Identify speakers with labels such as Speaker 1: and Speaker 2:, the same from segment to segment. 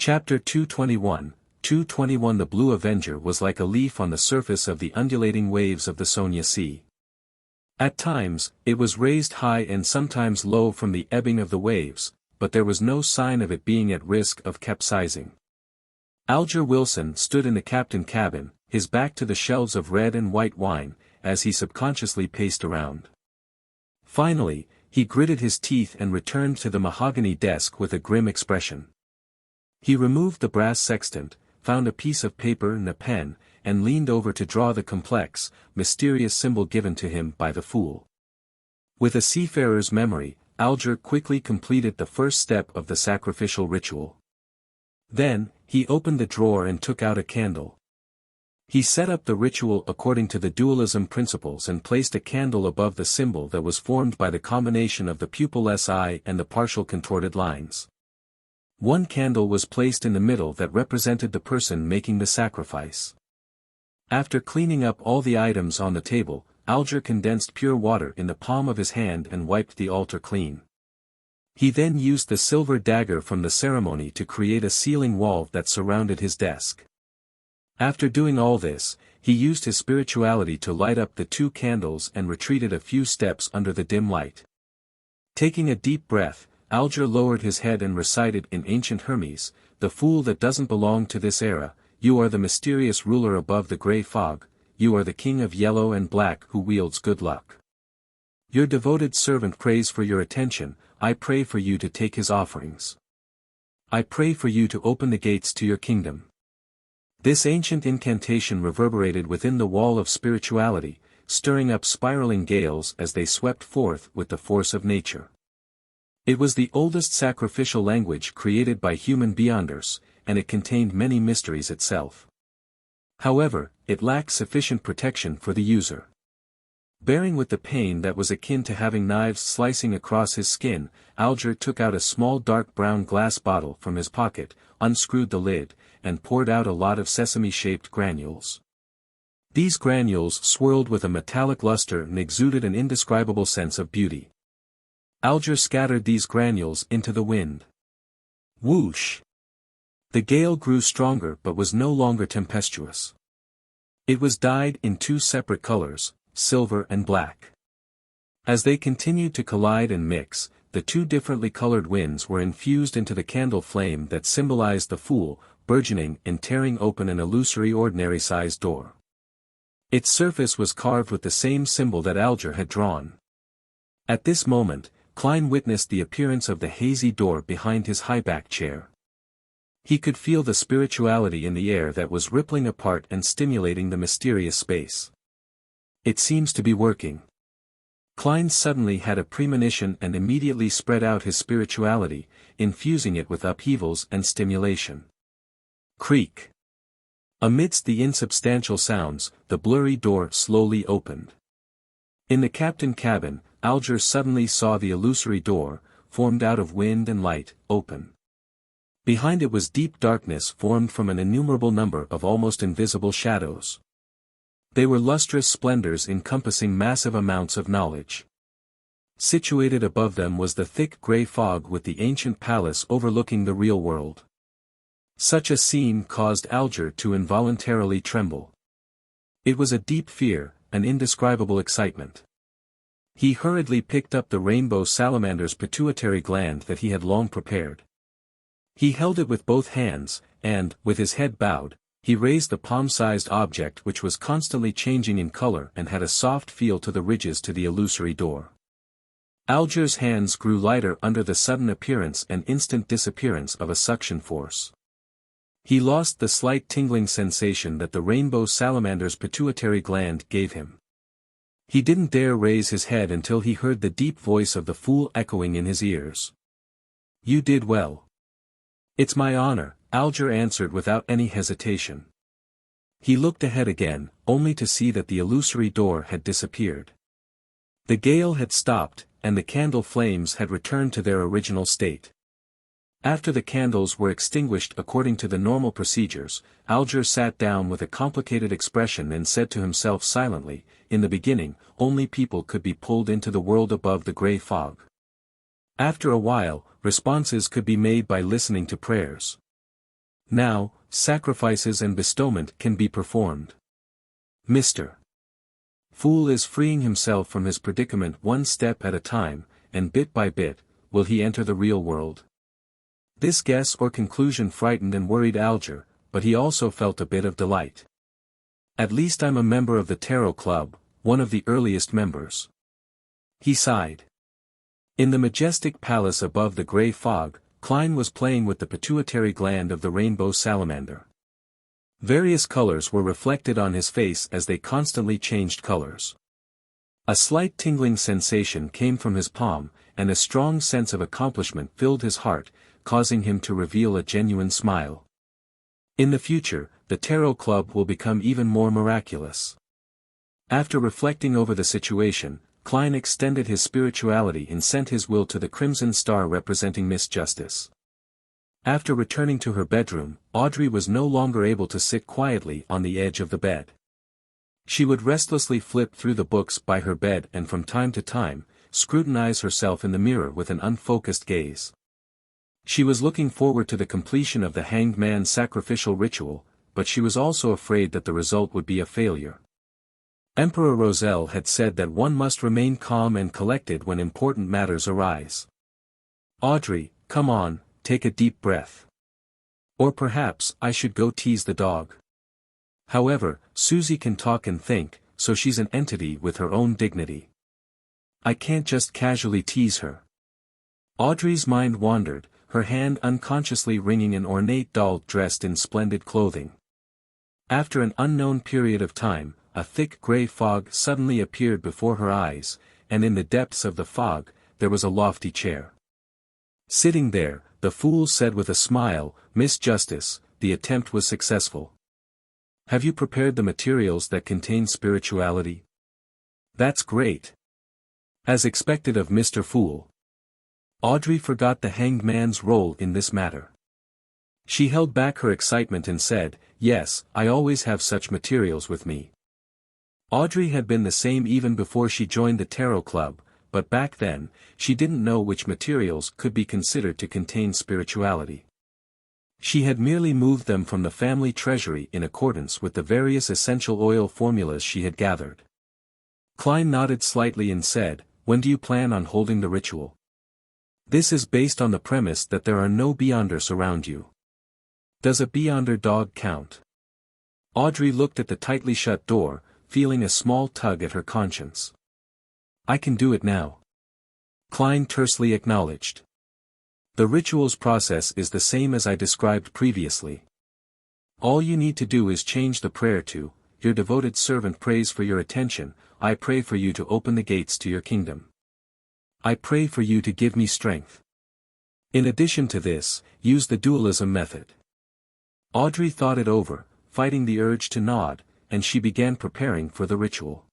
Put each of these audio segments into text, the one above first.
Speaker 1: Chapter 221, 221 The Blue Avenger was like a leaf on the surface of the undulating waves of the Sonia Sea. At times, it was raised high and sometimes low from the ebbing of the waves, but there was no sign of it being at risk of capsizing. Alger Wilson stood in the captain cabin, his back to the shelves of red and white wine, as he subconsciously paced around. Finally, he gritted his teeth and returned to the mahogany desk with a grim expression. He removed the brass sextant, found a piece of paper and a pen, and leaned over to draw the complex, mysterious symbol given to him by the fool. With a seafarer's memory, Alger quickly completed the first step of the sacrificial ritual. Then, he opened the drawer and took out a candle. He set up the ritual according to the dualism principles and placed a candle above the symbol that was formed by the combination of the pupilless eye and the partial contorted lines. One candle was placed in the middle that represented the person making the sacrifice. After cleaning up all the items on the table, Alger condensed pure water in the palm of his hand and wiped the altar clean. He then used the silver dagger from the ceremony to create a sealing wall that surrounded his desk. After doing all this, he used his spirituality to light up the two candles and retreated a few steps under the dim light. Taking a deep breath, Alger lowered his head and recited in ancient Hermes, "The fool that doesn't belong to this era, you are the mysterious ruler above the grey fog, you are the king of yellow and black who wields good luck. Your devoted servant prays for your attention, I pray for you to take his offerings. I pray for you to open the gates to your kingdom." This ancient incantation reverberated within the wall of spirituality, stirring up spiraling gales as they swept forth with the force of nature. It was the oldest sacrificial language created by human beyonders, and it contained many mysteries itself. However, it lacked sufficient protection for the user. Bearing with the pain that was akin to having knives slicing across his skin, Alger took out a small dark brown glass bottle from his pocket, unscrewed the lid, and poured out a lot of sesame-shaped granules. These granules swirled with a metallic luster and exuded an indescribable sense of beauty. Alger scattered these granules into the wind. Whoosh! The gale grew stronger but was no longer tempestuous. It was dyed in two separate colors, silver and black. As they continued to collide and mix, the two differently colored winds were infused into the candle flame that symbolized the fool, burgeoning and tearing open an illusory ordinary-sized door. Its surface was carved with the same symbol that Alger had drawn. At this moment, Klein witnessed the appearance of the hazy door behind his high-backed chair. He could feel the spirituality in the air that was rippling apart and stimulating the mysterious space. It seems to be working. Klein suddenly had a premonition and immediately spread out his spirituality, infusing it with upheavals and stimulation. Creak. Amidst the insubstantial sounds, the blurry door slowly opened. In the captain cabin, Alger suddenly saw the illusory door, formed out of wind and light, open. Behind it was deep darkness formed from an innumerable number of almost invisible shadows. They were lustrous splendors encompassing massive amounts of knowledge. Situated above them was the thick grey fog with the ancient palace overlooking the real world. Such a scene caused Alger to involuntarily tremble. It was a deep fear, an indescribable excitement. He hurriedly picked up the rainbow salamander's pituitary gland that he had long prepared. He held it with both hands, and, with his head bowed, he raised the palm-sized object which was constantly changing in color and had a soft feel to the ridges to the illusory door. Alger's hands grew lighter under the sudden appearance and instant disappearance of a suction force. He lost the slight tingling sensation that the rainbow salamander's pituitary gland gave him. He didn't dare raise his head until he heard the deep voice of the fool echoing in his ears. "You did well." "It's my honor," Alger answered without any hesitation. He looked ahead again, only to see that the illusory door had disappeared. The gale had stopped, and the candle flames had returned to their original state. After the candles were extinguished according to the normal procedures, Alger sat down with a complicated expression and said to himself silently, "In the beginning, only people could be pulled into the world above the grey fog. After a while, responses could be made by listening to prayers. Now, sacrifices and bestowment can be performed. Mr. Fool is freeing himself from his predicament one step at a time, and bit by bit, will he enter the real world. This guess or conclusion frightened and worried Alger, but he also felt a bit of delight. At least I'm a member of the Tarot Club, one of the earliest members. He sighed. In the majestic palace above the grey fog, Klein was playing with the pituitary gland of the rainbow salamander. Various colors were reflected on his face as they constantly changed colors. A slight tingling sensation came from his palm, and a strong sense of accomplishment filled his heart, causing him to reveal a genuine smile. In the future, the Tarot Club will become even more miraculous. After reflecting over the situation, Klein extended his spirituality and sent his will to the crimson star representing Miss Justice. After returning to her bedroom, Audrey was no longer able to sit quietly on the edge of the bed. She would restlessly flip through the books by her bed and from time to time, scrutinize herself in the mirror with an unfocused gaze. She was looking forward to the completion of the Hanged Man's sacrificial ritual, but she was also afraid that the result would be a failure. Emperor Roselle had said that one must remain calm and collected when important matters arise. Audrey, come on, take a deep breath. Or perhaps I should go tease the dog. However, Susie can talk and think, so she's an entity with her own dignity. I can't just casually tease her. Audrey's mind wandered, her hand unconsciously wringing an ornate doll dressed in splendid clothing. After an unknown period of time, a thick grey fog suddenly appeared before her eyes, and in the depths of the fog, there was a lofty chair. Sitting there, the fool said with a smile, Miss Justice, the attempt was successful. Have you prepared the materials that contain spirituality? That's great. As expected of Mr. Fool. Audrey forgot the Hanged Man's role in this matter. She held back her excitement and said, yes, I always have such materials with me. Audrey had been the same even before she joined the Tarot Club, but back then, she didn't know which materials could be considered to contain spirituality. She had merely moved them from the family treasury in accordance with the various essential oil formulas she had gathered. Klein nodded slightly and said, when do you plan on holding the ritual? This is based on the premise that there are no Beyonders around you. Does a Beyonder dog count? Audrey looked at the tightly shut door, feeling a small tug at her conscience. I can do it now. Klein tersely acknowledged. The ritual's process is the same as I described previously. All you need to do is change the prayer to, your devoted servant prays for your attention, I pray for you to open the gates to your kingdom. I pray for you to give me strength. In addition to this, use the dualism method. Audrey thought it over, fighting the urge to nod, and she began preparing for the ritual.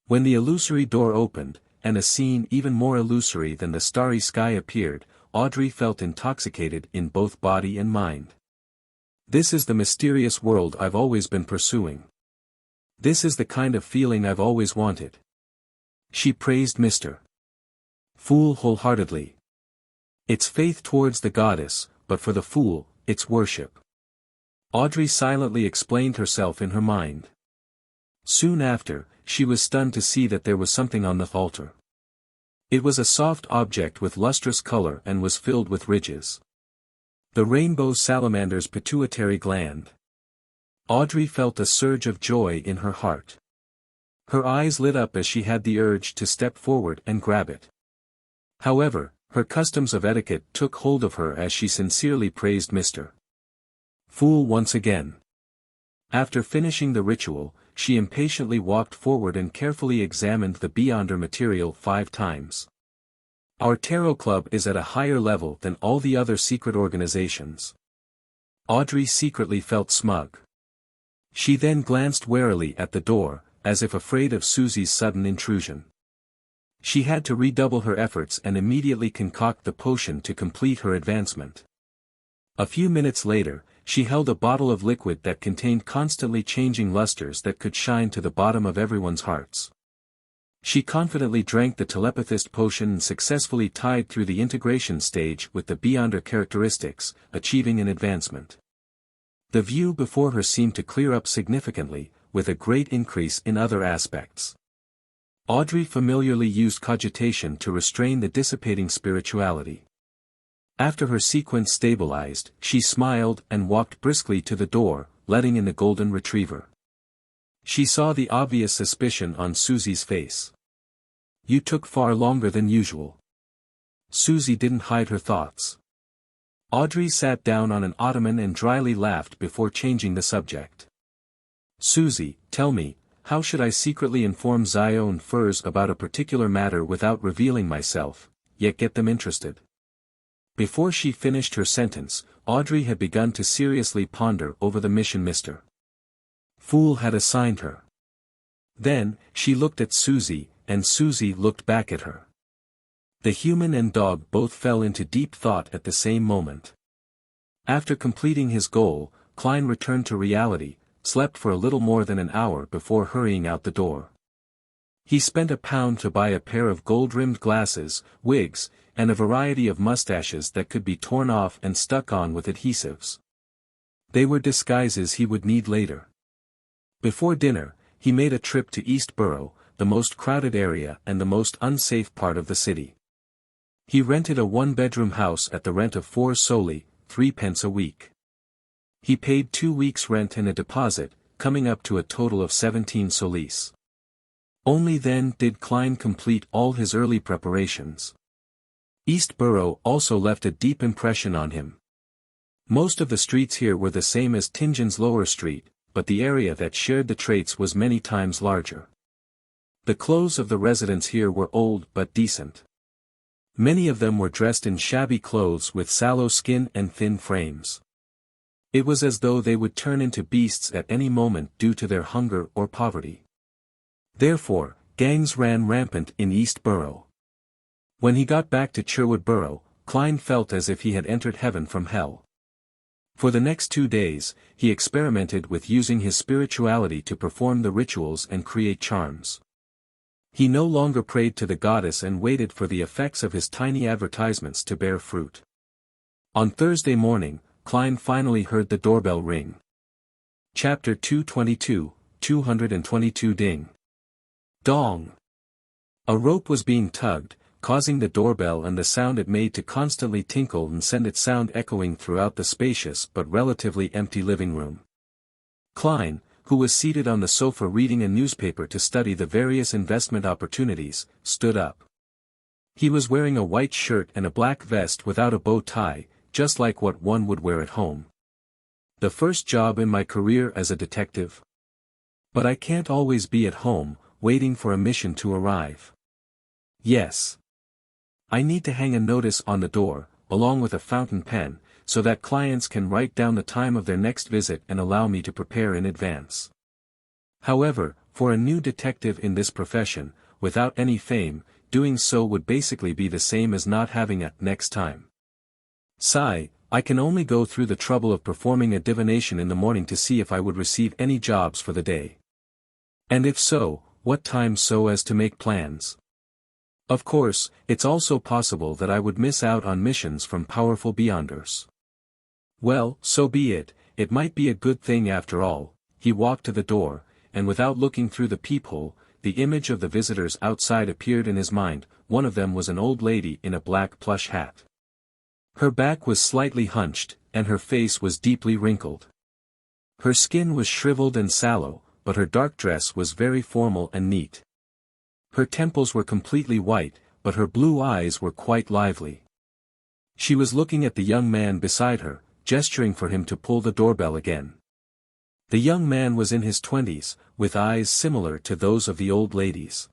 Speaker 1: When the illusory door opened, and a scene even more illusory than the starry sky appeared, Audrey felt intoxicated in both body and mind. This is the mysterious world I've always been pursuing. This is the kind of feeling I've always wanted. She praised Mr. Fool wholeheartedly. It's faith towards the goddess, but for the fool, it's worship. Audrey silently explained herself in her mind. Soon after, she was stunned to see that there was something on the altar. It was a soft object with lustrous color and was filled with ridges. The rainbow salamander's pituitary gland. Audrey felt a surge of joy in her heart. Her eyes lit up as she had the urge to step forward and grab it. However, her customs of etiquette took hold of her as she sincerely praised Mr. Fool once again. After finishing the ritual, she impatiently walked forward and carefully examined the Beyonder material 5 times. Our Tarot Club is at a higher level than all the other secret organizations. Audrey secretly felt smug. She then glanced warily at the door, as if afraid of Susie's sudden intrusion. She had to redouble her efforts and immediately concoct the potion to complete her advancement. A few minutes later, she held a bottle of liquid that contained constantly changing lusters that could shine to the bottom of everyone's hearts. She confidently drank the telepathist potion and successfully tied through the integration stage with the Beyonder characteristics, achieving an advancement. The view before her seemed to clear up significantly, with a great increase in other aspects. Audrey familiarly used cogitation to restrain the dissipating spirituality. After her sequence stabilized, she smiled and walked briskly to the door, letting in the golden retriever. She saw the obvious suspicion on Susie's face. "You took far longer than usual." Susie didn't hide her thoughts. Audrey sat down on an ottoman and dryly laughed before changing the subject. "Susie, tell me, how should I secretly inform Zion Furs about a particular matter without revealing myself, yet get them interested?" Before she finished her sentence, Audrey had begun to seriously ponder over the mission Mr. Fool had assigned her. Then, she looked at Susie, and Susie looked back at her. The human and dog both fell into deep thought at the same moment. After completing his goal, Klein returned to reality, slept for a little more than an hour before hurrying out the door. He spent £1 to buy a pair of gold-rimmed glasses, wigs, and a variety of mustaches that could be torn off and stuck on with adhesives. They were disguises he would need later. Before dinner, he made a trip to East Borough, the most crowded area and the most unsafe part of the city. He rented a one-bedroom house at the rent of 4 soldi, 3 pence a week. He paid 2 weeks' rent and a deposit, coming up to a total of 17 solis. Only then did Klein complete all his early preparations. East Borough also left a deep impression on him. Most of the streets here were the same as Tingin's Lower Street, but the area that shared the traits was many times larger. The clothes of the residents here were old but decent. Many of them were dressed in shabby clothes with sallow skin and thin frames. It was as though they would turn into beasts at any moment due to their hunger or poverty. Therefore, gangs ran rampant in East Borough. When he got back to Sherwood Borough, Klein felt as if he had entered heaven from hell. For the next 2 days, he experimented with using his spirituality to perform the rituals and create charms. He no longer prayed to the goddess and waited for the effects of his tiny advertisements to bear fruit. On Thursday morning, Klein finally heard the doorbell ring. Chapter 222, 222 Ding. Dong. A rope was being tugged, causing the doorbell and the sound it made to constantly tinkle and send its sound echoing throughout the spacious but relatively empty living room. Klein, who was seated on the sofa reading a newspaper to study the various investment opportunities, stood up. He was wearing a white shirt and a black vest without a bow tie, just like what one would wear at home. "The first job in my career as a detective. But I can't always be at home, waiting for a mission to arrive. Yes. I need to hang a notice on the door, along with a fountain pen, so that clients can write down the time of their next visit and allow me to prepare in advance. However, for a new detective in this profession, without any fame, doing so would basically be the same as not having a next time. Sigh, I can only go through the trouble of performing a divination in the morning to see if I would receive any jobs for the day. And if so, what time so as to make plans. Of course, it's also possible that I would miss out on missions from powerful beyonders. Well, so be it, it might be a good thing after all." He walked to the door, and without looking through the peephole, the image of the visitors outside appeared in his mind. One of them was an old lady in a black plush hat. Her back was slightly hunched, and her face was deeply wrinkled. Her skin was shriveled and sallow, but her dark dress was very formal and neat. Her temples were completely white, but her blue eyes were quite lively. She was looking at the young man beside her, gesturing for him to pull the doorbell again. The young man was in his 20s, with eyes similar to those of the old ladies.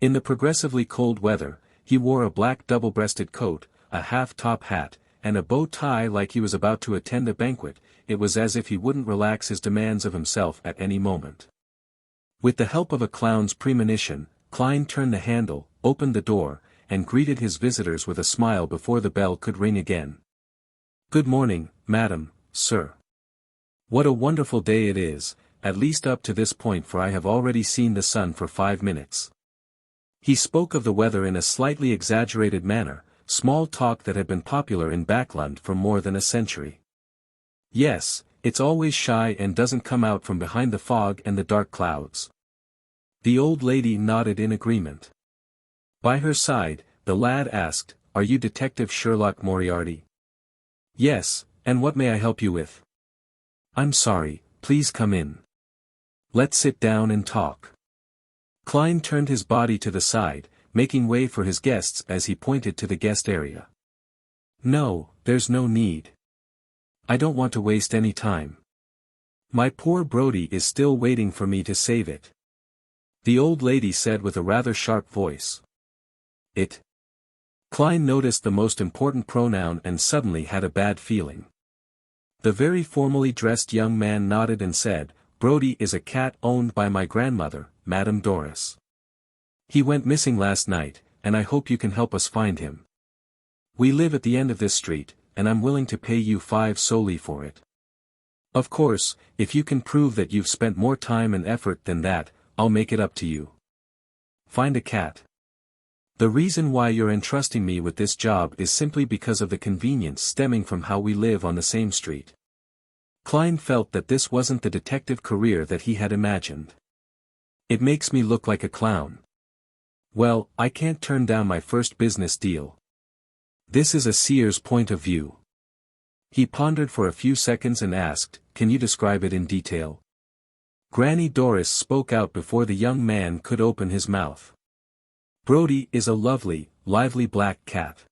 Speaker 1: In the progressively cold weather, he wore a black double-breasted coat, a half-top hat, and a bow tie like he was about to attend a banquet. It was as if he wouldn't relax his demands of himself at any moment. With the help of a clown's premonition, Klein turned the handle, opened the door, and greeted his visitors with a smile before the bell could ring again. "Good morning, madam, sir. What a wonderful day it is, at least up to this point, for I have already seen the sun for 5 minutes." He spoke of the weather in a slightly exaggerated manner, small talk that had been popular in Backlund for more than a century. Yes, it's always shy and doesn't come out from behind the fog and the dark clouds. The old lady nodded in agreement. By her side, the lad asked, "Are you Detective Sherlock Moriarty?" "Yes, and what may I help you with?" "I'm sorry, please come in. Let's sit down and talk." Klein turned his body to the side, making way for his guests as he pointed to the guest area. "No, there's no need. I don't want to waste any time. My poor Brody is still waiting for me to save it," the old lady said with a rather sharp voice. "It?" Klein noticed the most important pronoun and suddenly had a bad feeling. The very formally dressed young man nodded and said, "Brody is a cat owned by my grandmother, Madame Doris. He went missing last night, and I hope you can help us find him. We live at the end of this street, and I'm willing to pay you 5 solely for it. Of course, if you can prove that you've spent more time and effort than that, I'll make it up to you. Find a cat. The reason why you're entrusting me with this job is simply because of the convenience stemming from how we live on the same street." Klein felt that this wasn't the detective career that he had imagined. "It makes me look like a clown. Well, I can't turn down my first business deal. This is a seer's point of view." He pondered for a few seconds and asked, "Can you describe it in detail?" Granny Doris spoke out before the young man could open his mouth. "Brody is a lovely, lively black cat.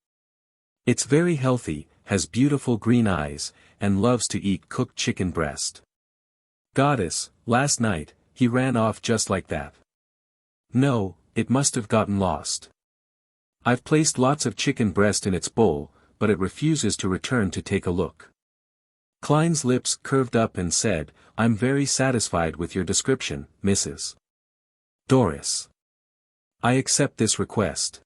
Speaker 1: It's very healthy, has beautiful green eyes, and loves to eat cooked chicken breast. Goddess, last night, he ran off just like that. No, it must have gotten lost. I've placed lots of chicken breast in its bowl, but it refuses to return to take a look." Klein's lips curved up and said, "I'm very satisfied with your description, Mrs. Doris. I accept this request.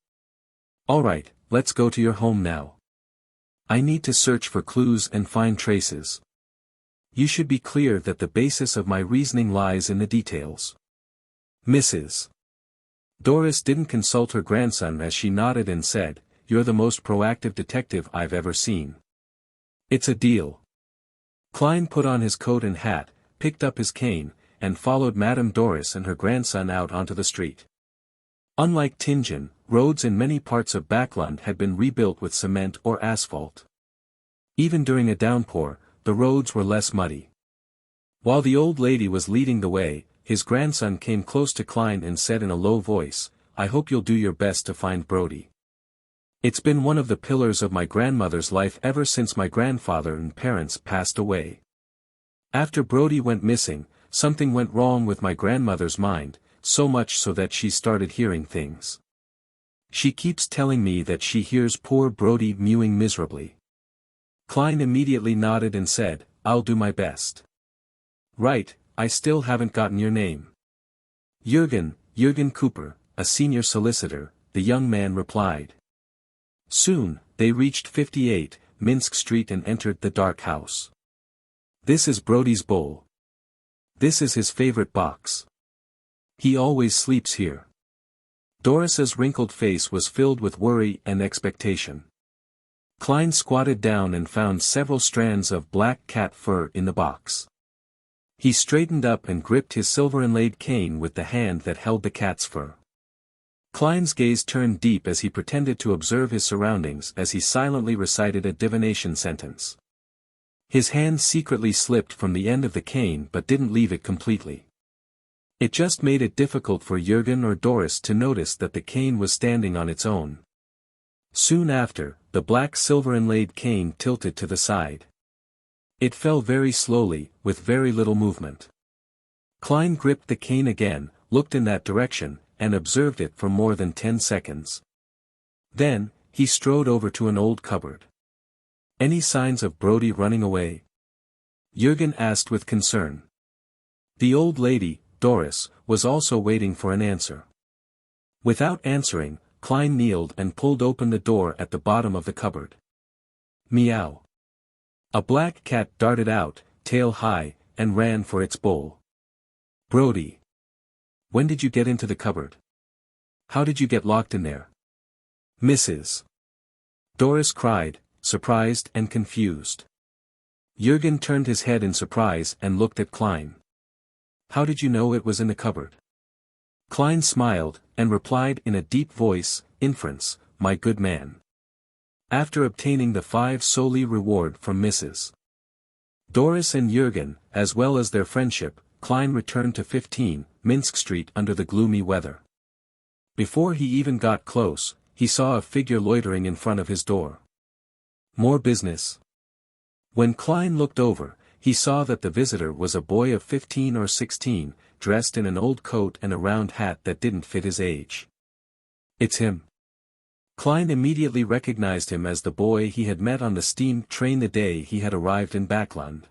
Speaker 1: All right, let's go to your home now. I need to search for clues and find traces. You should be clear that the basis of my reasoning lies in the details." Mrs. Doris didn't consult her grandson as she nodded and said, "You're the most proactive detective I've ever seen. It's a deal." Klein put on his coat and hat, picked up his cane, and followed Madame Doris and her grandson out onto the street. Unlike Tingen, roads in many parts of Backland had been rebuilt with cement or asphalt. Even during a downpour, the roads were less muddy. While the old lady was leading the way, his grandson came close to Klein and said in a low voice, "I hope you'll do your best to find Brody. It's been one of the pillars of my grandmother's life ever since my grandfather and parents passed away. After Brody went missing, something went wrong with my grandmother's mind, so much so that she started hearing things. She keeps telling me that she hears poor Brody mewing miserably." Klein immediately nodded and said, "I'll do my best." "Right, I still haven't gotten your name." Jürgen Cooper, a senior solicitor," the young man replied. Soon, they reached 58, Minsk Street and entered the dark house. "This is Brody's bowl. This is his favorite box. He always sleeps here." Doris's wrinkled face was filled with worry and expectation. Klein squatted down and found several strands of black cat fur in the box. He straightened up and gripped his silver-inlaid cane with the hand that held the cat's fur. Klein's gaze turned deep as he pretended to observe his surroundings as he silently recited a divination sentence. His hand secretly slipped from the end of the cane but didn't leave it completely. It just made it difficult for Jürgen or Doris to notice that the cane was standing on its own. Soon after, the black silver-inlaid cane tilted to the side. It fell very slowly, with very little movement. Klein gripped the cane again, looked in that direction, and observed it for more than 10 seconds. Then, he strode over to an old cupboard. "Any signs of Brody running away?" Jürgen asked with concern. The old lady, Doris, was also waiting for an answer. Without answering, Klein kneeled and pulled open the door at the bottom of the cupboard. Meow. A black cat darted out, tail high, and ran for its bowl. "Brody. When did you get into the cupboard? How did you get locked in there?" Mrs. Doris cried, surprised and confused. Jürgen turned his head in surprise and looked at Klein. How did you know it was in the cupboard? Klein smiled, and replied in a deep voice, inference, my good man. After obtaining the 5 solely reward from Mrs. Doris and Jürgen, as well as their friendship, Klein returned to 15, Minsk Street under the gloomy weather. Before he even got close, he saw a figure loitering in front of his door. More business. When Klein looked over, he saw that the visitor was a boy of 15 or 16, dressed in an old coat and a round hat that didn't fit his age. It's him. Klein immediately recognized him as the boy he had met on the steam train the day he had arrived in Backland.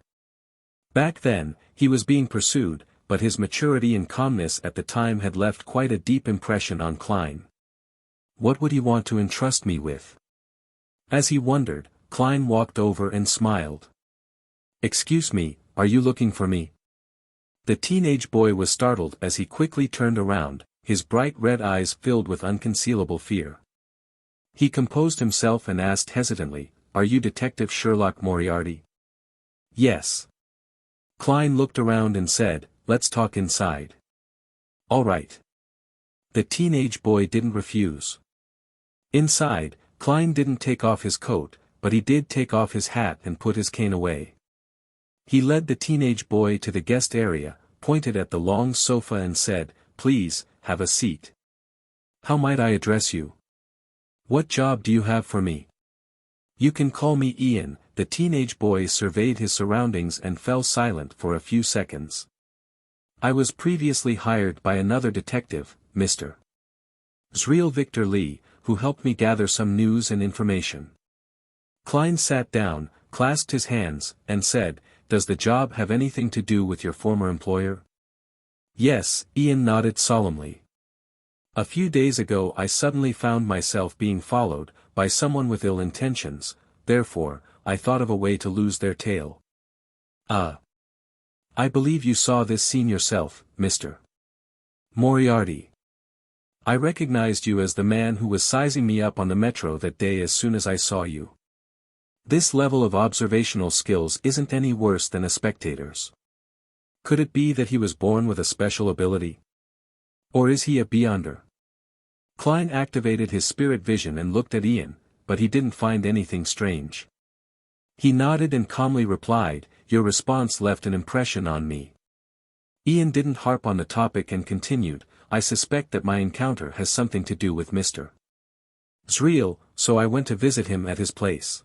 Speaker 1: Back then, he was being pursued, but his maturity and calmness at the time had left quite a deep impression on Klein. What would he want to entrust me with? As he wondered, Klein walked over and smiled. Excuse me, are you looking for me? The teenage boy was startled as he quickly turned around, his bright red eyes filled with unconcealable fear. He composed himself and asked hesitantly, are you Detective Sherlock Moriarty? Yes. Klein looked around and said, let's talk inside. All right. The teenage boy didn't refuse. Inside, Klein didn't take off his coat, but he did take off his hat and put his cane away. He led the teenage boy to the guest area, pointed at the long sofa and said, please, have a seat. How might I address you? What job do you have for me? You can call me Ian. The teenage boy surveyed his surroundings and fell silent for a few seconds. I was previously hired by another detective, Mr. Zriel Victor Lee, who helped me gather some news and information. Klein sat down, clasped his hands, and said, does the job have anything to do with your former employer? Yes, Ian nodded solemnly. A few days ago I suddenly found myself being followed by someone with ill intentions, therefore, I thought of a way to lose their tail. I believe you saw this scene yourself, Mr. Moriarty. I recognized you as the man who was sizing me up on the metro that day as soon as I saw you. This level of observational skills isn't any worse than a spectator's. Could it be that he was born with a special ability? Or is he a beyonder? Klein activated his spirit vision and looked at Ian, but he didn't find anything strange. He nodded and calmly replied, your response left an impression on me. Ian didn't harp on the topic and continued, I suspect that my encounter has something to do with Mr. Zriel, so I went to visit him at his place.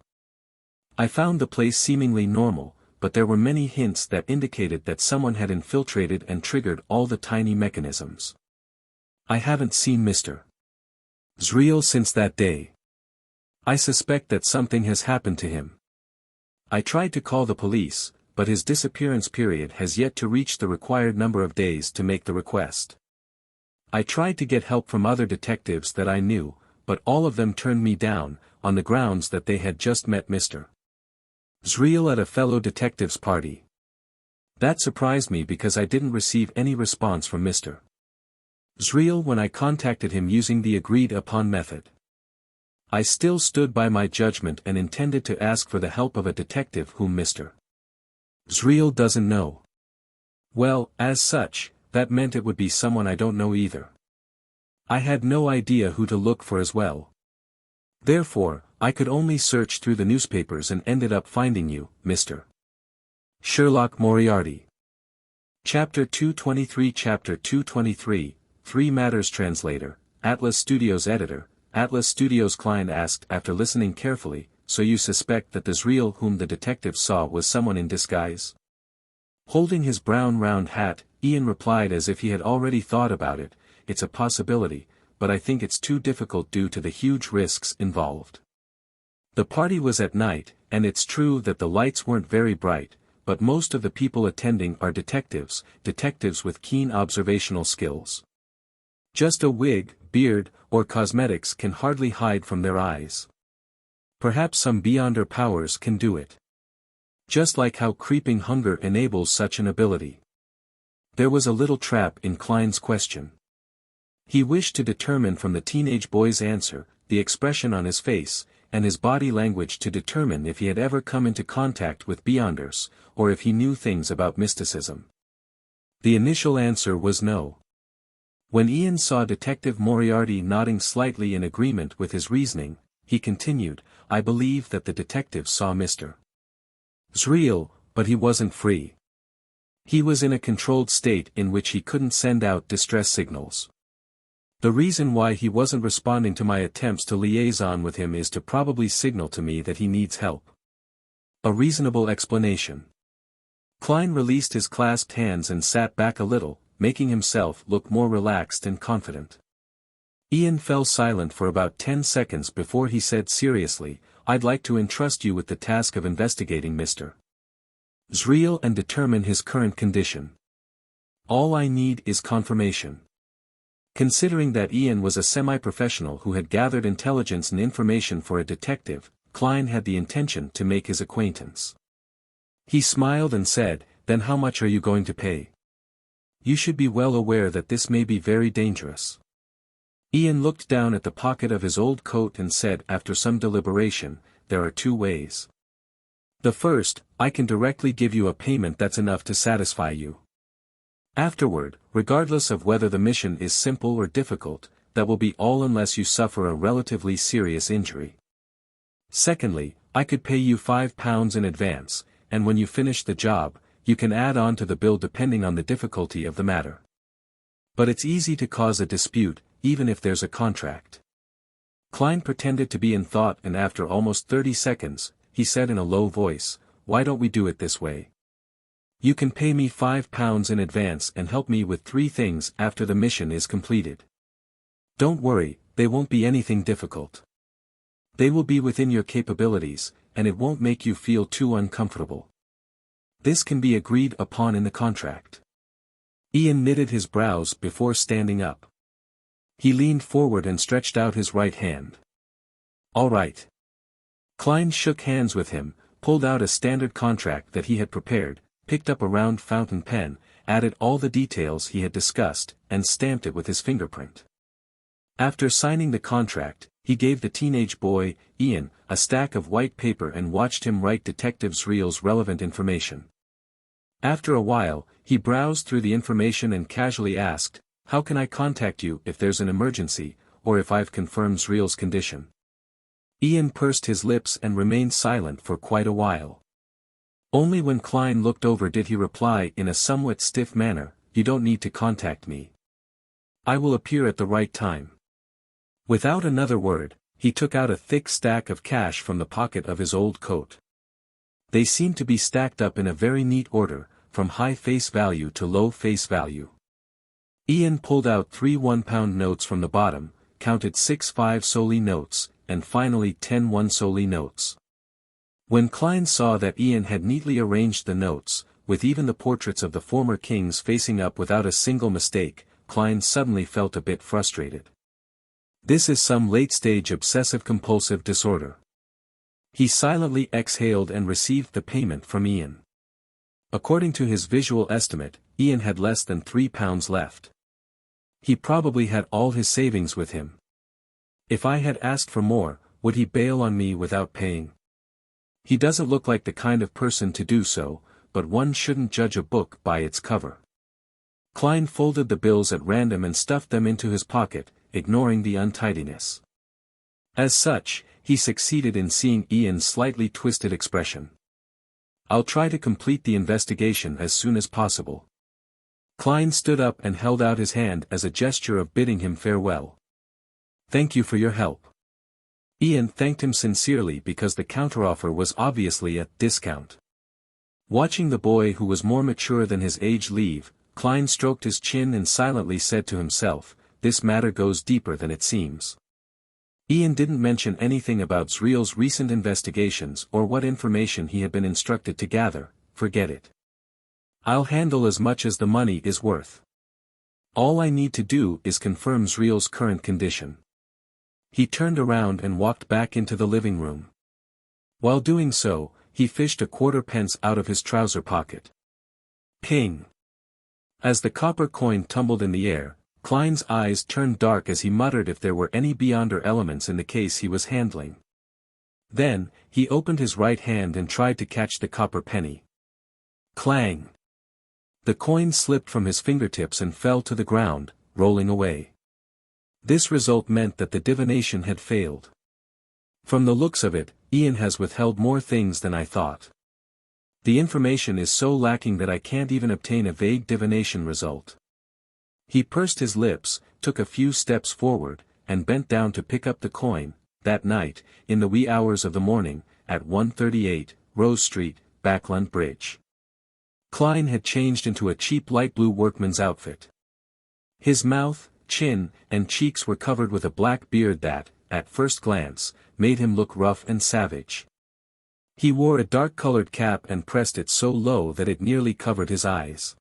Speaker 1: I found the place seemingly normal, but there were many hints that indicated that someone had infiltrated and triggered all the tiny mechanisms. I haven't seen Mr. Zriel since that day. I suspect that something has happened to him. I tried to call the police, but his disappearance period has yet to reach the required number of days to make the request. I tried to get help from other detectives that I knew, but all of them turned me down, on the grounds that they had just met Mr. Zriel at a fellow detective's party. That surprised me because I didn't receive any response from Mr. Zriel when I contacted him using the agreed-upon method. I still stood by my judgment and intended to ask for the help of a detective whom Mr. Zriel doesn't know. Well, as such, that meant it would be someone I don't know either. I had no idea who to look for as well. Therefore, I could only search through the newspapers and ended up finding you, Mr. Sherlock Moriarty. Chapter 223 Chapter 223, 3 Matters Translator, Atlas Studios Editor, Atlas Studios Klein asked after listening carefully, so you suspect that the Zriel whom the detective saw was someone in disguise? Holding his brown round hat, Ian replied as if he had already thought about it, it's a possibility, but I think it's too difficult due to the huge risks involved. The party was at night, and it's true that the lights weren't very bright, but most of the people attending are detectives with keen observational skills. Just a wig, beard, or cosmetics can hardly hide from their eyes. Perhaps some beyonder powers can do it. Just like how creeping hunger enables such an ability. There was a little trap in Klein's question. He wished to determine from the teenage boy's answer, the expression on his face, and his body language to determine if he had ever come into contact with Beyonders, or if he knew things about mysticism. The initial answer was no. When Ian saw Detective Moriarty nodding slightly in agreement with his reasoning, he continued, "I believe that the detective saw Mr. Zreal, but he wasn't free. He was in a controlled state in which he couldn't send out distress signals. The reason why he wasn't responding to my attempts to liaison with him is to probably signal to me that he needs help." A reasonable explanation. Klein released his clasped hands and sat back a little, making himself look more relaxed and confident. Ian fell silent for about 10 seconds before he said seriously, "I'd like to entrust you with the task of investigating Mr. Zreal and determine his current condition. All I need is confirmation." Considering that Ian was a semi-professional who had gathered intelligence and information for a detective, Klein had the intention to make his acquaintance. He smiled and said, "Then how much are you going to pay? You should be well aware that this may be very dangerous." Ian looked down at the pocket of his old coat and said after some deliberation, "There are two ways. The first, I can directly give you a payment that's enough to satisfy you. Afterward, regardless of whether the mission is simple or difficult, that will be all unless you suffer a relatively serious injury. Secondly, I could pay you £5 in advance, and when you finish the job, you can add on to the bill depending on the difficulty of the matter. But it's easy to cause a dispute, even if there's a contract." Klein pretended to be in thought and after almost 30 seconds, he said in a low voice, "Why don't we do it this way? You can pay me £5 in advance and help me with 3 things after the mission is completed. Don't worry, they won't be anything difficult. They will be within your capabilities, and it won't make you feel too uncomfortable. This can be agreed upon in the contract." Ian knitted his brows before standing up. He leaned forward and stretched out his right hand. "All right." Klein shook hands with him, pulled out a standard contract that he had prepared, picked up a round fountain pen, added all the details he had discussed, and stamped it with his fingerprint. After signing the contract, he gave the teenage boy, Ian, a stack of white paper and watched him write Detective Zreal's relevant information. After a while, he browsed through the information and casually asked, "How can I contact you if there's an emergency, or if I've confirmed Zreal's condition?" Ian pursed his lips and remained silent for quite a while. Only when Klein looked over did he reply in a somewhat stiff manner, "You don't need to contact me. I will appear at the right time." Without another word, he took out a thick stack of cash from the pocket of his old coat. They seemed to be stacked up in a very neat order, from high face value to low face value. Ian pulled out 3 £1 notes from the bottom, counted 6 5-soldi notes, and finally 10 1-soldi notes. When Klein saw that Ian had neatly arranged the notes, with even the portraits of the former kings facing up without a single mistake, Klein suddenly felt a bit frustrated. This is some late-stage obsessive-compulsive disorder. He silently exhaled and received the payment from Ian. According to his visual estimate, Ian had less than £3 left. He probably had all his savings with him. If I had asked for more, would he bail on me without paying? He doesn't look like the kind of person to do so, but one shouldn't judge a book by its cover. Klein folded the bills at random and stuffed them into his pocket, ignoring the untidiness. As such, he succeeded in seeing Ian's slightly twisted expression. "I'll try to complete the investigation as soon as possible." Klein stood up and held out his hand as a gesture of bidding him farewell. "Thank you for your help." Ian thanked him sincerely because the counteroffer was obviously at discount. Watching the boy who was more mature than his age leave, Klein stroked his chin and silently said to himself, "This matter goes deeper than it seems." Ian didn't mention anything about Zreal's recent investigations or what information he had been instructed to gather. "Forget it. I'll handle as much as the money is worth. All I need to do is confirm Zreal's current condition." He turned around and walked back into the living room. While doing so, he fished a quarter-pence out of his trouser pocket. Ping! As the copper coin tumbled in the air, Klein's eyes turned dark as he muttered if there were any Beyonder elements in the case he was handling. Then, he opened his right hand and tried to catch the copper penny. Clang! The coin slipped from his fingertips and fell to the ground, rolling away. This result meant that the divination had failed. From the looks of it, Ian has withheld more things than I thought. The information is so lacking that I can't even obtain a vague divination result. He pursed his lips, took a few steps forward, and bent down to pick up the coin. That night, in the wee hours of the morning, at 138, Rose Street, Backland Bridge. Klein had changed into a cheap light blue workman's outfit. His mouth, chin, and cheeks were covered with a black beard that, at first glance, made him look rough and savage. He wore a dark-colored cap and pressed it so low that it nearly covered his eyes.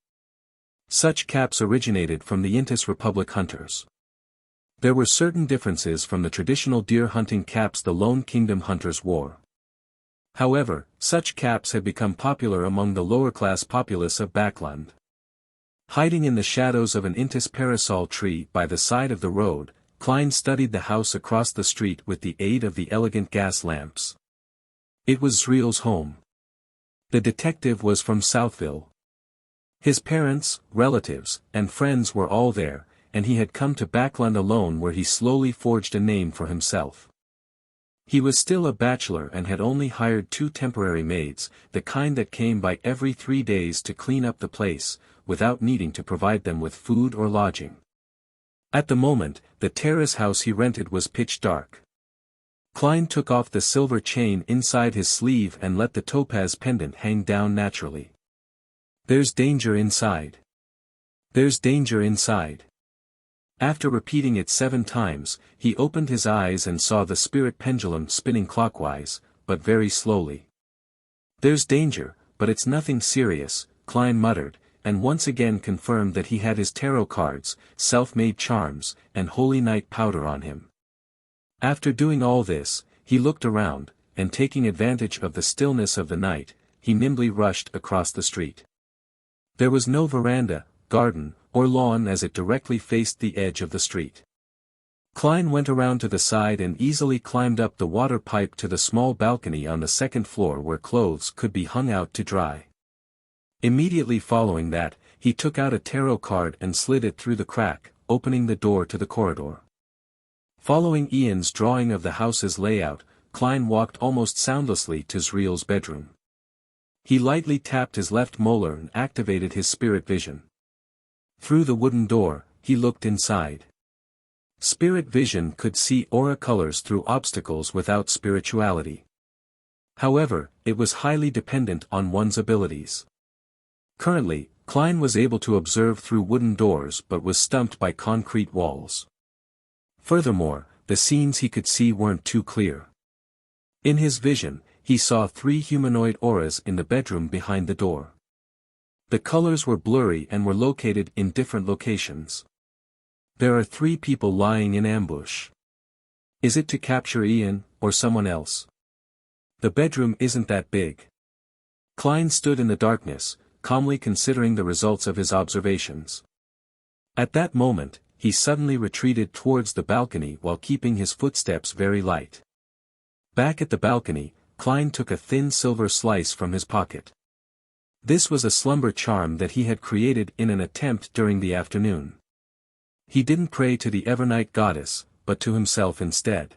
Speaker 1: Such caps originated from the Intis Republic hunters. There were certain differences from the traditional deer hunting caps the Lone Kingdom hunters wore. However, such caps had become popular among the lower-class populace of Backland. Hiding in the shadows of an Intis parasol tree by the side of the road, Klein studied the house across the street with the aid of the elegant gas lamps. It was Zriel's home. The detective was from Southville. His parents, relatives, and friends were all there, and he had come to Backland alone where he slowly forged a name for himself. He was still a bachelor and had only hired 2 temporary maids, the kind that came by every 3 days to clean up the place, without needing to provide them with food or lodging. At the moment, the terrace house he rented was pitch dark. Klein took off the silver chain inside his sleeve and let the topaz pendant hang down naturally. "There's danger inside. There's danger inside." After repeating it 7 times, he opened his eyes and saw the spirit pendulum spinning clockwise, but very slowly. "There's danger, but it's nothing serious," Klein muttered, and once again confirmed that he had his tarot cards, self-made charms, and holy night powder on him. After doing all this, he looked around, and taking advantage of the stillness of the night, he nimbly rushed across the street. There was no veranda, garden, or lawn as it directly faced the edge of the street. Klein went around to the side and easily climbed up the water pipe to the small balcony on the 2nd floor where clothes could be hung out to dry. Immediately following that, he took out a tarot card and slid it through the crack, opening the door to the corridor. Following Ian's drawing of the house's layout, Klein walked almost soundlessly to Zriel's bedroom. He lightly tapped his left molar and activated his spirit vision. Through the wooden door, he looked inside. Spirit vision could see aura colors through obstacles without spirituality. However, it was highly dependent on one's abilities. Currently, Klein was able to observe through wooden doors but was stumped by concrete walls. Furthermore, the scenes he could see weren't too clear. In his vision, he saw 3 humanoid auras in the bedroom behind the door. The colors were blurry and were located in different locations. There are 3 people lying in ambush. Is it to capture Ian, or someone else? The bedroom isn't that big. Klein stood in the darkness, calmly considering the results of his observations. At that moment, he suddenly retreated towards the balcony while keeping his footsteps very light. Back at the balcony, Klein took a thin silver slice from his pocket. This was a slumber charm that he had created in an attempt during the afternoon. He didn't pray to the Evernight goddess, but to himself instead.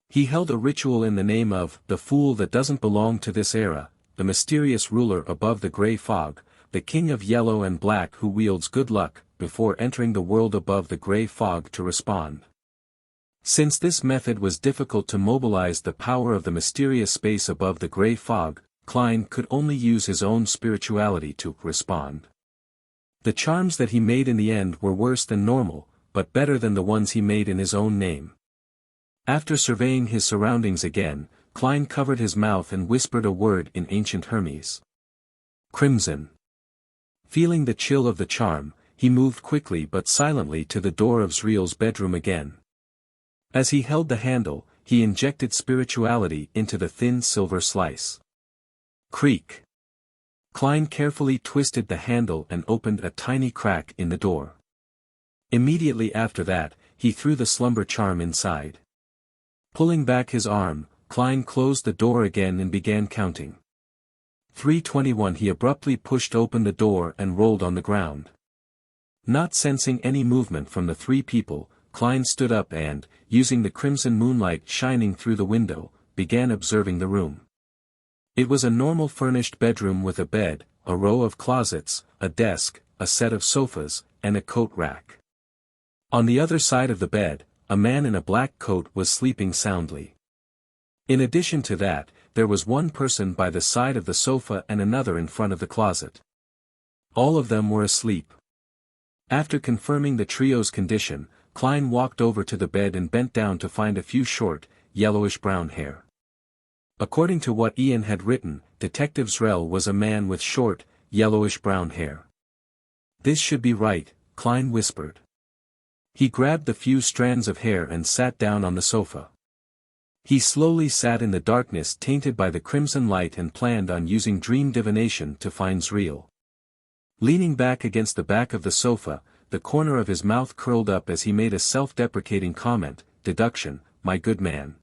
Speaker 1: He held a ritual in the name of the fool that doesn't belong to this era, the mysterious ruler above the gray fog, the king of yellow and black who wields good luck, before entering the world above the gray fog to respond. Since this method was difficult to mobilize the power of the mysterious space above the gray fog, Klein could only use his own spirituality to respond. The charms that he made in the end were worse than normal, but better than the ones he made in his own name. After surveying his surroundings again, Klein covered his mouth and whispered a word in ancient Hermes. Crimson. Feeling the chill of the charm, he moved quickly but silently to the door of Zriel's bedroom again. As he held the handle, he injected spirituality into the thin silver slice. Creak. Klein carefully twisted the handle and opened a tiny crack in the door. Immediately after that, he threw the slumber charm inside. Pulling back his arm, Klein closed the door again and began counting. 321. He abruptly pushed open the door and rolled on the ground. Not sensing any movement from the three people, Klein stood up and, using the crimson moonlight shining through the window, began observing the room. It was a normal furnished bedroom with a bed, a row of closets, a desk, a set of sofas, and a coat rack. On the other side of the bed, a man in a black coat was sleeping soundly. In addition to that, there was one person by the side of the sofa and another in front of the closet. All of them were asleep. After confirming the trio's condition, Klein walked over to the bed and bent down to find a few short, yellowish-brown hair. According to what Ian had written, Detective Zrell was a man with short, yellowish-brown hair. This should be right, Klein whispered. He grabbed the few strands of hair and sat down on the sofa. He slowly sat in the darkness tainted by the crimson light and planned on using dream divination to find Zreel. Leaning back against the back of the sofa, the corner of his mouth curled up as he made a self-deprecating comment, "Deduction, my good man."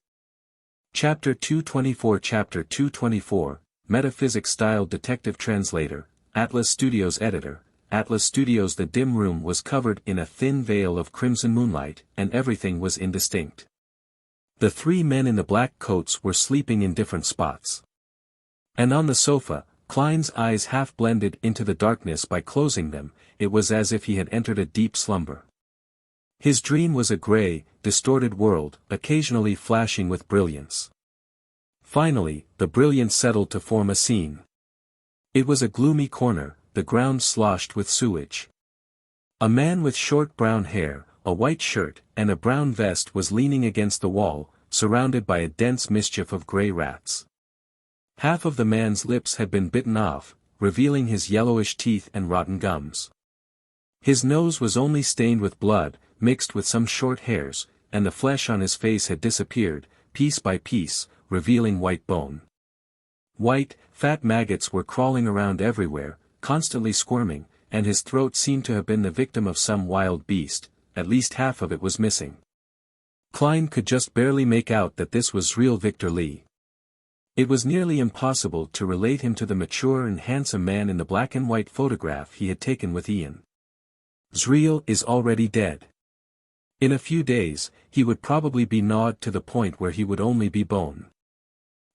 Speaker 1: Chapter 224. Chapter 224, Metaphysics-Style Detective Translator, Atlas Studios Editor, Atlas Studios. The dim room was covered in a thin veil of crimson moonlight, and everything was indistinct. The three men in the black coats were sleeping in different spots. And on the sofa, Klein's eyes half blended into the darkness by closing them. It was as if he had entered a deep slumber. His dream was a gray, distorted world, occasionally flashing with brilliance. Finally, the brilliance settled to form a scene. It was a gloomy corner, the ground sloshed with sewage. A man with short brown hair, a white shirt, and a brown vest was leaning against the wall, surrounded by a dense mischief of gray rats. Half of the man's lips had been bitten off, revealing his yellowish teeth and rotten gums. His nose was only stained with blood, mixed with some short hairs, and the flesh on his face had disappeared, piece by piece, revealing white bone. White, fat maggots were crawling around everywhere, constantly squirming, and his throat seemed to have been the victim of some wild beast. At least half of it was missing. Klein could just barely make out that this was real Victor Lee. It was nearly impossible to relate him to the mature and handsome man in the black and white photograph he had taken with Ian. Zreel is already dead. In a few days, he would probably be gnawed to the point where he would only be bone.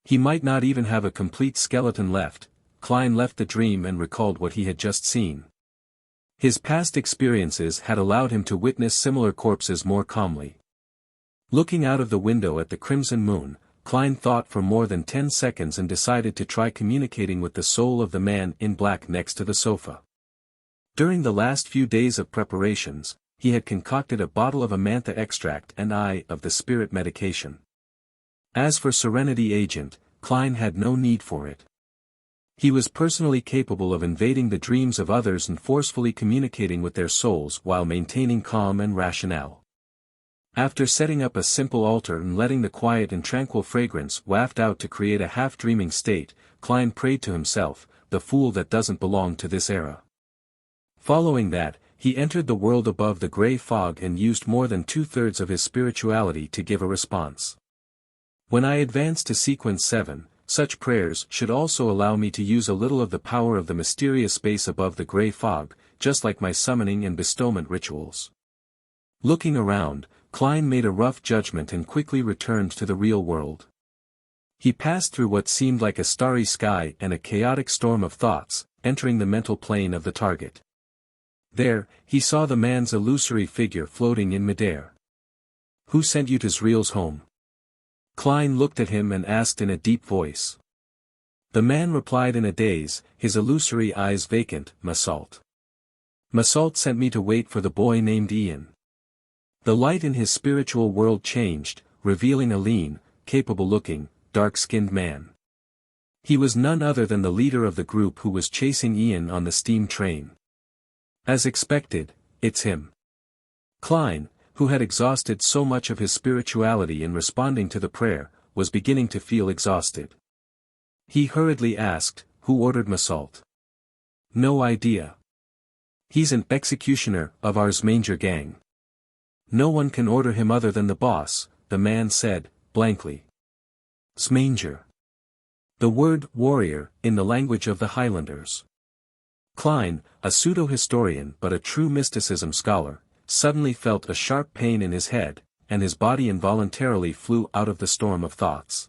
Speaker 1: He might not even have a complete skeleton left. Klein left the dream and recalled what he had just seen. His past experiences had allowed him to witness similar corpses more calmly. Looking out of the window at the crimson moon, Klein thought for more than 10 seconds and decided to try communicating with the soul of the man in black next to the sofa. During the last few days of preparations, he had concocted a bottle of Amantha extract and eye of the spirit medication. As for Serenity Agent, Klein had no need for it. He was personally capable of invading the dreams of others and forcefully communicating with their souls while maintaining calm and rationale. After setting up a simple altar and letting the quiet and tranquil fragrance waft out to create a half-dreaming state, Klein prayed to himself, "The fool that doesn't belong to this era." Following that, he entered the world above the gray fog and used more than 2/3 of his spirituality to give a response. When I advance to sequence 7, such prayers should also allow me to use a little of the power of the mysterious space above the gray fog, just like my summoning and bestowment rituals. Looking around, Klein made a rough judgment and quickly returned to the real world. He passed through what seemed like a starry sky and a chaotic storm of thoughts, entering the mental plane of the target. There, he saw the man's illusory figure floating in midair. "Who sent you to Zreel's home?" Klein looked at him and asked in a deep voice. The man replied in a daze, his illusory eyes vacant, "Massault. Massault sent me to wait for the boy named Ian." The light in his spiritual world changed, revealing a lean, capable-looking, dark-skinned man. He was none other than the leader of the group who was chasing Ian on the steam train. As expected, it's him. Klein, who had exhausted so much of his spirituality in responding to the prayer, was beginning to feel exhausted. He hurriedly asked, "Who ordered Massault?" "No idea. He's an executioner of ours Manger gang. No one can order him other than the boss," the man said, blankly. Smanger. The word warrior, in the language of the Highlanders. Klein, a pseudo-historian but a true mysticism scholar, suddenly felt a sharp pain in his head, and his body involuntarily flew out of the storm of thoughts.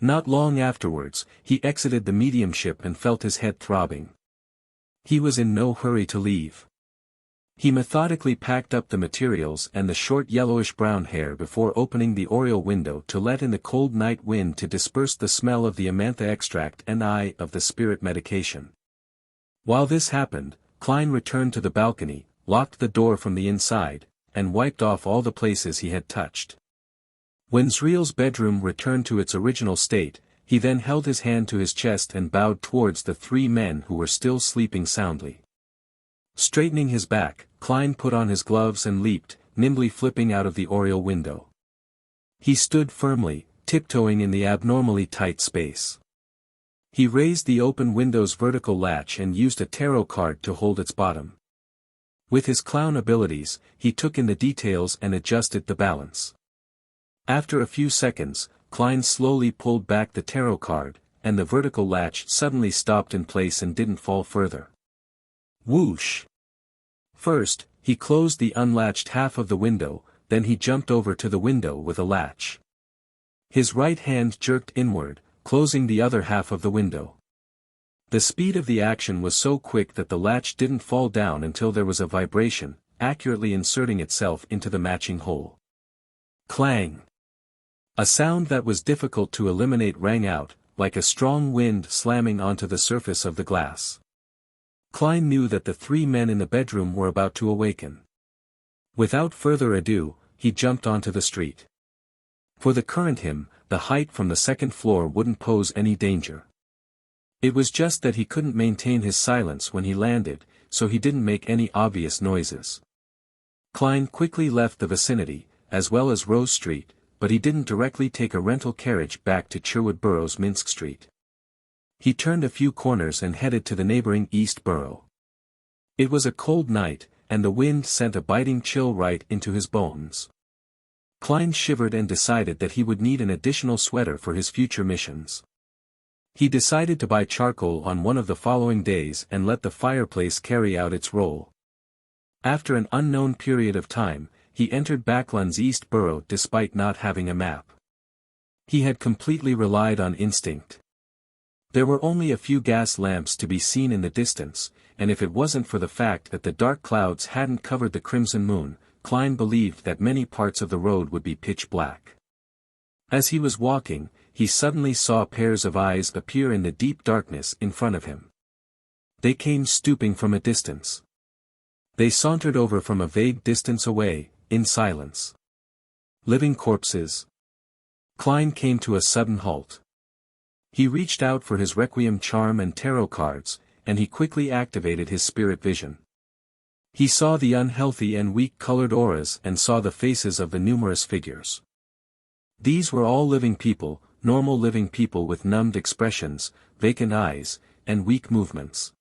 Speaker 1: Not long afterwards, he exited the mediumship and felt his head throbbing. He was in no hurry to leave. He methodically packed up the materials and the short yellowish-brown hair before opening the oriel window to let in the cold night wind to disperse the smell of the amantha extract and of the spirit medication. While this happened, Klein returned to the balcony, locked the door from the inside, and wiped off all the places he had touched. When Zriel's bedroom returned to its original state, he then held his hand to his chest and bowed towards the three men who were still sleeping soundly. Straightening his back, Klein put on his gloves and leaped, nimbly flipping out of the oriel window. He stood firmly, tiptoeing in the abnormally tight space. He raised the open window's vertical latch and used a tarot card to hold its bottom. With his clown abilities, he took in the details and adjusted the balance. After a few seconds, Klein slowly pulled back the tarot card, and the vertical latch suddenly stopped in place and didn't fall further. Whoosh! First, he closed the unlatched half of the window, then he jumped over to the window with a latch. His right hand jerked inward, closing the other half of the window. The speed of the action was so quick that the latch didn't fall down until there was a vibration, accurately inserting itself into the matching hole. Clang! A sound that was difficult to eliminate rang out, like a strong wind slamming onto the surface of the glass. Klein knew that the three men in the bedroom were about to awaken. Without further ado, he jumped onto the street. For the current him, the height from the second floor wouldn't pose any danger. It was just that he couldn't maintain his silence when he landed, so he didn't make any obvious noises. Klein quickly left the vicinity, as well as Rose Street, but he didn't directly take a rental carriage back to Sherwood Borough's Minsk Street. He turned a few corners and headed to the neighboring East Borough. It was a cold night, and the wind sent a biting chill right into his bones. Klein shivered and decided that he would need an additional sweater for his future missions. He decided to buy charcoal on one of the following days and let the fireplace carry out its role. After an unknown period of time, he entered Backlund's East Borough despite not having a map. He had completely relied on instinct. There were only a few gas lamps to be seen in the distance, and if it wasn't for the fact that the dark clouds hadn't covered the crimson moon, Klein believed that many parts of the road would be pitch black. As he was walking, he suddenly saw pairs of eyes appear in the deep darkness in front of him. They came stooping from a distance. They sauntered over from a vague distance away, in silence. Living corpses. Klein came to a sudden halt. He reached out for his requiem charm and tarot cards, and he quickly activated his spirit vision. He saw the unhealthy and weak-colored auras and saw the faces of the numerous figures. These were all living people, normal living people with numbed expressions, vacant eyes, and weak movements.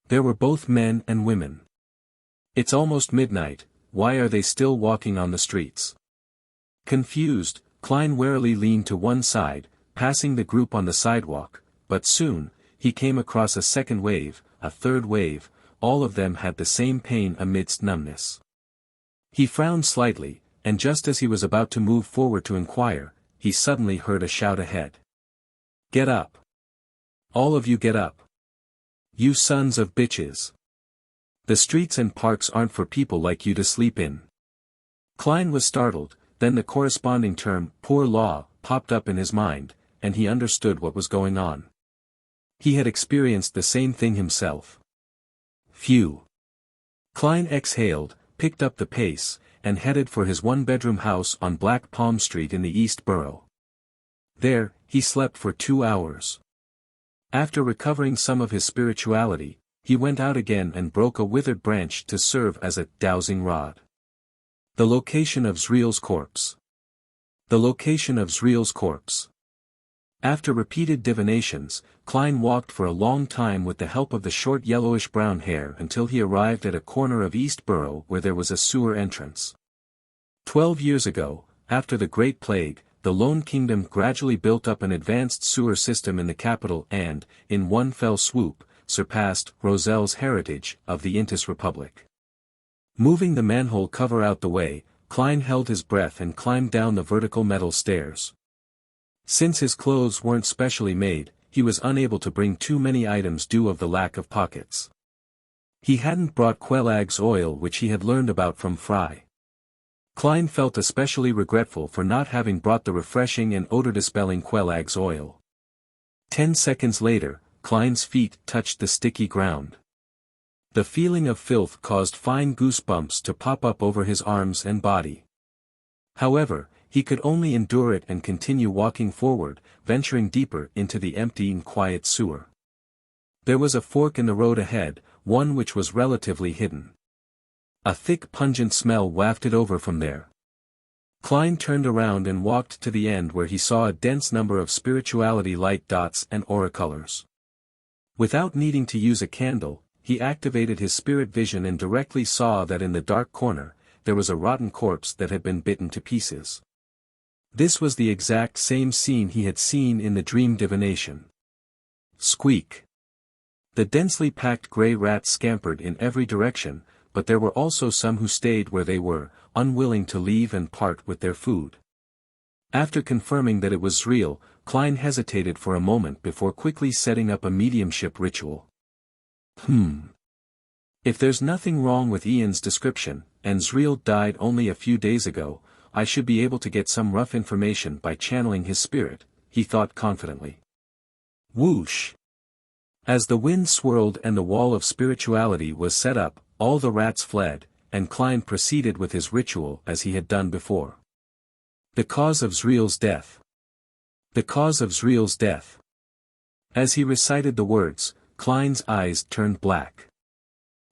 Speaker 1: There were both men and women. It's almost midnight, why are they still walking on the streets? Confused, Klein warily leaned to one side, passing the group on the sidewalk, but soon, he came across a second wave, a third wave, all of them had the same pain amidst numbness. He frowned slightly, and just as he was about to move forward to inquire, he suddenly heard a shout ahead. Get up! All of you get up! You sons of bitches! The streets and parks aren't for people like you to sleep in. Klein was startled, then the corresponding term, poor law, popped up in his mind, and he understood what was going on. He had experienced the same thing himself. Phew. Klein exhaled, picked up the pace, and headed for his one-bedroom house on Black Palm Street in the East Borough. There, he slept for 2 hours. After recovering some of his spirituality, he went out again and broke a withered branch to serve as a dowsing rod. The location of Zriel's corpse. The location of Zriel's corpse. After repeated divinations, Klein walked for a long time with the help of the short yellowish-brown hair until he arrived at a corner of East Borough where there was a sewer entrance. 12 years ago, after the Great Plague, the Lone Kingdom gradually built up an advanced sewer system in the capital and, in one fell swoop, surpassed Roselle's heritage of the Intis Republic. Moving the manhole cover out the way, Klein held his breath and climbed down the vertical metal stairs. Since his clothes weren't specially made, he was unable to bring too many items due of the lack of pockets. He hadn't brought Quelag's oil, which he had learned about from Fry. Klein felt especially regretful for not having brought the refreshing and odor-dispelling Quelag's oil. 10 seconds later, Klein's feet touched the sticky ground. The feeling of filth caused fine goosebumps to pop up over his arms and body. However, he could only endure it and continue walking forward, venturing deeper into the empty and quiet sewer. There was a fork in the road ahead, one which was relatively hidden. A thick pungent smell wafted over from there. Klein turned around and walked to the end where he saw a dense number of spirituality light dots and auricolors. Without needing to use a candle, he activated his spirit vision and directly saw that in the dark corner, there was a rotten corpse that had been bitten to pieces. This was the exact same scene he had seen in the dream divination. Squeak! The densely packed gray rats scampered in every direction, but there were also some who stayed where they were, unwilling to leave and part with their food. After confirming that it was real, Klein hesitated for a moment before quickly setting up a mediumship ritual. If there's nothing wrong with Ian's description, and Zriel died only a few days ago, I should be able to get some rough information by channeling his spirit, he thought confidently. Whoosh! As the wind swirled and the wall of spirituality was set up, all the rats fled, and Klein proceeded with his ritual as he had done before. The cause of Zriel's death. The cause of Zriel's death. As he recited the words, Klein's eyes turned black.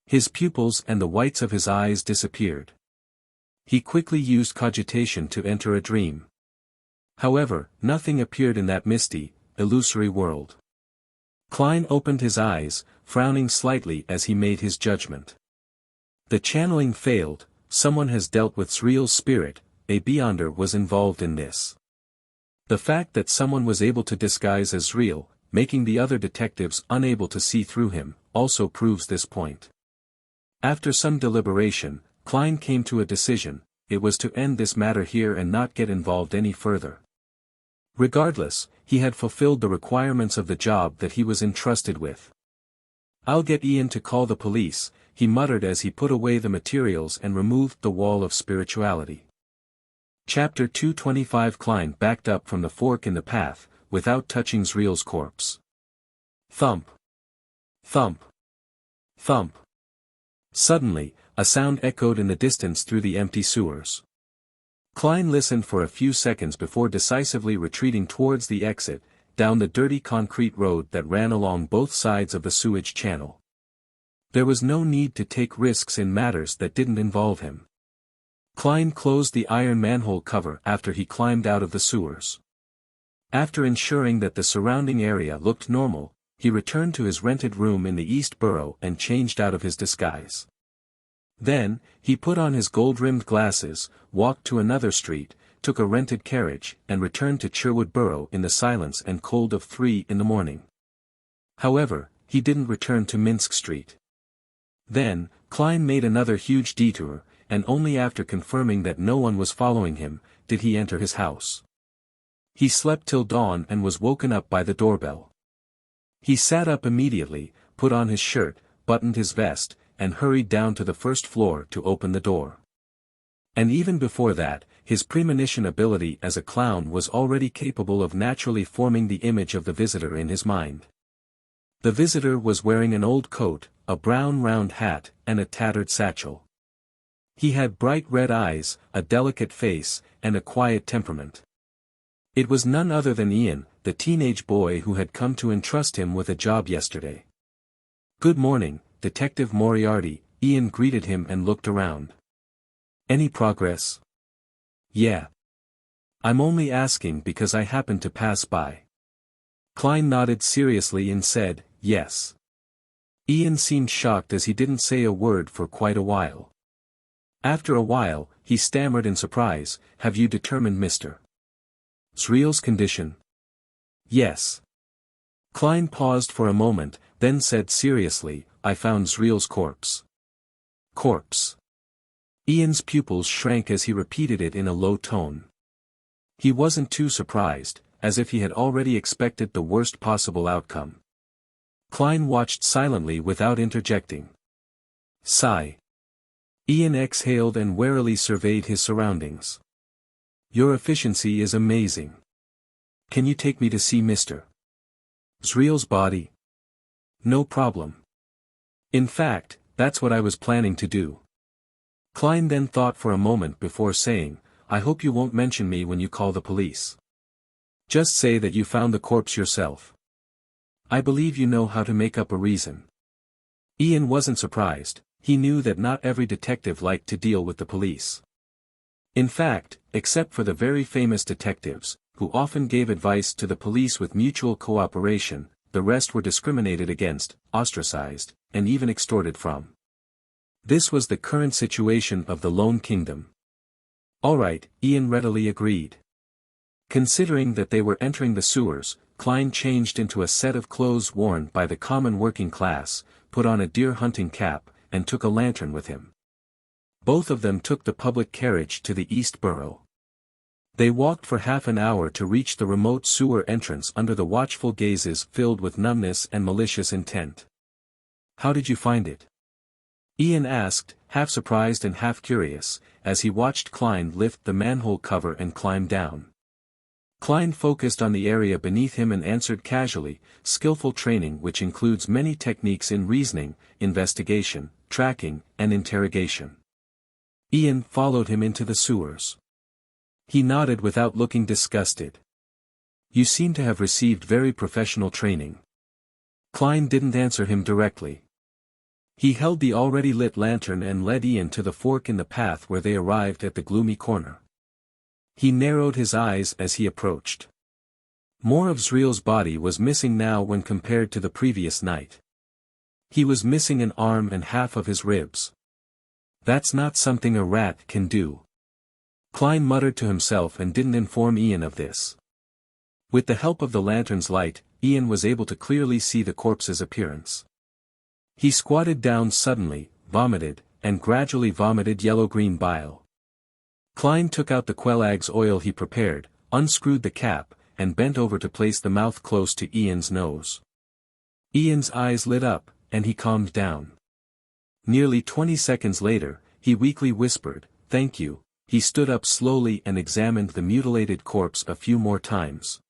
Speaker 1: His pupils and the whites of his eyes disappeared. He quickly used cogitation to enter a dream. However, nothing appeared in that misty, illusory world. Klein opened his eyes, frowning slightly as he made his judgment. The channeling failed, someone has dealt with Zriel's spirit, a Beyonder was involved in this. The fact that someone was able to disguise as Zriel, making the other detectives unable to see through him, also proves this point. After some deliberation, Klein came to a decision: it was to end this matter here and not get involved any further. Regardless, he had fulfilled the requirements of the job that he was entrusted with. "I'll get Ian to call the police," he muttered as he put away the materials and removed the wall of spirituality. Chapter 225. Klein backed up from the fork in the path, without touching Zriel's corpse. Thump! Thump! Thump! Suddenly, a sound echoed in the distance through the empty sewers. Klein listened for a few seconds before decisively retreating towards the exit, down the dirty concrete road that ran along both sides of the sewage channel. There was no need to take risks in matters that didn't involve him. Klein closed the iron manhole cover after he climbed out of the sewers. After ensuring that the surrounding area looked normal, he returned to his rented room in the East Borough and changed out of his disguise. Then, he put on his gold-rimmed glasses, walked to another street, took a rented carriage, and returned to Sherwood Borough in the silence and cold of 3 in the morning. However, he didn't return to Minsk Street. Then, Klein made another huge detour, and only after confirming that no one was following him, did he enter his house. He slept till dawn and was woken up by the doorbell. He sat up immediately, put on his shirt, buttoned his vest, and hurried down to the first floor to open the door. And even before that, his premonition ability as a clown was already capable of naturally forming the image of the visitor in his mind. The visitor was wearing an old coat, a brown round hat, and a tattered satchel. He had bright red eyes, a delicate face, and a quiet temperament. It was none other than Ian, the teenage boy who had come to entrust him with a job yesterday. "Good morning, Detective Moriarty," Ian greeted him and looked around. "Any progress?" "Yeah. I'm only asking because I happened to pass by." Klein nodded seriously and said, "Yes." Ian seemed shocked as he didn't say a word for quite a while. After a while, he stammered in surprise, "Have you determined Mr. Zreal's condition? Yes. Klein paused for a moment, then said seriously, I found Zreal's corpse. Corpse. Ian's pupils shrank as he repeated it in a low tone. He wasn't too surprised, as if he had already expected the worst possible outcome. Klein watched silently without interjecting. Sigh. Ian exhaled and warily surveyed his surroundings. Your efficiency is amazing. Can you take me to see Mr. Zreal's body? No problem. In fact, that's what I was planning to do. Klein then thought for a moment before saying, I hope you won't mention me when you call the police. Just say that you found the corpse yourself. I believe you know how to make up a reason. Ian wasn't surprised, he knew that not every detective liked to deal with the police. In fact, except for the very famous detectives, who often gave advice to the police with mutual cooperation, the rest were discriminated against, ostracized, and even extorted from. This was the current situation of the Lone Kingdom. Alright, Ian readily agreed. Considering that they were entering the sewers, Klein changed into a set of clothes worn by the common working class, put on a deer hunting cap, and took a lantern with him. Both of them took the public carriage to the East Borough. They walked for half an hour to reach the remote sewer entrance under the watchful gazes filled with numbness and malicious intent. How did you find it? Ian asked, half surprised and half curious, as he watched Klein lift the manhole cover and climb down. Klein focused on the area beneath him and answered casually, skillful training which includes many techniques in reasoning, investigation, tracking, and interrogation. Ian followed him into the sewers. He nodded without looking disgusted. You seem to have received very professional training. Klein didn't answer him directly. He held the already lit lantern and led Ian to the fork in the path where they arrived at the gloomy corner. He narrowed his eyes as he approached. More of Zreal's body was missing now when compared to the previous night. He was missing an arm and half of his ribs. That's not something a rat can do. Klein muttered to himself and didn't inform Ian of this. With the help of the lantern's light, Ian was able to clearly see the corpse's appearance. He squatted down suddenly, vomited, and gradually vomited yellow-green bile. Klein took out the Quelaag's oil he prepared, unscrewed the cap, and bent over to place the mouth close to Ian's nose. Ian's eyes lit up, and he calmed down. Nearly 20 seconds later, he weakly whispered, "Thank you." He stood up slowly and examined the mutilated corpse a few more times.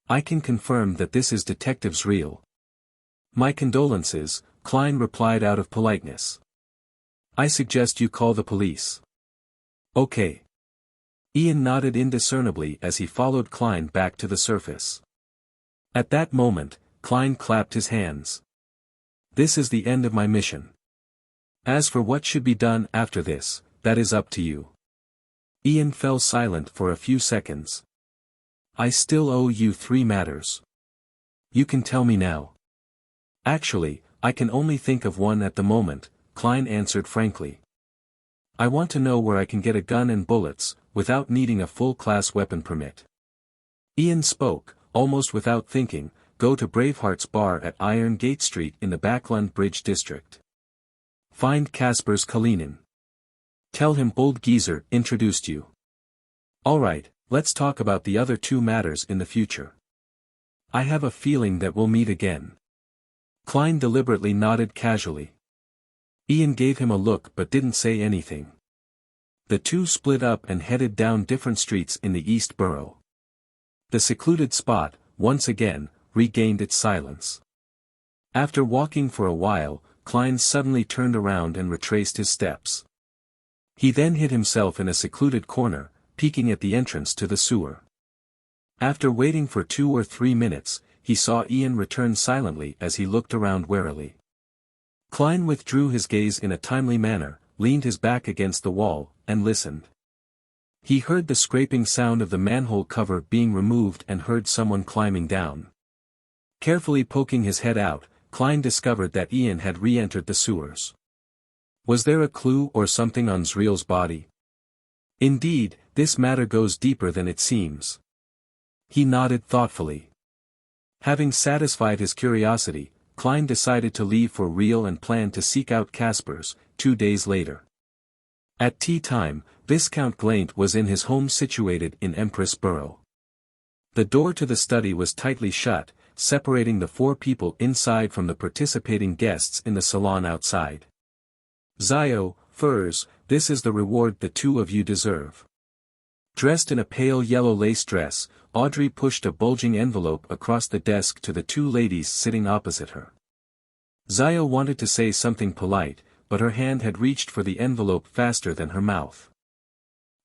Speaker 1: I can confirm that this is Detective Zreal. My condolences, Klein replied out of politeness. I suggest you call the police. Okay. Ian nodded indiscernibly as he followed Klein back to the surface. At that moment, Klein clapped his hands. This is the end of my mission. As for what should be done after this, that is up to you. Ian fell silent for a few seconds. I still owe you 3 matters. You can tell me now. Actually, I can only think of one at the moment, Klein answered frankly. I want to know where I can get a gun and bullets, without needing a full-class weapon permit. Ian spoke, almost without thinking, go to Braveheart's bar at Iron Gate Street in the Backland Bridge district. Find Kaspers Kalinin. Tell him Old Geezer introduced you. Alright, let's talk about the other 2 matters in the future. I have a feeling that we'll meet again. Klein deliberately nodded casually. Ian gave him a look but didn't say anything. The two split up and headed down different streets in the East Borough. The secluded spot, once again, regained its silence. After walking for a while, Klein suddenly turned around and retraced his steps. He then hid himself in a secluded corner, peeking at the entrance to the sewer. After waiting for 2 or 3 minutes, he saw Ian return silently as he looked around warily. Klein withdrew his gaze in a timely manner, leaned his back against the wall, and listened. He heard the scraping sound of the manhole cover being removed and heard someone climbing down. Carefully poking his head out, Klein discovered that Ian had re-entered the sewers. Was there a clue or something on Zreal's body? Indeed, this matter goes deeper than it seems. He nodded thoughtfully. Having satisfied his curiosity, Klein decided to leave for real and planned to seek out Casper's, 2 days later. At tea time, Viscount Glaint was in his home situated in Empress Borough. The door to the study was tightly shut, separating the 4 people inside from the participating guests in the salon outside. Zio, Furs, this is the reward the 2 of you deserve. Dressed in a pale yellow lace dress, Audrey pushed a bulging envelope across the desk to the 2 ladies sitting opposite her. Zio wanted to say something polite, but her hand had reached for the envelope faster than her mouth.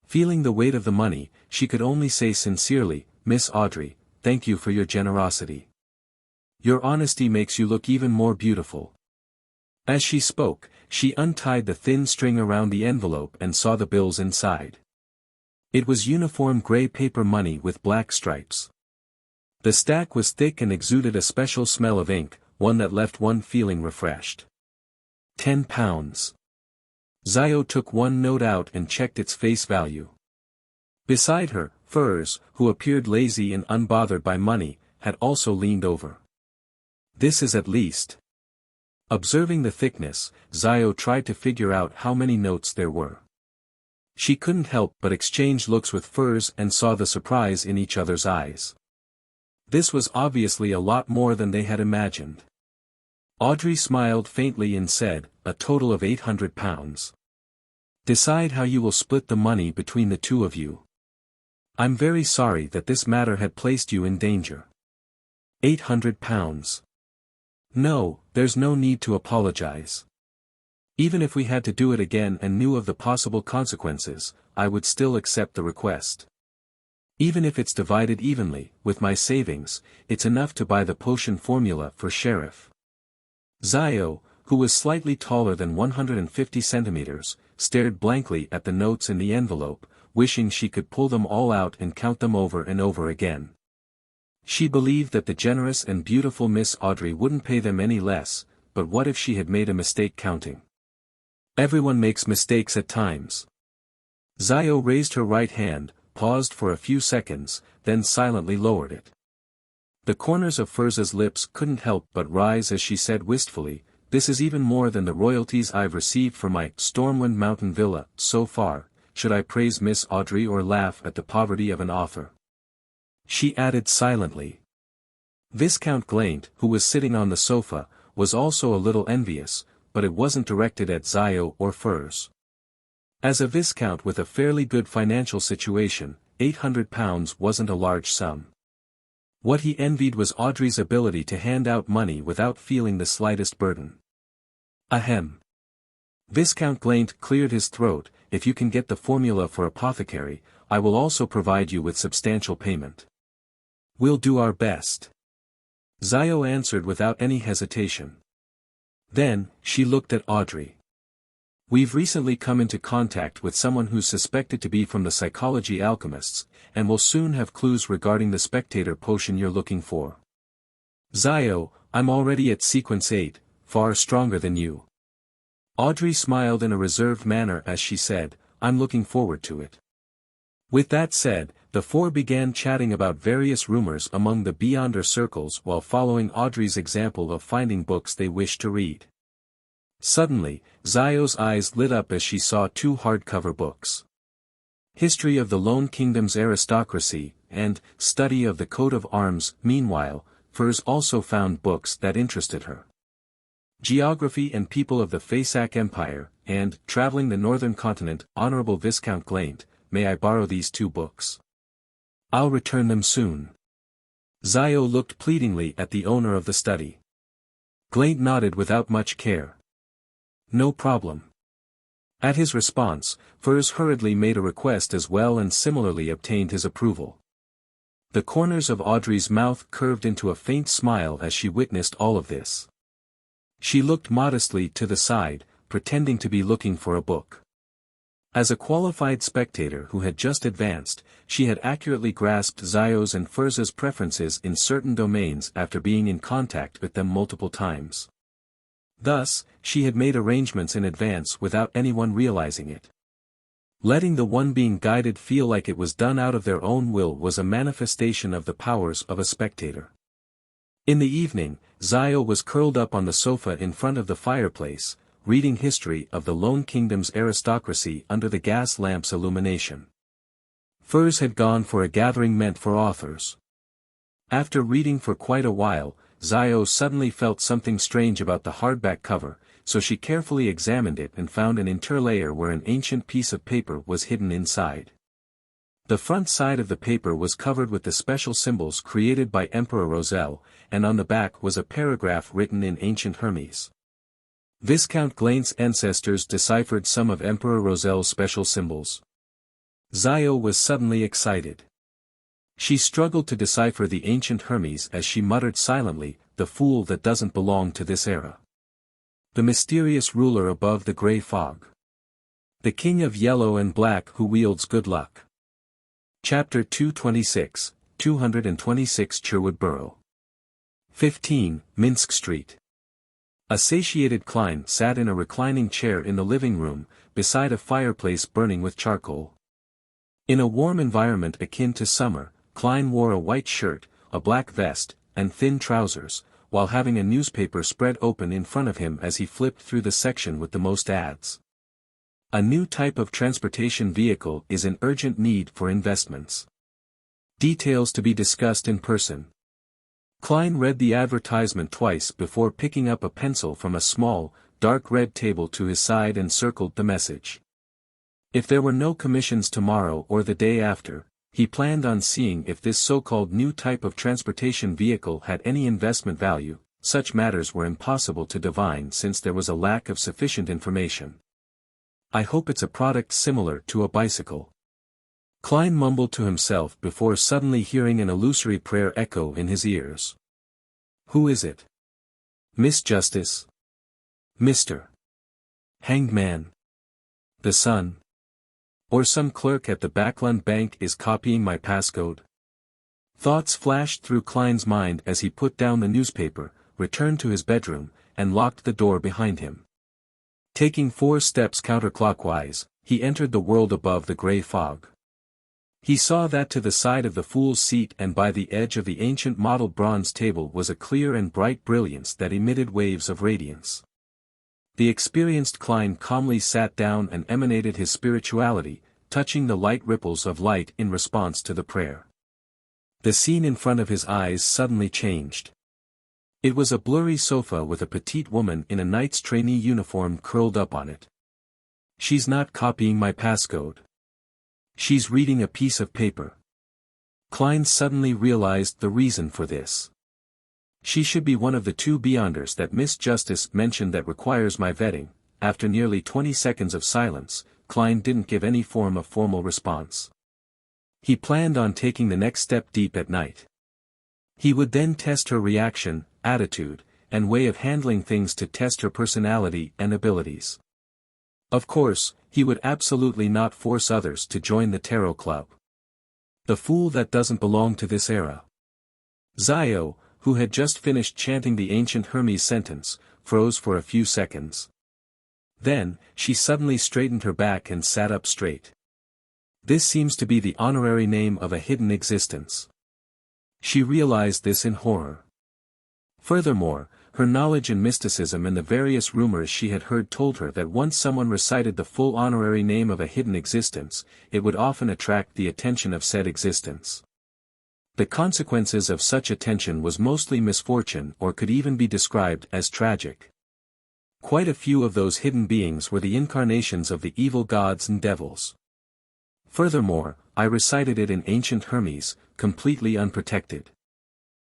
Speaker 1: Feeling the weight of the money, she could only say sincerely, "Miss Audrey, thank you for your generosity. Your honesty makes you look even more beautiful." As she spoke, she untied the thin string around the envelope and saw the bills inside. It was uniform gray paper money with black stripes. The stack was thick and exuded a special smell of ink, one that left one feeling refreshed. £10. Zio took one note out and checked its face value. Beside her, Furs, who appeared lazy and unbothered by money, had also leaned over. "This is at least." Observing the thickness, Zio tried to figure out how many notes there were. She couldn't help but exchange looks with Furs and saw the surprise in each other's eyes. This was obviously a lot more than they had imagined. Audrey smiled faintly and said, "A total of £800. Decide how you will split the money between the 2 of you. I'm very sorry that this matter had placed you in danger." £800. No, there's no need to apologize. Even if we had to do it again and knew of the possible consequences, I would still accept the request. Even if it's divided evenly, with my savings, it's enough to buy the potion formula for Sheriff. Zio, who was slightly taller than 150 centimeters, stared blankly at the notes in the envelope, wishing she could pull them all out and count them over and over again. She believed that the generous and beautiful Miss Audrey wouldn't pay them any less, but what if she had made a mistake counting? Everyone makes mistakes at times. Zio raised her right hand, paused for a few seconds, then silently lowered it. The corners of Furz's lips couldn't help but rise as she said wistfully, "This is even more than the royalties I've received for my Stormwind Mountain Villa, so far. Should I praise Miss Audrey or laugh at the poverty of an author?" She added silently. Viscount Glaint, who was sitting on the sofa, was also a little envious, but it wasn't directed at Zio or Furs. As a viscount with a fairly good financial situation, £800 wasn't a large sum. What he envied was Audrey's ability to hand out money without feeling the slightest burden. Ahem. Viscount Glaint cleared his throat. "If you can get the formula for apothecary, I will also provide you with substantial payment." "We'll do our best," Zio answered without any hesitation. Then, she looked at Audrey. "We've recently come into contact with someone who's suspected to be from the Psychology Alchemists, and will soon have clues regarding the Spectator potion you're looking for. Zio, I'm already at Sequence 8, far stronger than you." Audrey smiled in a reserved manner as she said, "I'm looking forward to it." With that said, the 4 began chatting about various rumors among the Beyonder circles while following Audrey's example of finding books they wished to read. Suddenly, Zio's eyes lit up as she saw 2 hardcover books. History of the Lone Kingdom's Aristocracy, and Study of the Coat of Arms. Meanwhile, Furs also found books that interested her. Geography and People of the Faesac Empire, and Traveling the Northern Continent. Honorable Viscount Glaint, may I borrow these 2 books? I'll return them soon. Zio looked pleadingly at the owner of the study. Glaint nodded without much care. "No problem." At his response, Furs hurriedly made a request as well and similarly obtained his approval. The corners of Audrey's mouth curved into a faint smile as she witnessed all of this. She looked modestly to the side, pretending to be looking for a book. As a qualified spectator who had just advanced, she had accurately grasped Zio's and Furz's preferences in certain domains after being in contact with them multiple times. Thus, she had made arrangements in advance without anyone realizing it. Letting the one being guided feel like it was done out of their own will was a manifestation of the powers of a spectator. In the evening, Zio was curled up on the sofa in front of the fireplace, reading history of the Lone Kingdom's aristocracy under the gas lamp's illumination. Furs had gone for a gathering meant for authors. After reading for quite a while, Zio suddenly felt something strange about the hardback cover, so she carefully examined it and found an interlayer where an ancient piece of paper was hidden inside. The front side of the paper was covered with the special symbols created by Emperor Roselle, and on the back was a paragraph written in ancient Hermes. Viscount Glaine's ancestors deciphered some of Emperor Roselle's special symbols. Zio was suddenly excited. She struggled to decipher the ancient Hermes as she muttered silently, "The fool that doesn't belong to this era. The mysterious ruler above the grey fog. The king of yellow and black who wields good luck." Chapter 226, 226 Sherwood Borough. 15, Minsk Street. A satiated Klein sat in a reclining chair in the living room, beside a fireplace burning with charcoal. In a warm environment akin to summer, Klein wore a white shirt, a black vest, and thin trousers, while having a newspaper spread open in front of him as he flipped through the section with the most ads. A new type of transportation vehicle is in urgent need for investments. Details to be discussed in person. Klein read the advertisement twice before picking up a pencil from a small, dark red table to his side and circled the message. If there were no commissions tomorrow or the day after, he planned on seeing if this so-called new type of transportation vehicle had any investment value. Such matters were impossible to divine since there was a lack of sufficient information. "I hope it's a product similar to a bicycle," Klein mumbled to himself before suddenly hearing an illusory prayer echo in his ears. "Who is it? Miss Justice? Mr. Hanged Man? The Sun? Or some clerk at the Backlund Bank is copying my passcode?" Thoughts flashed through Klein's mind as he put down the newspaper, returned to his bedroom, and locked the door behind him. Taking 4 steps counterclockwise, he entered the world above the grey fog. He saw that to the side of the fool's seat and by the edge of the ancient model bronze table was a clear and bright brilliance that emitted waves of radiance. The experienced Klein calmly sat down and emanated his spirituality, touching the light ripples of light in response to the prayer. The scene in front of his eyes suddenly changed. It was a blurry sofa with a petite woman in a knight's trainee uniform curled up on it. "She's not copying my passcode. She's reading a piece of paper." Klein suddenly realized the reason for this. "She should be one of the 2 Beyonders that Miss Justice mentioned that requires my vetting." After nearly 20 seconds of silence, Klein didn't give any form of formal response. He planned on taking the next step deep at night. He would then test her reaction, attitude, and way of handling things to test her personality and abilities. Of course, he would absolutely not force others to join the tarot club. The fool that doesn't belong to this era. Zio, who had just finished chanting the ancient Hermes sentence, froze for a few seconds. Then, she suddenly straightened her back and sat up straight. This seems to be the honorary name of a hidden existence. She realized this in horror. Furthermore, her knowledge in mysticism and the various rumors she had heard told her that once someone recited the full honorary name of a hidden existence, it would often attract the attention of said existence. The consequences of such attention was mostly misfortune or could even be described as tragic. Quite a few of those hidden beings were the incarnations of the evil gods and devils. Furthermore, I recited it in ancient Hermes, completely unprotected.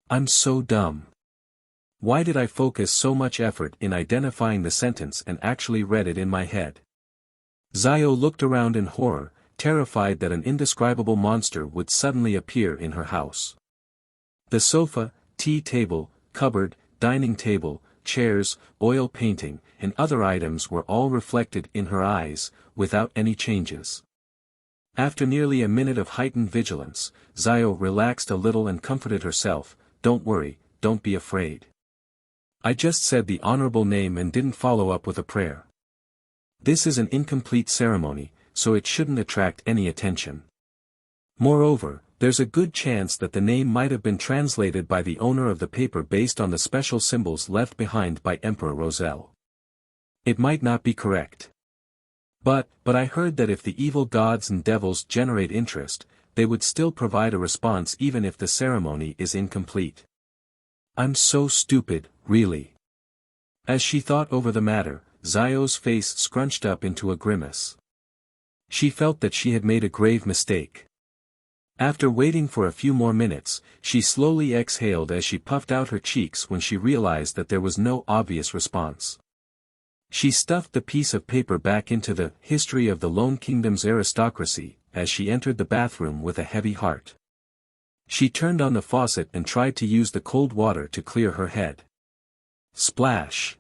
Speaker 1: I'm so dumb. Why did I focus so much effort in identifying the sentence and actually read it in my head? Zio looked around in horror, terrified that an indescribable monster would suddenly appear in her house. The sofa, tea table, cupboard, dining table, chairs, oil painting, and other items were all reflected in her eyes, without any changes. After nearly a minute of heightened vigilance, Zio relaxed a little and comforted herself. Don't worry, don't be afraid. I just said the honorable name and didn't follow up with a prayer. This is an incomplete ceremony, so it shouldn't attract any attention. Moreover, there's a good chance that the name might have been translated by the owner of the paper based on the special symbols left behind by Emperor Roselle. It might not be correct. But I heard that if the evil gods and devils generate interest, they would still provide a response even if the ceremony is incomplete. I'm so stupid, really. As she thought over the matter, Xiao's face scrunched up into a grimace. She felt that she had made a grave mistake. After waiting for a few more minutes, she slowly exhaled as she puffed out her cheeks when she realized that there was no obvious response. She stuffed the piece of paper back into the History of the Lone Kingdom's Aristocracy, as she entered the bathroom with a heavy heart. She turned on the faucet and tried to use the cold water to clear her head. Splash!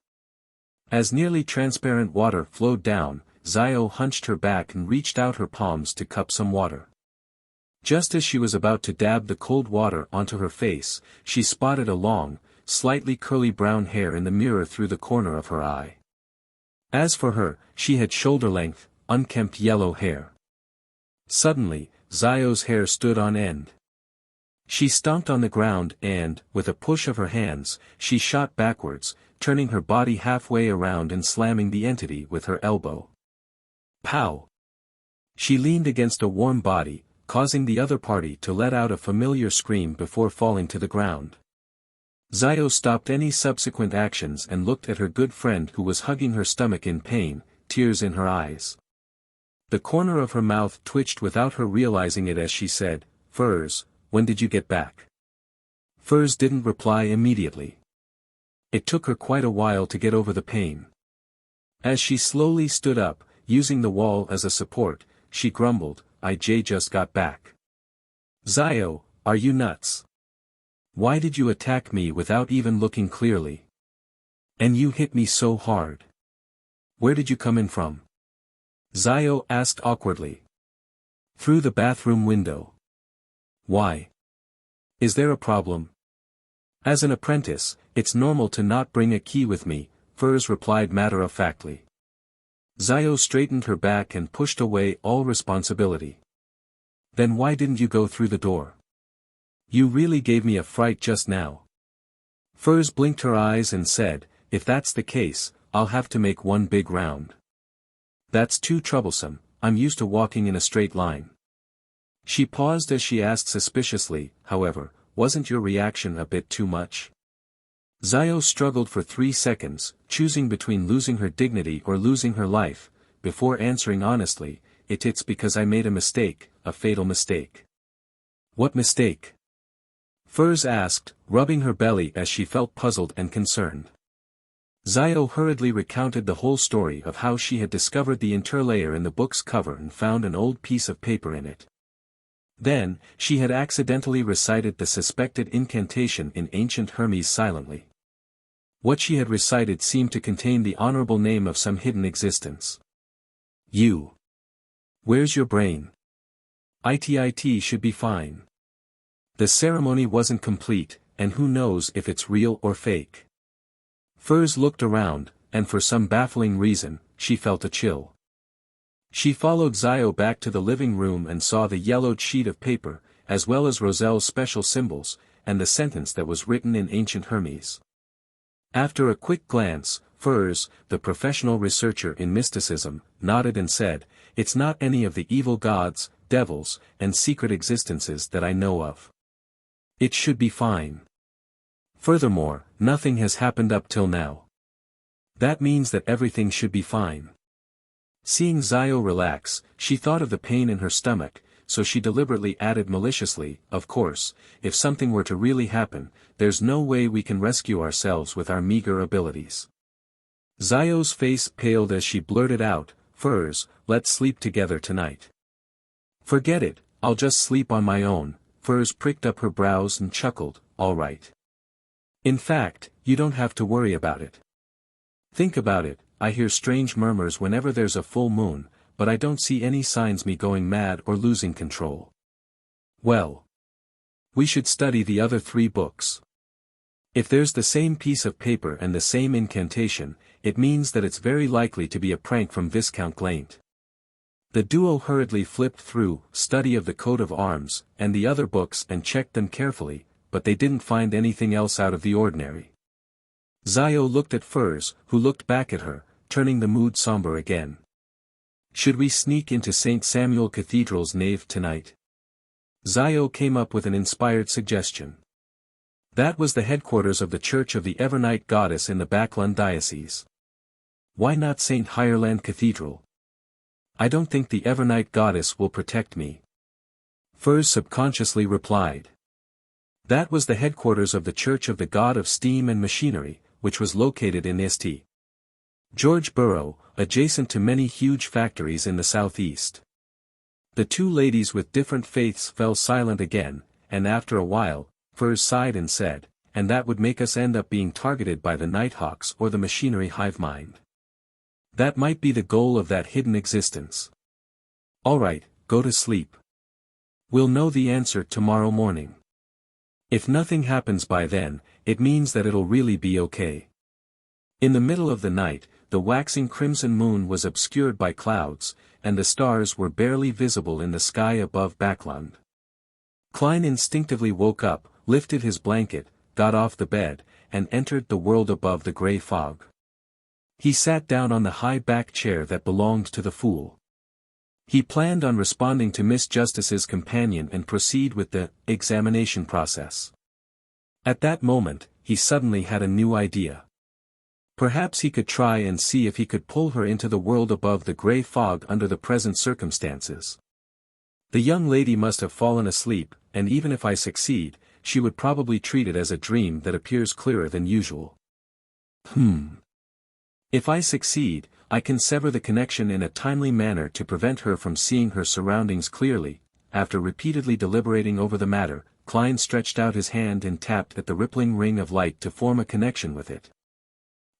Speaker 1: As nearly transparent water flowed down, Xiao hunched her back and reached out her palms to cup some water. Just as she was about to dab the cold water onto her face, she spotted a long, slightly curly brown hair in the mirror through the corner of her eye. As for her, she had shoulder-length, unkempt yellow hair. Suddenly, Xiao's hair stood on end. She stomped on the ground and, with a push of her hands, she shot backwards, turning her body halfway around and slamming the entity with her elbow. Pow! She leaned against a warm body, causing the other party to let out a familiar scream before falling to the ground. Xiao stopped any subsequent actions and looked at her good friend who was hugging her stomach in pain, tears in her eyes. The corner of her mouth twitched without her realizing it as she said, "Furs, when did you get back?" Furs didn't reply immediately. It took her quite a while to get over the pain. As she slowly stood up, using the wall as a support, she grumbled, "I just got back." "Xiao, are you nuts? Why did you attack me without even looking clearly? And you hit me so hard. Where did you come in from?" Xiao asked awkwardly. "Through the bathroom window." "Why? Is there a problem?" "As an apprentice, it's normal to not bring a key with me," Furs replied matter-of-factly. Xiao straightened her back and pushed away all responsibility. "Then why didn't you go through the door? You really gave me a fright just now." Furs blinked her eyes and said, "If that's the case, I'll have to make one big round. That's too troublesome, I'm used to walking in a straight line." She paused as she asked suspiciously, "However, wasn't your reaction a bit too much?" Xiao struggled for 3 seconds, choosing between losing her dignity or losing her life, before answering honestly, "It's because I made a mistake, a fatal mistake." "What mistake?" Furs asked, rubbing her belly as she felt puzzled and concerned. Xiao hurriedly recounted the whole story of how she had discovered the interlayer in the book's cover and found an old piece of paper in it. Then, she had accidentally recited the suspected incantation in ancient Hermes silently. What she had recited seemed to contain the honorable name of some hidden existence. "You. Where's your brain? It should be fine. The ceremony wasn't complete, and who knows if it's real or fake." Furs looked around, and for some baffling reason, she felt a chill. She followed Xiao back to the living room and saw the yellowed sheet of paper, as well as Roselle's special symbols, and the sentence that was written in ancient Hermes. After a quick glance, Furs, the professional researcher in mysticism, nodded and said, "It's not any of the evil gods, devils, and secret existences that I know of. It should be fine. Furthermore, nothing has happened up till now. That means that everything should be fine." Seeing Xiao relax, she thought of the pain in her stomach, so she deliberately added maliciously, "Of course, if something were to really happen, there's no way we can rescue ourselves with our meager abilities." Xiao's face paled as she blurted out, "Furs, let's sleep together tonight." "Forget it, I'll just sleep on my own." Furs pricked up her brows and chuckled, "All right. In fact, you don't have to worry about it. Think about it, I hear strange murmurs whenever there's a full moon, but I don't see any signs me going mad or losing control. Well, we should study the other 3 books. If there's the same piece of paper and the same incantation, it means that it's very likely to be a prank from Viscount Glaint." The duo hurriedly flipped through Study of the Coat of Arms and the other books and checked them carefully, but they didn't find anything else out of the ordinary. Zio looked at Furs, who looked back at her, turning the mood somber again. Should we sneak into St. Samuel Cathedral's nave tonight? Zio came up with an inspired suggestion. That was the headquarters of the Church of the Evernight Goddess in the Backlund Diocese. Why not St. Hireland Cathedral? I don't think the Evernight Goddess will protect me. Furs subconsciously replied. That was the headquarters of the Church of the God of Steam and Machinery, which was located in St. George Borough, adjacent to many huge factories in the southeast. The two ladies with different faiths fell silent again, and after a while, Furs sighed and said, and that would make us end up being targeted by the Nighthawks or the machinery hive mind. That might be the goal of that hidden existence. Alright, go to sleep. We'll know the answer tomorrow morning. If nothing happens by then, it means that it'll really be okay. In the middle of the night, the waxing crimson moon was obscured by clouds, and the stars were barely visible in the sky above Backlund. Klein instinctively woke up, lifted his blanket, got off the bed, and entered the world above the grey fog. He sat down on the high back chair that belonged to the fool. He planned on responding to Miss Justice's companion and proceed with the examination process. At that moment, he suddenly had a new idea. Perhaps he could try and see if he could pull her into the world above the grey fog under the present circumstances. The young lady must have fallen asleep, and even if I succeed, she would probably treat it as a dream that appears clearer than usual. If I succeed, I can sever the connection in a timely manner to prevent her from seeing her surroundings clearly. After repeatedly deliberating over the matter, Klein stretched out his hand and tapped at the rippling ring of light to form a connection with it.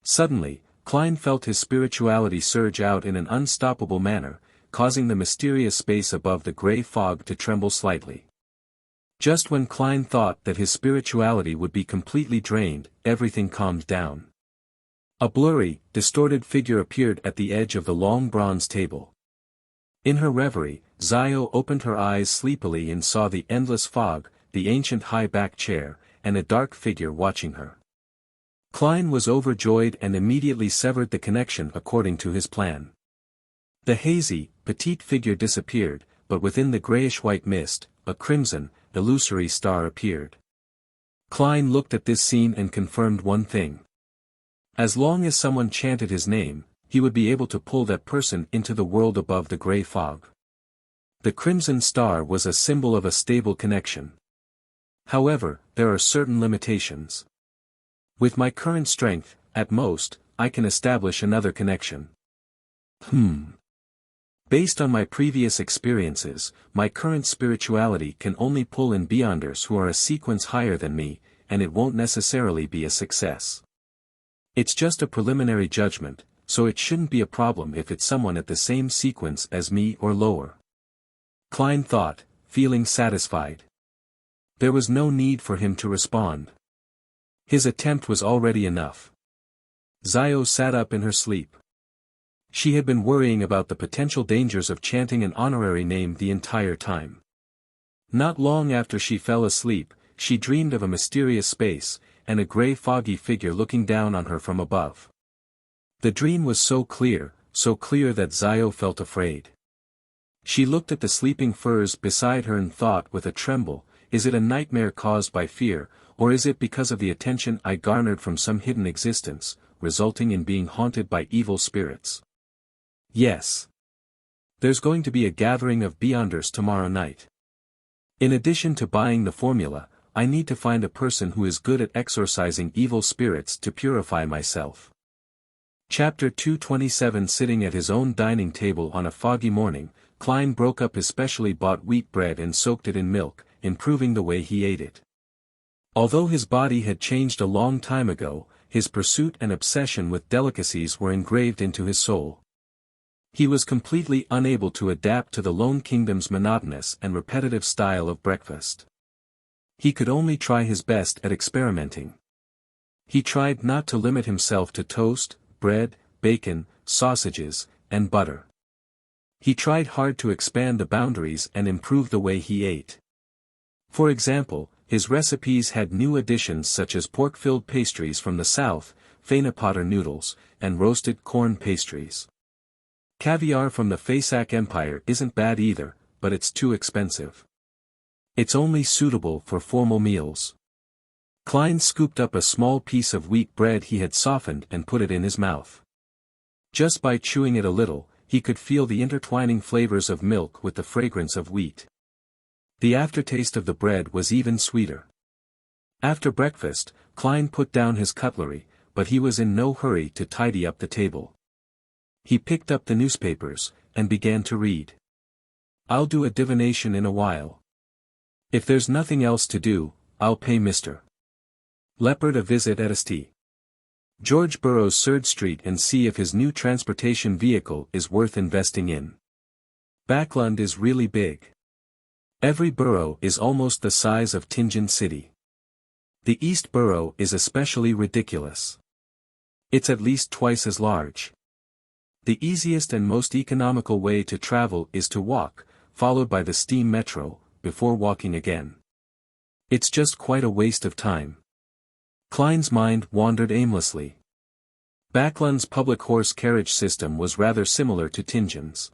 Speaker 1: Suddenly, Klein felt his spirituality surge out in an unstoppable manner, causing the mysterious space above the grey fog to tremble slightly. Just when Klein thought that his spirituality would be completely drained, everything calmed down. A blurry, distorted figure appeared at the edge of the long bronze table. In her reverie, Zio opened her eyes sleepily and saw the endless fog, the ancient high-back chair, and a dark figure watching her. Klein was overjoyed and immediately severed the connection according to his plan. The hazy, petite figure disappeared, but within the grayish-white mist, a crimson, illusory star appeared. Klein looked at this scene and confirmed one thing. As long as someone chanted his name, he would be able to pull that person into the world above the grey fog. The crimson star was a symbol of a stable connection. However, there are certain limitations. With my current strength, at most, I can establish another connection. Based on my previous experiences, my current spirituality can only pull in beyonders who are a sequence higher than me, and it won't necessarily be a success. It's just a preliminary judgment, so it shouldn't be a problem if it's someone at the same sequence as me or lower. Klein thought, feeling satisfied. There was no need for him to respond. His attempt was already enough. Zio sat up in her sleep. She had been worrying about the potential dangers of chanting an honorary name the entire time. Not long after she fell asleep, she dreamed of a mysterious space, and a grey foggy figure looking down on her from above. The dream was so clear that Zio felt afraid. She looked at the sleeping Furs beside her and thought with a tremble, is it a nightmare caused by fear, or is it because of the attention I garnered from some hidden existence, resulting in being haunted by evil spirits? Yes. There's going to be a gathering of Beyonders tomorrow night. In addition to buying the formula, I need to find a person who is good at exorcising evil spirits to purify myself. Chapter 227. Sitting at his own dining table on a foggy morning, Klein broke up his specially bought wheat bread and soaked it in milk, improving the way he ate it. Although his body had changed a long time ago, his pursuit and obsession with delicacies were engraved into his soul. He was completely unable to adapt to the Lone Kingdom's monotonous and repetitive style of breakfast. He could only try his best at experimenting. He tried not to limit himself to toast, bread, bacon, sausages, and butter. He tried hard to expand the boundaries and improve the way he ate. For example, his recipes had new additions such as pork-filled pastries from the south, Potter noodles, and roasted corn pastries. Caviar from the Fasak Empire isn't bad either, but it's too expensive. It's only suitable for formal meals. Klein scooped up a small piece of wheat bread he had softened and put it in his mouth. Just by chewing it a little, he could feel the intertwining flavors of milk with the fragrance of wheat. The aftertaste of the bread was even sweeter. After breakfast, Klein put down his cutlery, but he was in no hurry to tidy up the table. He picked up the newspapers, and began to read. "I'll do a divination in a while. If there's nothing else to do, I'll pay Mr. Leopard a visit at St. George Burroughs' 3rd Street and see if his new transportation vehicle is worth investing in. Backlund is really big. Every borough is almost the size of Tianjin City. The East Borough is especially ridiculous. It's at least twice as large. The easiest and most economical way to travel is to walk, followed by the steam metro, before walking again. It's just quite a waste of time." Klein's mind wandered aimlessly. Backlund's public horse carriage system was rather similar to Tianjin's.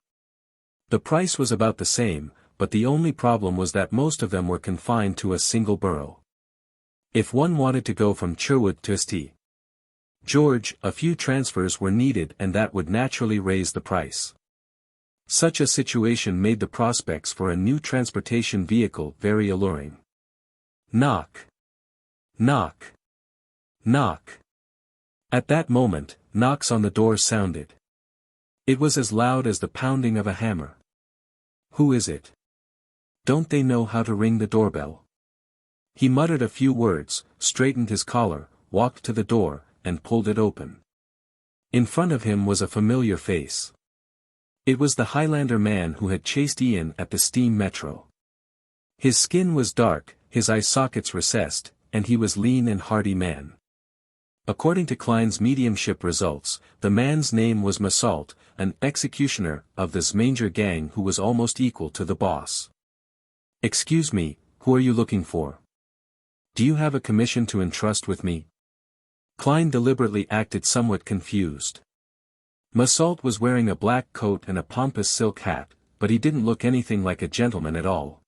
Speaker 1: The price was about the same, but the only problem was that most of them were confined to a single borough. If one wanted to go from Sherwood to St. George, a few transfers were needed and that would naturally raise the price. Such a situation made the prospects for a new transportation vehicle very alluring. Knock. Knock. Knock. At that moment, knocks on the door sounded. It was as loud as the pounding of a hammer. "Who is it? Don't they know how to ring the doorbell?" He muttered a few words, straightened his collar, walked to the door, and pulled it open. In front of him was a familiar face. It was the Highlander man who had chased Ian at the steam metro. His skin was dark, his eye sockets recessed, and he was lean and hearty man. According to Klein's mediumship results, the man's name was Massault, an executioner of the Zmanger gang who was almost equal to the boss. "Excuse me, who are you looking for? Do you have a commission to entrust with me?" Klein deliberately acted somewhat confused. Massault was wearing a black coat and a pompous silk hat, but he didn't look anything like a gentleman at all.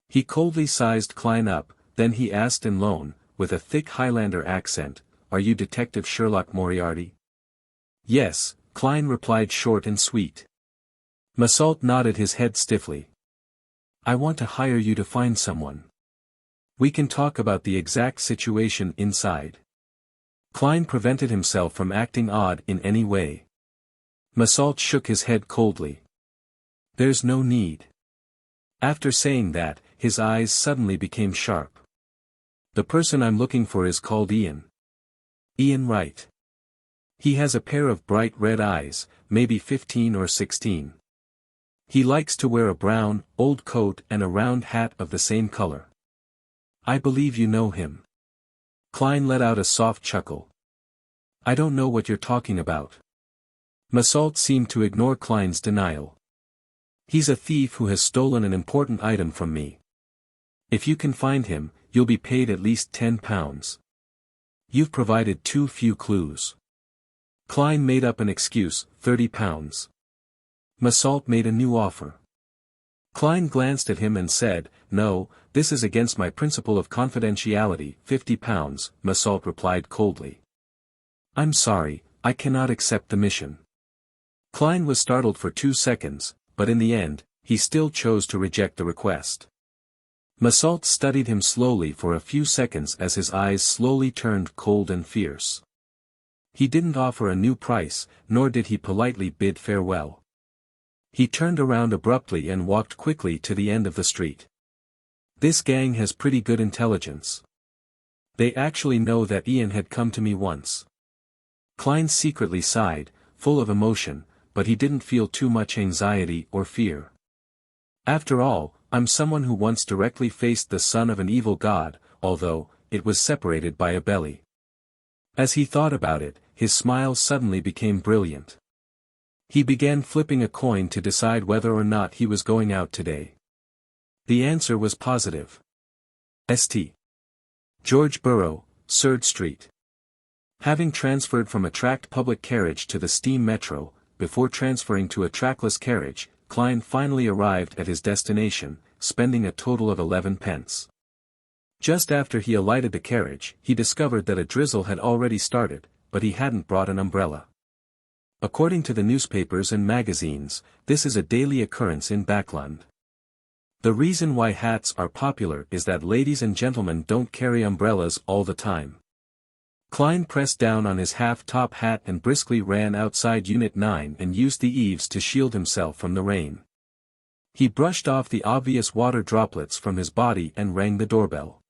Speaker 1: He coldly sized Klein up, then he asked in Lone, with a thick Highlander accent, "Are you Detective Sherlock Moriarty?" "Yes," Klein replied short and sweet. Massault nodded his head stiffly. "I want to hire you to find someone. We can talk about the exact situation inside." Klein prevented himself from acting odd in any way. Massault shook his head coldly. "There's no need." After saying that, his eyes suddenly became sharp. "The person I'm looking for is called Ian. Ian Wright. He has a pair of bright red eyes, maybe 15 or 16. He likes to wear a brown, old coat and a round hat of the same color. I believe you know him." Klein let out a soft chuckle. "I don't know what you're talking about." Massault seemed to ignore Klein's denial. "He's a thief who has stolen an important item from me. If you can find him, you'll be paid at least £10. You've provided too few clues." Klein made up an excuse, £30. Massault made a new offer. Klein glanced at him and said, "No, this is against my principle of confidentiality, £50, Massault replied coldly. "I'm sorry, I cannot accept the mission." Klein was startled for 2 seconds, but in the end, he still chose to reject the request. Massault studied him slowly for a few seconds as his eyes slowly turned cold and fierce. He didn't offer a new price, nor did he politely bid farewell. He turned around abruptly and walked quickly to the end of the street. "This gang has pretty good intelligence. They actually know that Ian had come to me once." Klein secretly sighed, full of emotion, but he didn't feel too much anxiety or fear. "After all, I'm someone who once directly faced the son of an evil god, although it was separated by a belly." As he thought about it, his smile suddenly became brilliant. He began flipping a coin to decide whether or not he was going out today. The answer was positive. St. George Borough, Surd Street. Having transferred from a tracked public carriage to the steam metro, before transferring to a trackless carriage, Klein finally arrived at his destination, spending a total of 11 pence. Just after he alighted the carriage, he discovered that a drizzle had already started, but he hadn't brought an umbrella. According to the newspapers and magazines, this is a daily occurrence in Backland. The reason why hats are popular is that ladies and gentlemen don't carry umbrellas all the time. Klein pressed down on his half-top hat and briskly ran outside Unit 9 and used the eaves to shield himself from the rain. He brushed off the obvious water droplets from his body and rang the doorbell.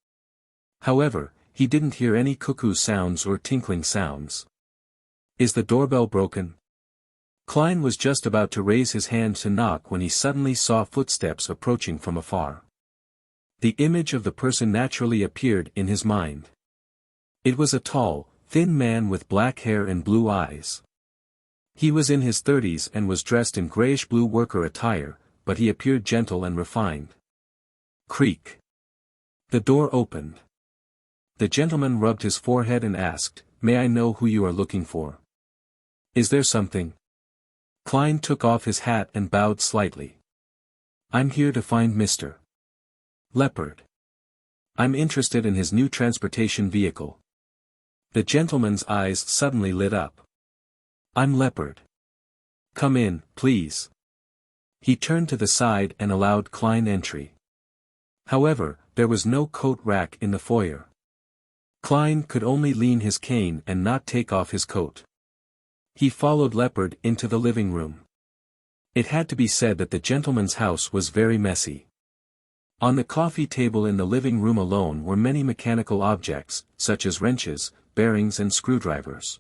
Speaker 1: However, he didn't hear any cuckoo sounds or tinkling sounds. Is the doorbell broken? Klein was just about to raise his hand to knock when he suddenly saw footsteps approaching from afar. The image of the person naturally appeared in his mind. It was a tall, thin man with black hair and blue eyes. He was in his 30s and was dressed in grayish-blue worker attire, but he appeared gentle and refined. Creak. The door opened. The gentleman rubbed his forehead and asked, "May I know who you are looking for? Is there something?" Klein took off his hat and bowed slightly. "I'm here to find Mr. Leopard. I'm interested in his new transportation vehicle." The gentleman's eyes suddenly lit up. "I'm Leopard. Come in, please." He turned to the side and allowed Klein entry. However, there was no coat rack in the foyer. Klein could only lean his cane and not take off his coat. He followed Leopard into the living room. It had to be said that the gentleman's house was very messy. On the coffee table in the living room alone were many mechanical objects, such as wrenches, bearings and screwdrivers.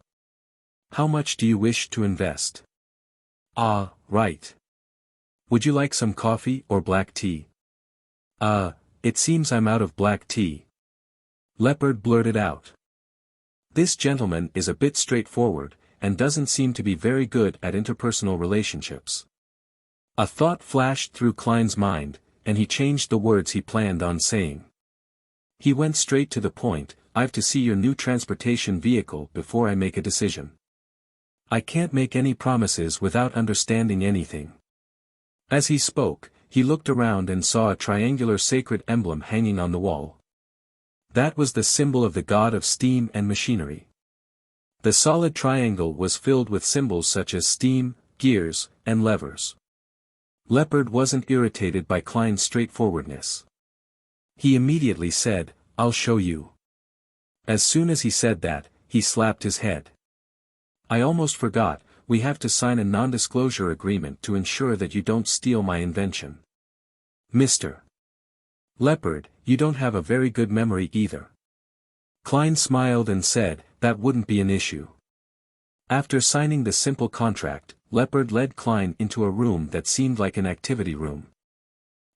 Speaker 1: "How much do you wish to invest?" "Ah, right. Would you like some coffee or black tea?" It seems I'm out of black tea." Leopard blurted out. This gentleman is a bit straightforward, and doesn't seem to be very good at interpersonal relationships. A thought flashed through Klein's mind, and he changed the words he planned on saying. He went straight to the point, "I've to see your new transportation vehicle before I make a decision. I can't make any promises without understanding anything." As he spoke, he looked around and saw a triangular sacred emblem hanging on the wall. That was the symbol of the god of steam and machinery. The solid triangle was filled with symbols such as steam, gears, and levers. Leopard wasn't irritated by Klein's straightforwardness. He immediately said, "I'll show you." As soon as he said that, he slapped his head. "I almost forgot, we have to sign a non-disclosure agreement to ensure that you don't steal my invention. Mr. Leopard, you don't have a very good memory either." Klein smiled and said, "That wouldn't be an issue." After signing the simple contract, Leopard led Klein into a room that seemed like an activity room.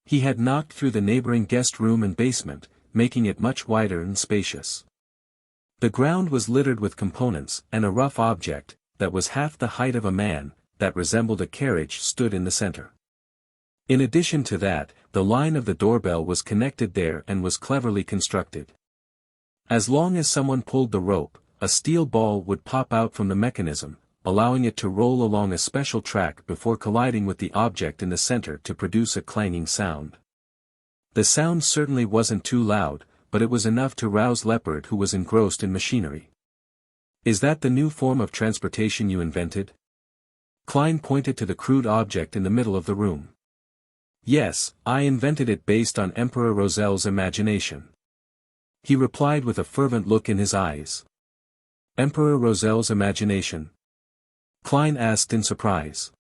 Speaker 1: He had knocked through the neighboring guest room and basement, making it much wider and spacious. The ground was littered with components, and a rough object, that was half the height of a man, that resembled a carriage stood in the center. In addition to that, the line of the doorbell was connected there and was cleverly constructed. As long as someone pulled the rope, a steel ball would pop out from the mechanism, allowing it to roll along a special track before colliding with the object in the center to produce a clanging sound. The sound certainly wasn't too loud, but it was enough to rouse Leopard, who was engrossed in machinery. "Is that the new form of transportation you invented?" Klein pointed to the crude object in the middle of the room. "Yes, I invented it based on Emperor Rosel's imagination," he replied with a fervent look in his eyes. "Emperor Rosel's imagination?" Klein asked in surprise.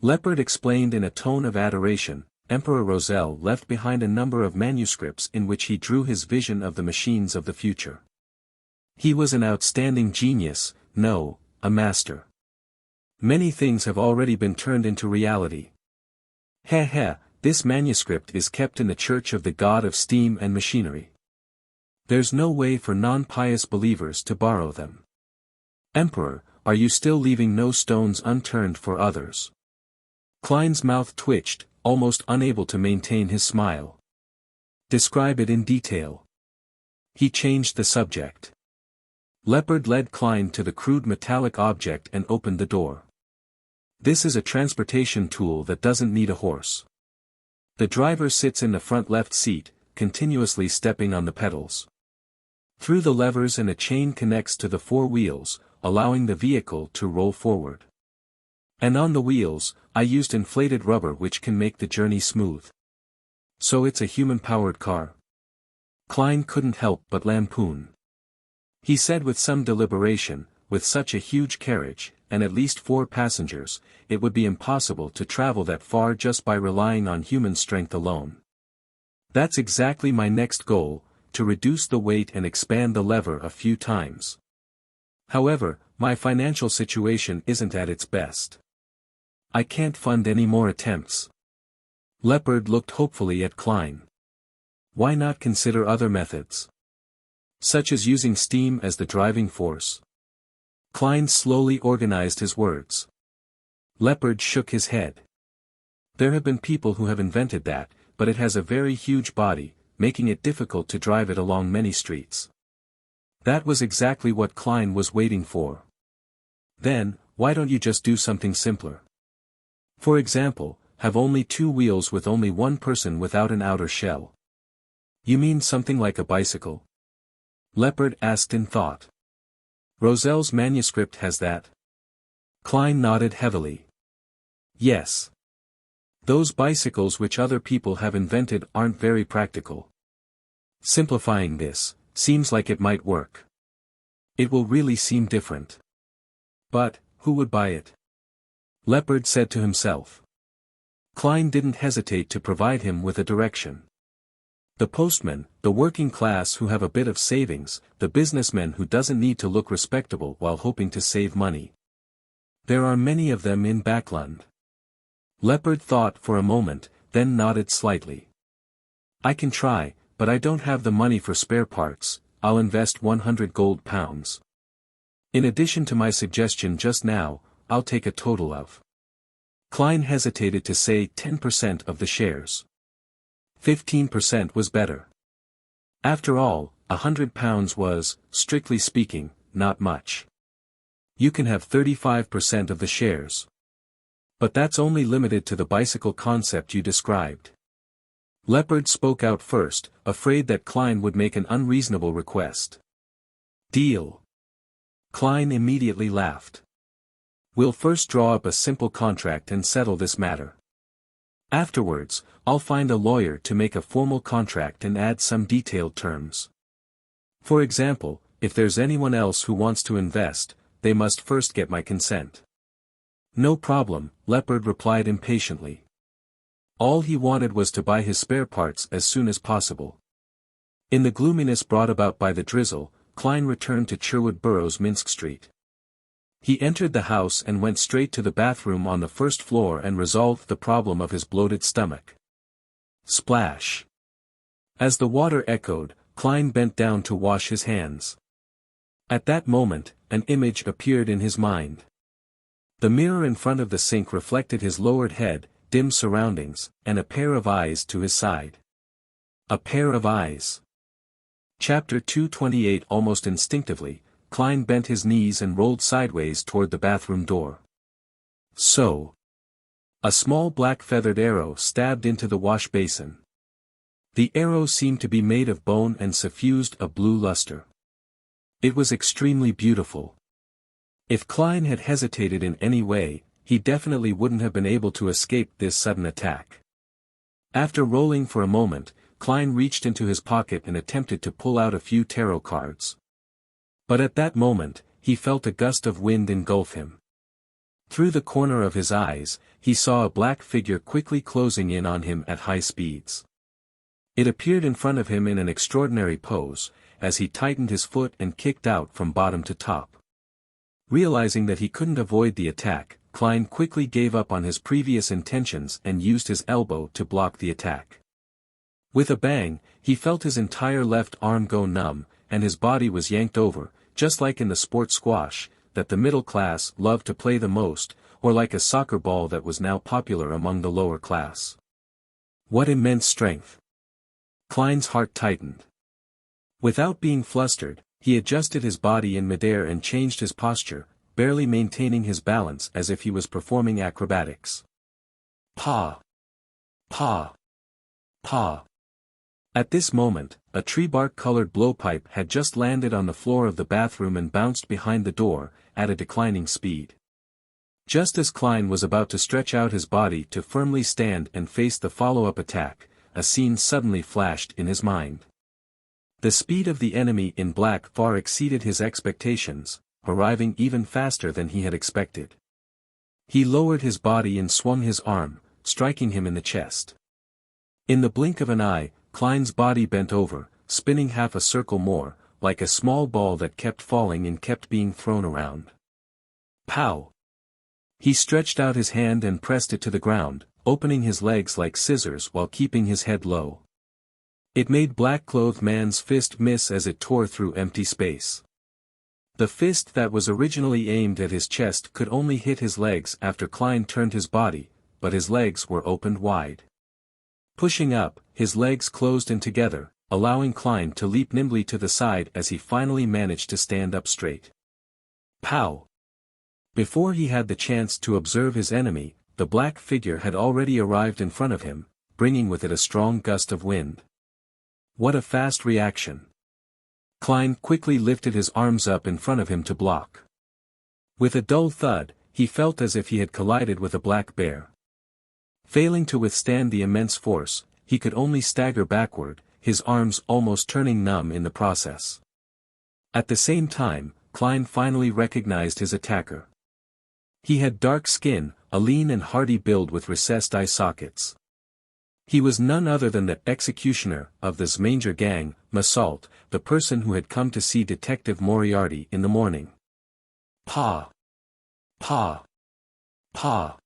Speaker 1: Leopard explained in a tone of adoration, "Emperor Rosel left behind a number of manuscripts in which he drew his vision of the machines of the future. He was an outstanding genius, no, a master. Many things have already been turned into reality. This manuscript is kept in the Church of the God of Steam and Machinery. There's no way for non-pious believers to borrow them. Emperor, are you still leaving no stones unturned for others? Klein's mouth twitched, almost unable to maintain his smile. Describe it in detail. He changed the subject. Leopard led Klein to the crude metallic object and opened the door. This is a transportation tool that doesn't need a horse. The driver sits in the front left seat, continuously stepping on the pedals. Through the levers and a chain connects to the four wheels, allowing the vehicle to roll forward. And on the wheels, I used inflated rubber which can make the journey smooth. So it's a human-powered car. Klein couldn't help but lampoon. He said with some deliberation, with such a huge carriage, and at least 4 passengers, it would be impossible to travel that far just by relying on human strength alone. That's exactly my next goal, to reduce the weight and expand the lever a few times. However, my financial situation isn't at its best. I can't fund any more attempts. Leopard looked hopefully at Klein. Why not consider other methods? Such as using steam as the driving force? Klein slowly organized his words. Leopard shook his head. There have been people who have invented that, but it has a very huge body, making it difficult to drive it along many streets. That was exactly what Klein was waiting for. Then, why don't you just do something simpler? For example, have only 2 wheels with only one person without an outer shell. You mean something like a bicycle? Leopard asked in thought. Roselle's manuscript has that. Klein nodded heavily. Yes. Those bicycles which other people have invented aren't very practical. Simplifying this, seems like it might work. It will really seem different. But, who would buy it? Leopard said to himself. Klein didn't hesitate to provide him with a direction. The postman, the working class who have a bit of savings, the businessman who doesn't need to look respectable while hoping to save money. There are many of them in Backlund. Leopard thought for a moment, then nodded slightly. I can try, but I don't have the money for spare parts. I'll invest 100 gold pounds. In addition to my suggestion just now, I'll take a total of. Klein hesitated to say 10% of the shares. 15% was better. After all, £100 was, strictly speaking, not much. You can have 35% of the shares. But that's only limited to the bicycle concept you described. Leopard spoke out first, afraid that Klein would make an unreasonable request. Deal. Klein immediately laughed. We'll first draw up a simple contract and settle this matter. Afterwards, I'll find a lawyer to make a formal contract and add some detailed terms. For example, if there's anyone else who wants to invest, they must first get my consent. No problem, Leopard replied impatiently. All he wanted was to buy his spare parts as soon as possible. In the gloominess brought about by the drizzle, Klein returned to Sherwood Burrows Minsk Street. He entered the house and went straight to the bathroom on the first floor and resolved the problem of his bloated stomach. Splash. As the water echoed, Klein bent down to wash his hands. At that moment, an image appeared in his mind. The mirror in front of the sink reflected his lowered head, dim surroundings, and a pair of eyes to his side. A pair of eyes. Chapter 228. Almost instinctively, Klein bent his knees and rolled sideways toward the bathroom door. So. A small black feathered arrow stabbed into the wash basin. The arrow seemed to be made of bone and suffused a blue luster. It was extremely beautiful. If Klein had hesitated in any way, he definitely wouldn't have been able to escape this sudden attack. After rolling for a moment, Klein reached into his pocket and attempted to pull out a few tarot cards. But at that moment, he felt a gust of wind engulf him. Through the corner of his eyes, he saw a black figure quickly closing in on him at high speeds. It appeared in front of him in an extraordinary pose, as he tightened his foot and kicked out from bottom to top. Realizing that he couldn't avoid the attack, Klein quickly gave up on his previous intentions and used his elbow to block the attack. With a bang, he felt his entire left arm go numb, and his body was yanked over, just like in the sport squash, that the middle class loved to play the most, or like a soccer ball that was now popular among the lower class. What immense strength! Klein's heart tightened. Without being flustered, he adjusted his body in midair and changed his posture, barely maintaining his balance as if he was performing acrobatics. Pa! Pa! Pa! At this moment, a tree-bark-colored blowpipe had just landed on the floor of the bathroom and bounced behind the door, at a declining speed. Just as Klein was about to stretch out his body to firmly stand and face the follow-up attack, a scene suddenly flashed in his mind. The speed of the enemy in black far exceeded his expectations, arriving even faster than he had expected. He lowered his body and swung his arm, striking him in the chest. In the blink of an eye, Klein's body bent over, spinning half a circle more, like a small ball that kept falling and kept being thrown around. Pow! He stretched out his hand and pressed it to the ground, opening his legs like scissors while keeping his head low. It made black-clothed man's fist miss as it tore through empty space. The fist that was originally aimed at his chest could only hit his legs after Klein turned his body, but his legs were opened wide. Pushing up, his legs closed in together, allowing Klein to leap nimbly to the side as he finally managed to stand up straight. Pow! Before he had the chance to observe his enemy, the black figure had already arrived in front of him, bringing with it a strong gust of wind. What a fast reaction! Klein quickly lifted his arms up in front of him to block. With a dull thud, he felt as if he had collided with a black bear. Failing to withstand the immense force, he could only stagger backward, his arms almost turning numb in the process. At the same time, Klein finally recognized his attacker. He had dark skin, a lean and hardy build with recessed eye sockets. He was none other than the executioner of the Zmanger gang, Massault, the person who had come to see Detective Moriarty in the morning. Pa! Pa! Pa!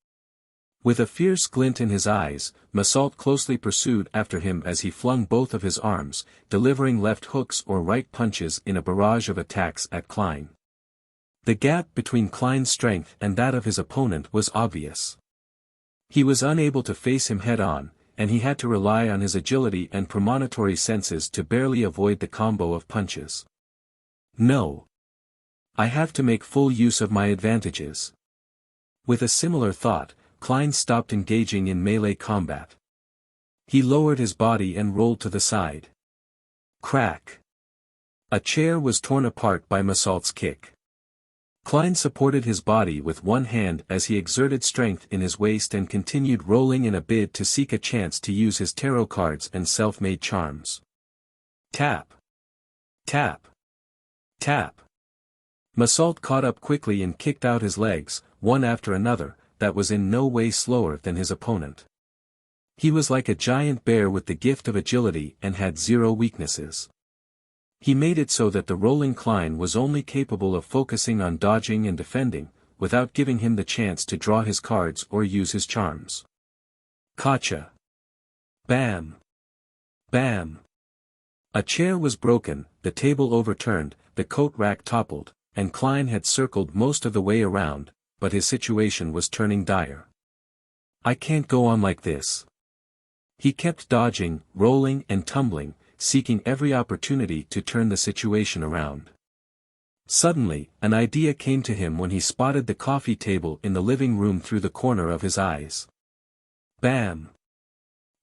Speaker 1: With a fierce glint in his eyes, Massault closely pursued after him as he flung both of his arms, delivering left hooks or right punches in a barrage of attacks at Klein. The gap between Klein's strength and that of his opponent was obvious. He was unable to face him head-on, and he had to rely on his agility and premonitory senses to barely avoid the combo of punches. No. I have to make full use of my advantages. With a similar thought, Klein stopped engaging in melee combat. He lowered his body and rolled to the side. Crack! A chair was torn apart by Massault's kick. Klein supported his body with one hand as he exerted strength in his waist and continued rolling in a bid to seek a chance to use his tarot cards and self-made charms. Tap! Tap! Tap! Massault caught up quickly and kicked out his legs, one after another, that was in no way slower than his opponent. He was like a giant bear with the gift of agility and had zero weaknesses. He made it so that the rolling Klein was only capable of focusing on dodging and defending, without giving him the chance to draw his cards or use his charms. Gotcha! Bam! Bam! A chair was broken, the table overturned, the coat rack toppled, and Klein had circled most of the way around, but his situation was turning dire. I can't go on like this. He kept dodging, rolling and tumbling, seeking every opportunity to turn the situation around. Suddenly, an idea came to him when he spotted the coffee table in the living room through the corner of his eyes. Bam!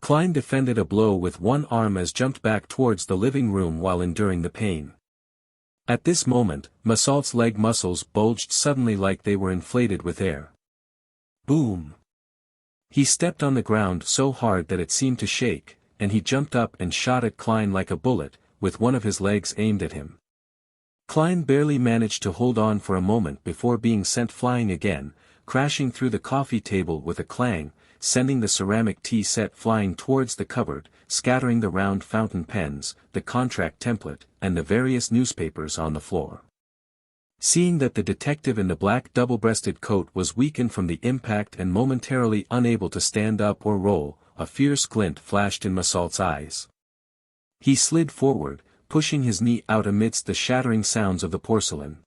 Speaker 1: Klein defended a blow with one arm as jumped back towards the living room while enduring the pain. At this moment, Massault's leg muscles bulged suddenly like they were inflated with air. Boom! He stepped on the ground so hard that it seemed to shake, and he jumped up and shot at Klein like a bullet, with one of his legs aimed at him. Klein barely managed to hold on for a moment before being sent flying again, crashing through the coffee table with a clang, sending the ceramic tea set flying towards the cupboard, scattering the round fountain pens, the contract template, and the various newspapers on the floor. Seeing that the detective in the black double-breasted coat was weakened from the impact and momentarily unable to stand up or roll, a fierce glint flashed in Massault's eyes. He slid forward, pushing his knee out amidst the shattering sounds of the porcelain.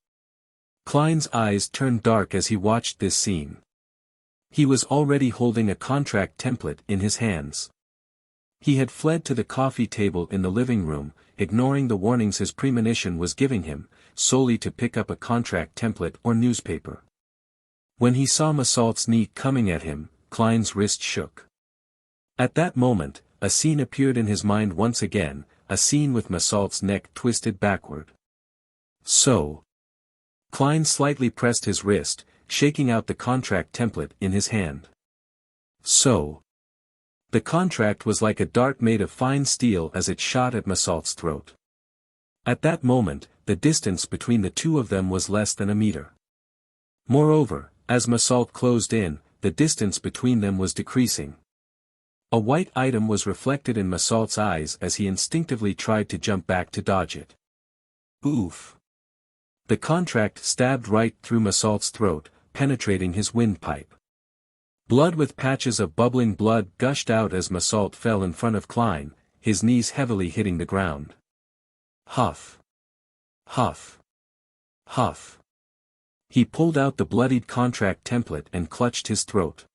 Speaker 1: Klein's eyes turned dark as he watched this scene. He was already holding a contract template in his hands. He had fled to the coffee table in the living room, ignoring the warnings his premonition was giving him, solely to pick up a contract template or newspaper. When he saw Massault's knee coming at him, Klein's wrist shook. At that moment, a scene appeared in his mind once again, a scene with Massault's neck twisted backward. So. Klein slightly pressed his wrist, shaking out the contract template in his hand. So. The contract was like a dart made of fine steel as it shot at Massault's throat. At that moment, the distance between the two of them was less than a meter. Moreover, as Massault closed in, the distance between them was decreasing. A white item was reflected in Massault's eyes as he instinctively tried to jump back to dodge it. Oof! The contract stabbed right through Massault's throat, penetrating his windpipe. Blood with patches of bubbling blood gushed out as Massault fell in front of Klein, his knees heavily hitting the ground. Huff! Huff! Huff! He pulled out the bloodied contract template and clutched his throat.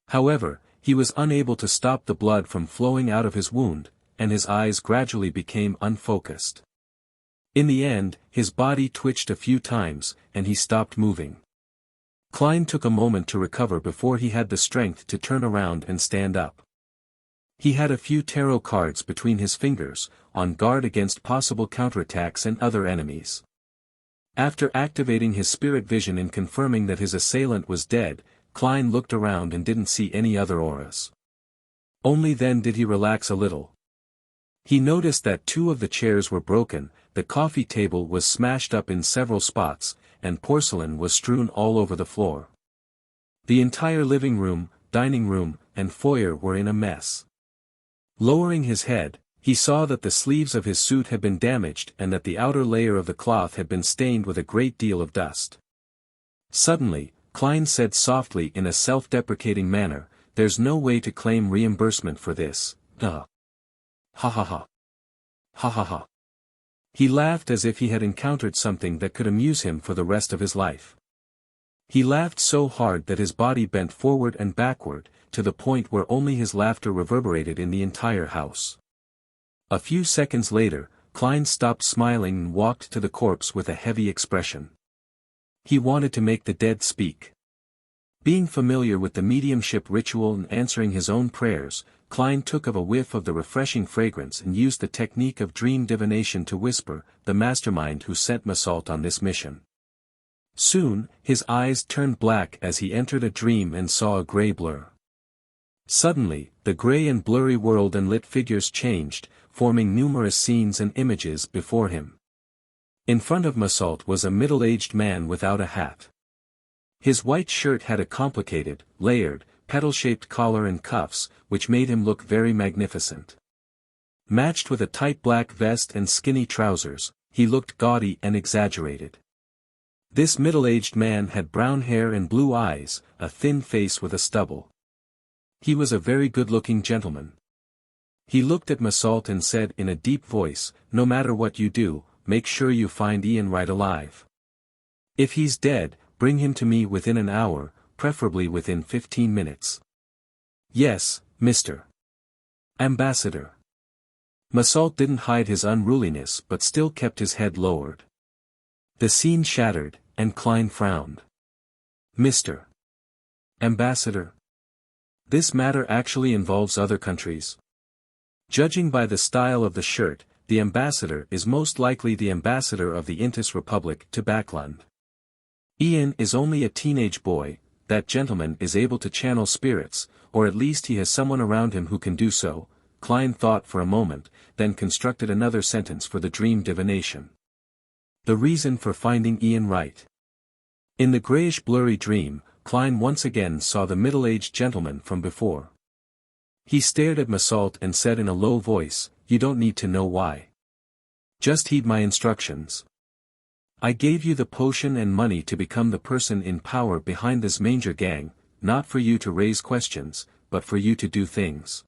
Speaker 1: However, he was unable to stop the blood from flowing out of his wound, and his eyes gradually became unfocused. In the end, his body twitched a few times, and he stopped moving. Klein took a moment to recover before he had the strength to turn around and stand up. He had a few tarot cards between his fingers, on guard against possible counterattacks and other enemies. After activating his spirit vision and confirming that his assailant was dead, Klein looked around and didn't see any other auras. Only then did he relax a little. He noticed that two of the chairs were broken, the coffee table was smashed up in several spots, and porcelain was strewn all over the floor. The entire living room, dining room, and foyer were in a mess. Lowering his head, he saw that the sleeves of his suit had been damaged and that the outer layer of the cloth had been stained with a great deal of dust. Suddenly, Klein said softly in a self-deprecating manner, "There's no way to claim reimbursement for this, duh. Ha ha ha. Ha ha ha." He laughed as if he had encountered something that could amuse him for the rest of his life. He laughed so hard that his body bent forward and backward, to the point where only his laughter reverberated in the entire house. A few seconds later, Klein stopped smiling and walked to the corpse with a heavy expression. He wanted to make the dead speak. Being familiar with the mediumship ritual and answering his own prayers, Klein took a whiff of the refreshing fragrance and used the technique of dream divination to whisper, the mastermind who sent Massault on this mission. Soon, his eyes turned black as he entered a dream and saw a gray blur. Suddenly, the gray and blurry world and lit figures changed, forming numerous scenes and images before him. In front of Massault was a middle-aged man without a hat. His white shirt had a complicated, layered, petal-shaped collar and cuffs, which made him look very magnificent. Matched with a tight black vest and skinny trousers, he looked gaudy and exaggerated. This middle-aged man had brown hair and blue eyes, a thin face with a stubble. He was a very good-looking gentleman. He looked at Massault and said in a deep voice, "No matter what you do, make sure you find Ian Wright alive. If he's dead, bring him to me within an hour, preferably within 15 minutes. Yes, Mr. Ambassador." Massault didn't hide his unruliness but still kept his head lowered. The scene shattered, and Klein frowned. "Mr. Ambassador. This matter actually involves other countries. Judging by the style of the shirt, the ambassador is most likely the ambassador of the Intis Republic to Backland. Ian is only a teenage boy, that gentleman is able to channel spirits, or at least he has someone around him who can do so." Klein thought for a moment, then constructed another sentence for the dream divination. The reason for finding Ian Wright. In the grayish blurry dream, Klein once again saw the middle-aged gentleman from before. He stared at Massault and said in a low voice, "You don't need to know why. Just heed my instructions. I gave you the potion and money to become the person in power behind this Manger gang, not for you to raise questions, but for you to do things.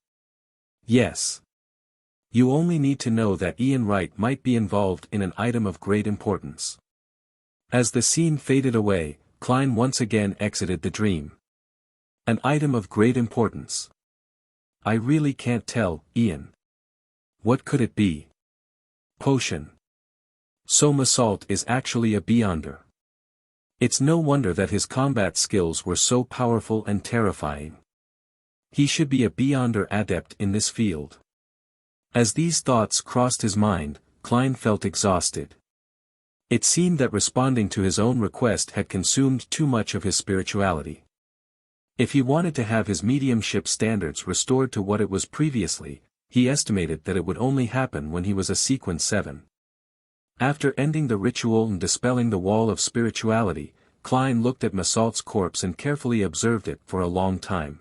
Speaker 1: Yes. You only need to know that Ian Wright might be involved in an item of great importance. As the scene faded away, Klein once again exited the dream. An item of great importance. I really can't tell, Ian. What could it be? Potion. So Massault is actually a Beyonder. It's no wonder that his combat skills were so powerful and terrifying. He should be a Beyonder adept in this field. As these thoughts crossed his mind, Klein felt exhausted. It seemed that responding to his own request had consumed too much of his spirituality. If he wanted to have his mediumship standards restored to what it was previously, he estimated that it would only happen when he was a Sequence 7. After ending the ritual and dispelling the wall of spirituality, Klein looked at Massault's corpse and carefully observed it for a long time.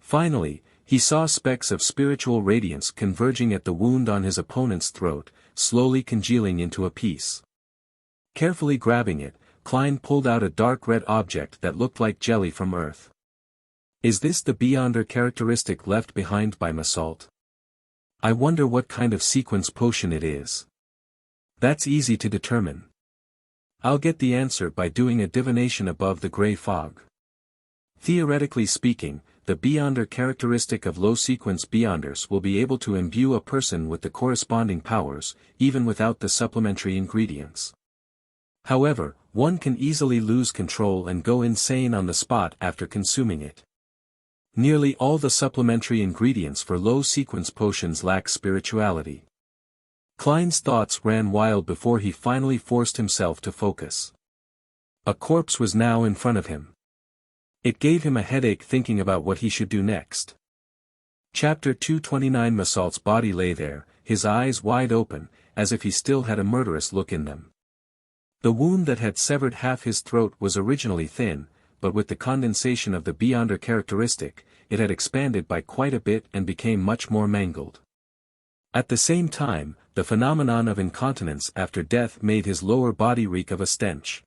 Speaker 1: Finally, he saw specks of spiritual radiance converging at the wound on his opponent's throat, slowly congealing into a piece. Carefully grabbing it, Klein pulled out a dark red object that looked like jelly from Earth. Is this the Beyonder characteristic left behind by Massault? I wonder what kind of sequence potion it is. That's easy to determine. I'll get the answer by doing a divination above the gray fog. Theoretically speaking, the Beyonder characteristic of low-sequence Beyonders will be able to imbue a person with the corresponding powers, even without the supplementary ingredients. However, one can easily lose control and go insane on the spot after consuming it. Nearly all the supplementary ingredients for low-sequence potions lack spirituality. Klein's thoughts ran wild before he finally forced himself to focus. A corpse was now in front of him. It gave him a headache thinking about what he should do next. Chapter 229. Massault's body lay there, his eyes wide open, as if he still had a murderous look in them. The wound that had severed half his throat was originally thin, but with the condensation of the Beyonder characteristic, it had expanded by quite a bit and became much more mangled. At the same time, the phenomenon of incontinence after death made his lower body reek of a stench.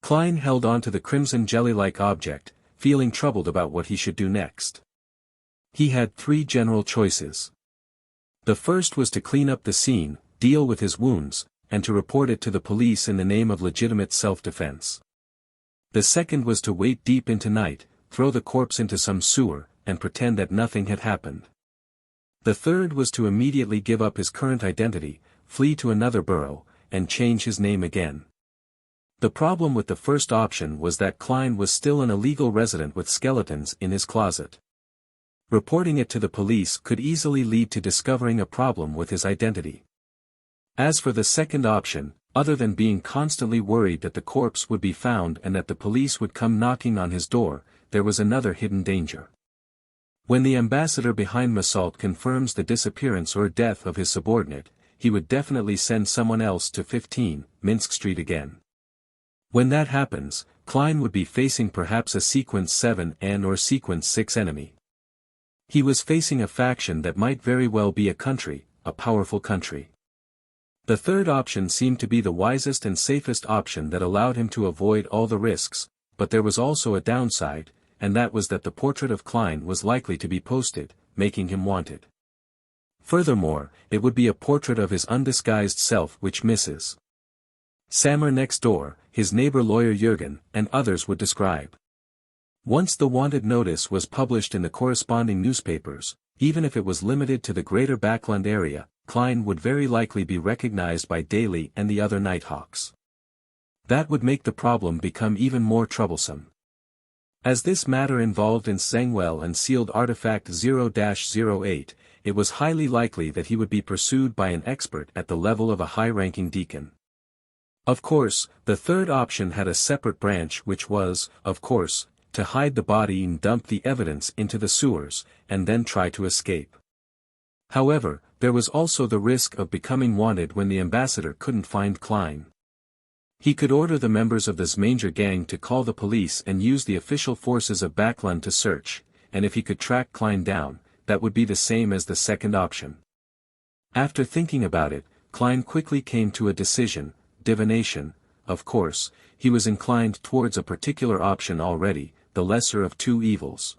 Speaker 1: Klein held on to the crimson jelly-like object, feeling troubled about what he should do next. He had three general choices. The first was to clean up the scene, deal with his wounds, and to report it to the police in the name of legitimate self-defense. The second was to wait deep into night, throw the corpse into some sewer, and pretend that nothing had happened. The third was to immediately give up his current identity, flee to another borough, and change his name again. The problem with the first option was that Klein was still an illegal resident with skeletons in his closet. Reporting it to the police could easily lead to discovering a problem with his identity. As for the second option, other than being constantly worried that the corpse would be found and that the police would come knocking on his door, there was another hidden danger. When the ambassador behind Massault confirms the disappearance or death of his subordinate, he would definitely send someone else to 15, Minsk Street again. When that happens, Klein would be facing perhaps a Sequence 7 and/or Sequence 6 enemy. He was facing a faction that might very well be a country, a powerful country. The third option seemed to be the wisest and safest option that allowed him to avoid all the risks, but there was also a downside, and that was that the portrait of Klein was likely to be posted, making him wanted. Furthermore, it would be a portrait of his undisguised self which Mrs. Sammer next door, his neighbor lawyer Jürgen, and others would describe. Once the wanted notice was published in the corresponding newspapers, even if it was limited to the greater Backland area, Klein would very likely be recognized by Daly and the other Nighthawks. That would make the problem become even more troublesome. As this matter involved in Zangwell and sealed artifact 0-08, it was highly likely that he would be pursued by an expert at the level of a high-ranking deacon. Of course, the third option had a separate branch which was, of course, to hide the body and dump the evidence into the sewers, and then try to escape. However, there was also the risk of becoming wanted when the ambassador couldn't find Klein. He could order the members of the Zmanger gang to call the police and use the official forces of Backland to search, and if he could track Klein down, that would be the same as the second option. After thinking about it, Klein quickly came to a decision: divination. Of course, he was inclined towards a particular option already, the lesser of two evils.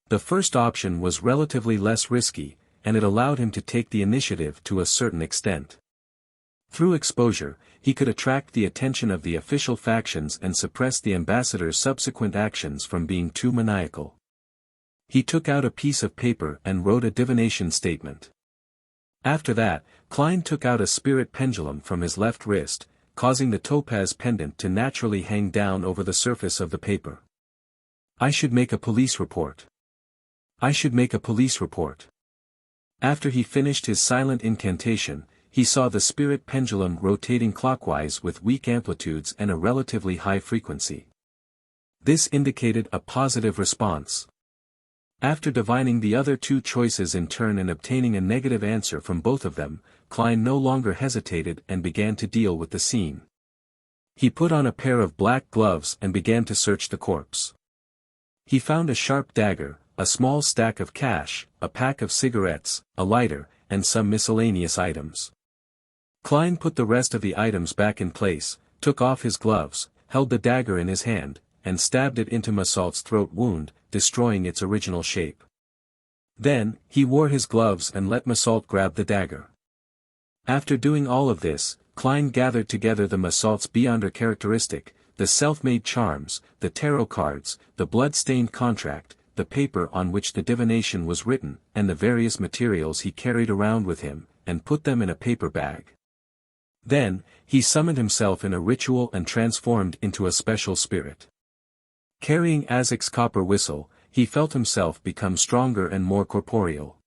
Speaker 1: The first option was relatively less risky, and it allowed him to take the initiative to a certain extent. Through exposure, he could attract the attention of the official factions and suppress the ambassador's subsequent actions from being too maniacal. He took out a piece of paper and wrote a divination statement. After that, Klein took out a spirit pendulum from his left wrist, causing the topaz pendant to naturally hang down over the surface of the paper. I should make a police report. I should make a police report. After he finished his silent incantation, he saw the spirit pendulum rotating clockwise with weak amplitudes and a relatively high frequency. This indicated a positive response. After divining the other two choices in turn and obtaining a negative answer from both of them, Klein no longer hesitated and began to deal with the scene. He put on a pair of black gloves and began to search the corpse. He found a sharp dagger, a small stack of cash, a pack of cigarettes, a lighter, and some miscellaneous items. Klein put the rest of the items back in place, took off his gloves, held the dagger in his hand, and stabbed it into Massault's throat wound, destroying its original shape. Then, he wore his gloves and let Massault grab the dagger. After doing all of this, Klein gathered together the Massault's Beyonder characteristic, the self-made charms, the tarot cards, the blood-stained contract, the paper on which the divination was written, and the various materials he carried around with him, and put them in a paper bag. Then, he summoned himself in a ritual and transformed into a special spirit. Carrying Azek's copper whistle, he felt himself become stronger and more corporeal.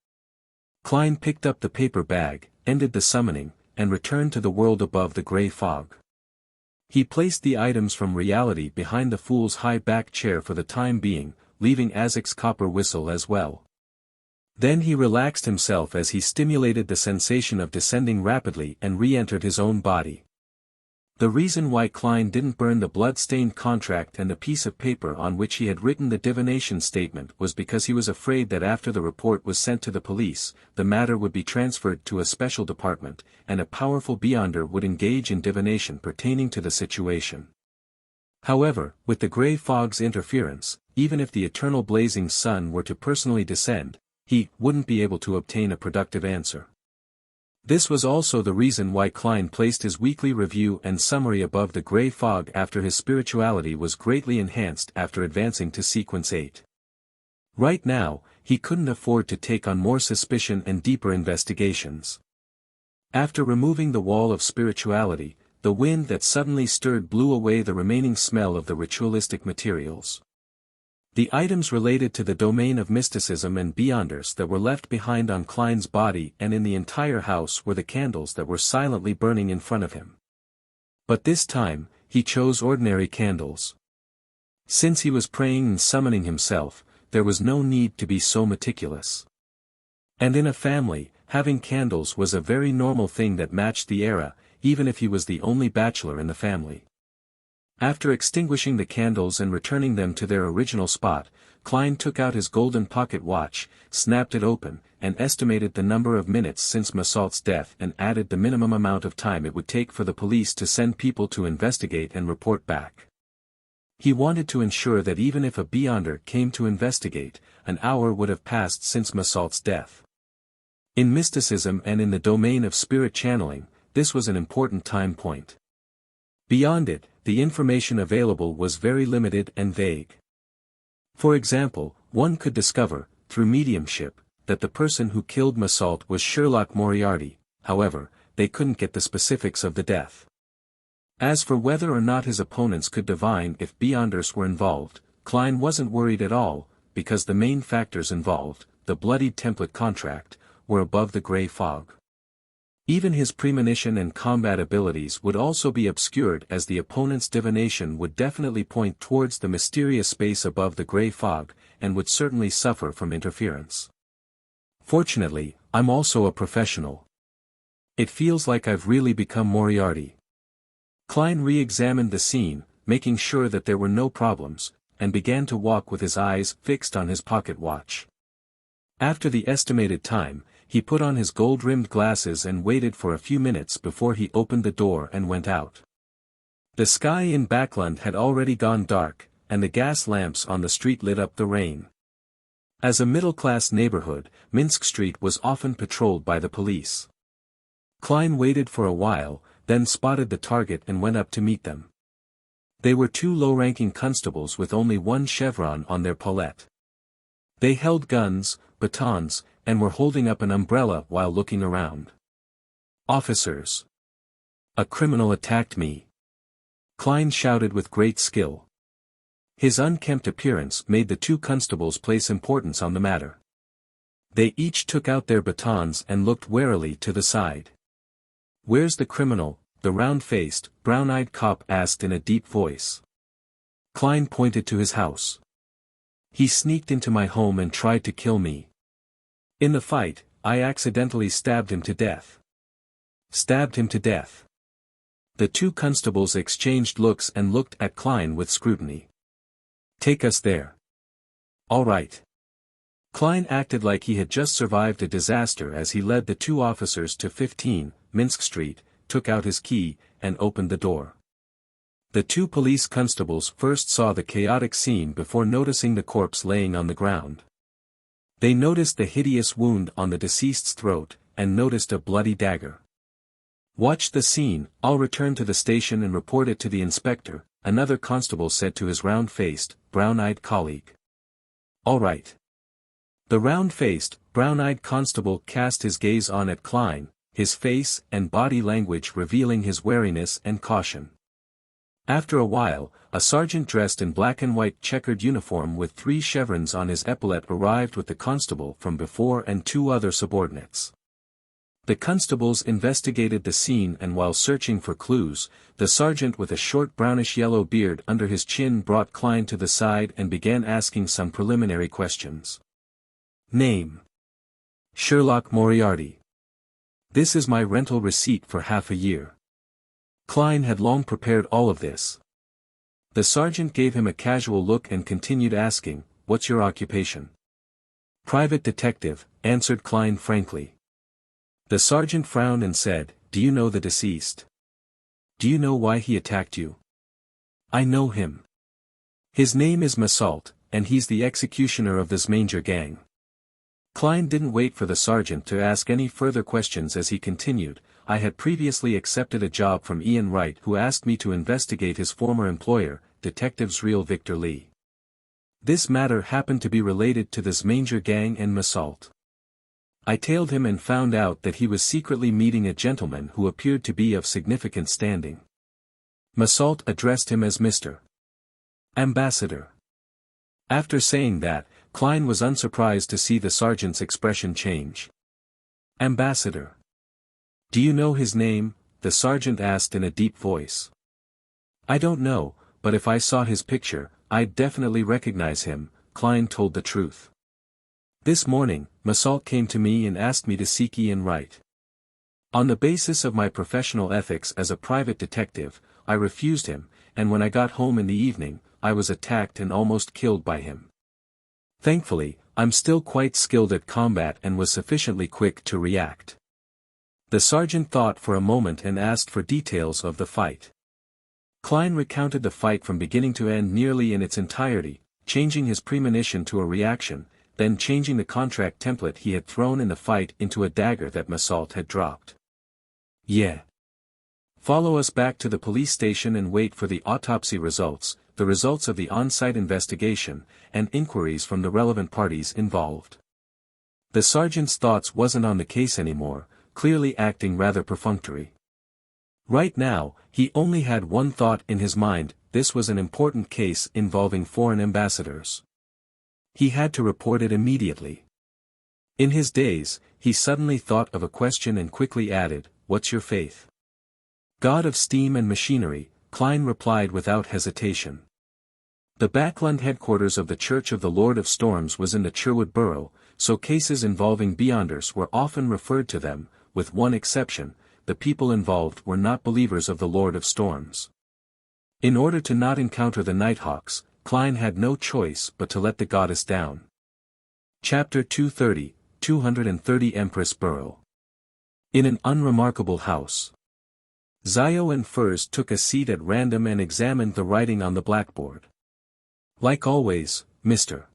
Speaker 1: Klein picked up the paper bag, ended the summoning, and returned to the world above the grey fog. He placed the items from reality behind the fool's high-backed chair for the time being, leaving Azek's copper whistle as well. Then he relaxed himself as he stimulated the sensation of descending rapidly and re-entered his own body. The reason why Klein didn't burn the blood-stained contract and the piece of paper on which he had written the divination statement was because he was afraid that after the report was sent to the police, the matter would be transferred to a special department, and a powerful Beyonder would engage in divination pertaining to the situation. However, with the grey fog's interference, even if the eternal blazing sun were to personally descend, he wouldn't be able to obtain a productive answer. This was also the reason why Klein placed his weekly review and summary above the grey fog after his spirituality was greatly enhanced after advancing to Sequence 8. Right now, he couldn't afford to take on more suspicion and deeper investigations. After removing the wall of spirituality, the wind that suddenly stirred blew away the remaining smell of the ritualistic materials. The items related to the domain of mysticism and Beyonders that were left behind on Klein's body and in the entire house were the candles that were silently burning in front of him. But this time, he chose ordinary candles. Since he was praying and summoning himself, there was no need to be so meticulous. And in a family, having candles was a very normal thing that matched the era, even if he was the only bachelor in the family. After extinguishing the candles and returning them to their original spot, Klein took out his golden pocket watch, snapped it open, and estimated the number of minutes since Massault's death and added the minimum amount of time it would take for the police to send people to investigate and report back. He wanted to ensure that even if a Beyonder came to investigate, an hour would have passed since Massault's death. In mysticism and in the domain of spirit channeling, this was an important time point. Beyond it, the information available was very limited and vague. For example, one could discover, through mediumship, that the person who killed Massault was Sherlock Moriarty, however, they couldn't get the specifics of the death. As for whether or not his opponents could divine if Beyonders were involved, Klein wasn't worried at all, because the main factors involved, the bloodied template contract, were above the grey fog. Even his premonition and combat abilities would also be obscured as the opponent's divination would definitely point towards the mysterious space above the grey fog, and would certainly suffer from interference. Fortunately, I'm also a professional. It feels like I've really become Moriarty. Klein re-examined the scene, making sure that there were no problems, and began to walk with his eyes fixed on his pocket watch. After the estimated time, he put on his gold-rimmed glasses and waited for a few minutes before he opened the door and went out. The sky in Backlund had already gone dark, and the gas lamps on the street lit up the rain. As a middle-class neighborhood, Minsk Street was often patrolled by the police. Klein waited for a while, then spotted the target and went up to meet them. They were two low-ranking constables with only one chevron on their paulette. They held guns, batons, and were holding up an umbrella while looking around. "Officers! A criminal attacked me!" Klein shouted with great skill. His unkempt appearance made the two constables place importance on the matter. They each took out their batons and looked warily to the side. "Where's the criminal?" the round-faced, brown-eyed cop asked in a deep voice. Klein pointed to his house. "He sneaked into my home and tried to kill me. In the fight, I accidentally stabbed him to death." "Stabbed him to death?" The two constables exchanged looks and looked at Klein with scrutiny. "Take us there." "All right." Klein acted like he had just survived a disaster as he led the two officers to 15, Minsk Street, took out his key, and opened the door. The two police constables first saw the chaotic scene before noticing the corpse laying on the ground. They noticed the hideous wound on the deceased's throat, and noticed a bloody dagger. "Watch the scene, I'll return to the station and report it to the inspector," another constable said to his round-faced, brown-eyed colleague. "All right." The round-faced, brown-eyed constable cast his gaze on at Klein, his face and body language revealing his wariness and caution. After a while, a sergeant dressed in black and white checkered uniform with 3 chevrons on his epaulette arrived with the constable from before and 2 other subordinates. The constables investigated the scene, and while searching for clues, the sergeant with a short brownish-yellow beard under his chin brought Klein to the side and began asking some preliminary questions. "Name?" "Sherlock Moriarty. This is my rental receipt for half a year." Klein had long prepared all of this. The sergeant gave him a casual look and continued asking, "What's your occupation?" "Private detective," answered Klein frankly. The sergeant frowned and said, "Do you know the deceased? Do you know why he attacked you?" "I know him. His name is Massault, and he's the executioner of this Manger gang." Klein didn't wait for the sergeant to ask any further questions as he continued, "I had previously accepted a job from Ian Wright, who asked me to investigate his former employer, Detectives Real Victor Lee. This matter happened to be related to this Manger gang and Massault. I tailed him and found out that he was secretly meeting a gentleman who appeared to be of significant standing. Massault addressed him as Mr. Ambassador." After saying that, Klein was unsurprised to see the sergeant's expression change. "Ambassador. Do you know his name?" the sergeant asked in a deep voice. "I don't know, but if I saw his picture, I'd definitely recognize him," Klein told the truth. "This morning, Massault came to me and asked me to seek Ian Wright. On the basis of my professional ethics as a private detective, I refused him, and when I got home in the evening, I was attacked and almost killed by him. Thankfully, I'm still quite skilled at combat and was sufficiently quick to react." The sergeant thought for a moment and asked for details of the fight. Klein recounted the fight from beginning to end nearly in its entirety, changing his premonition to a reaction, then changing the contract template he had thrown in the fight into a dagger that Massault had dropped. "Yeah. Follow us back to the police station and wait for the autopsy results, the results of the on-site investigation, and inquiries from the relevant parties involved." The sergeant's thoughts wasn't on the case anymore, clearly acting rather perfunctory. Right now, he only had one thought in his mind: this was an important case involving foreign ambassadors. He had to report it immediately. In his daze, he suddenly thought of a question and quickly added, "What's your faith?" "God of steam and machinery," Klein replied without hesitation. The Backlund headquarters of the Church of the Lord of Storms was in the Sherwood borough, so cases involving Beyonders were often referred to them, with one exception: the people involved were not believers of the Lord of Storms. In order to not encounter the Nighthawks, Klein had no choice but to let the goddess down. Chapter 230, 230 Empress Borough. In an unremarkable house. Zio and Furs took a seat at random and examined the writing on the blackboard. Like always, Mr.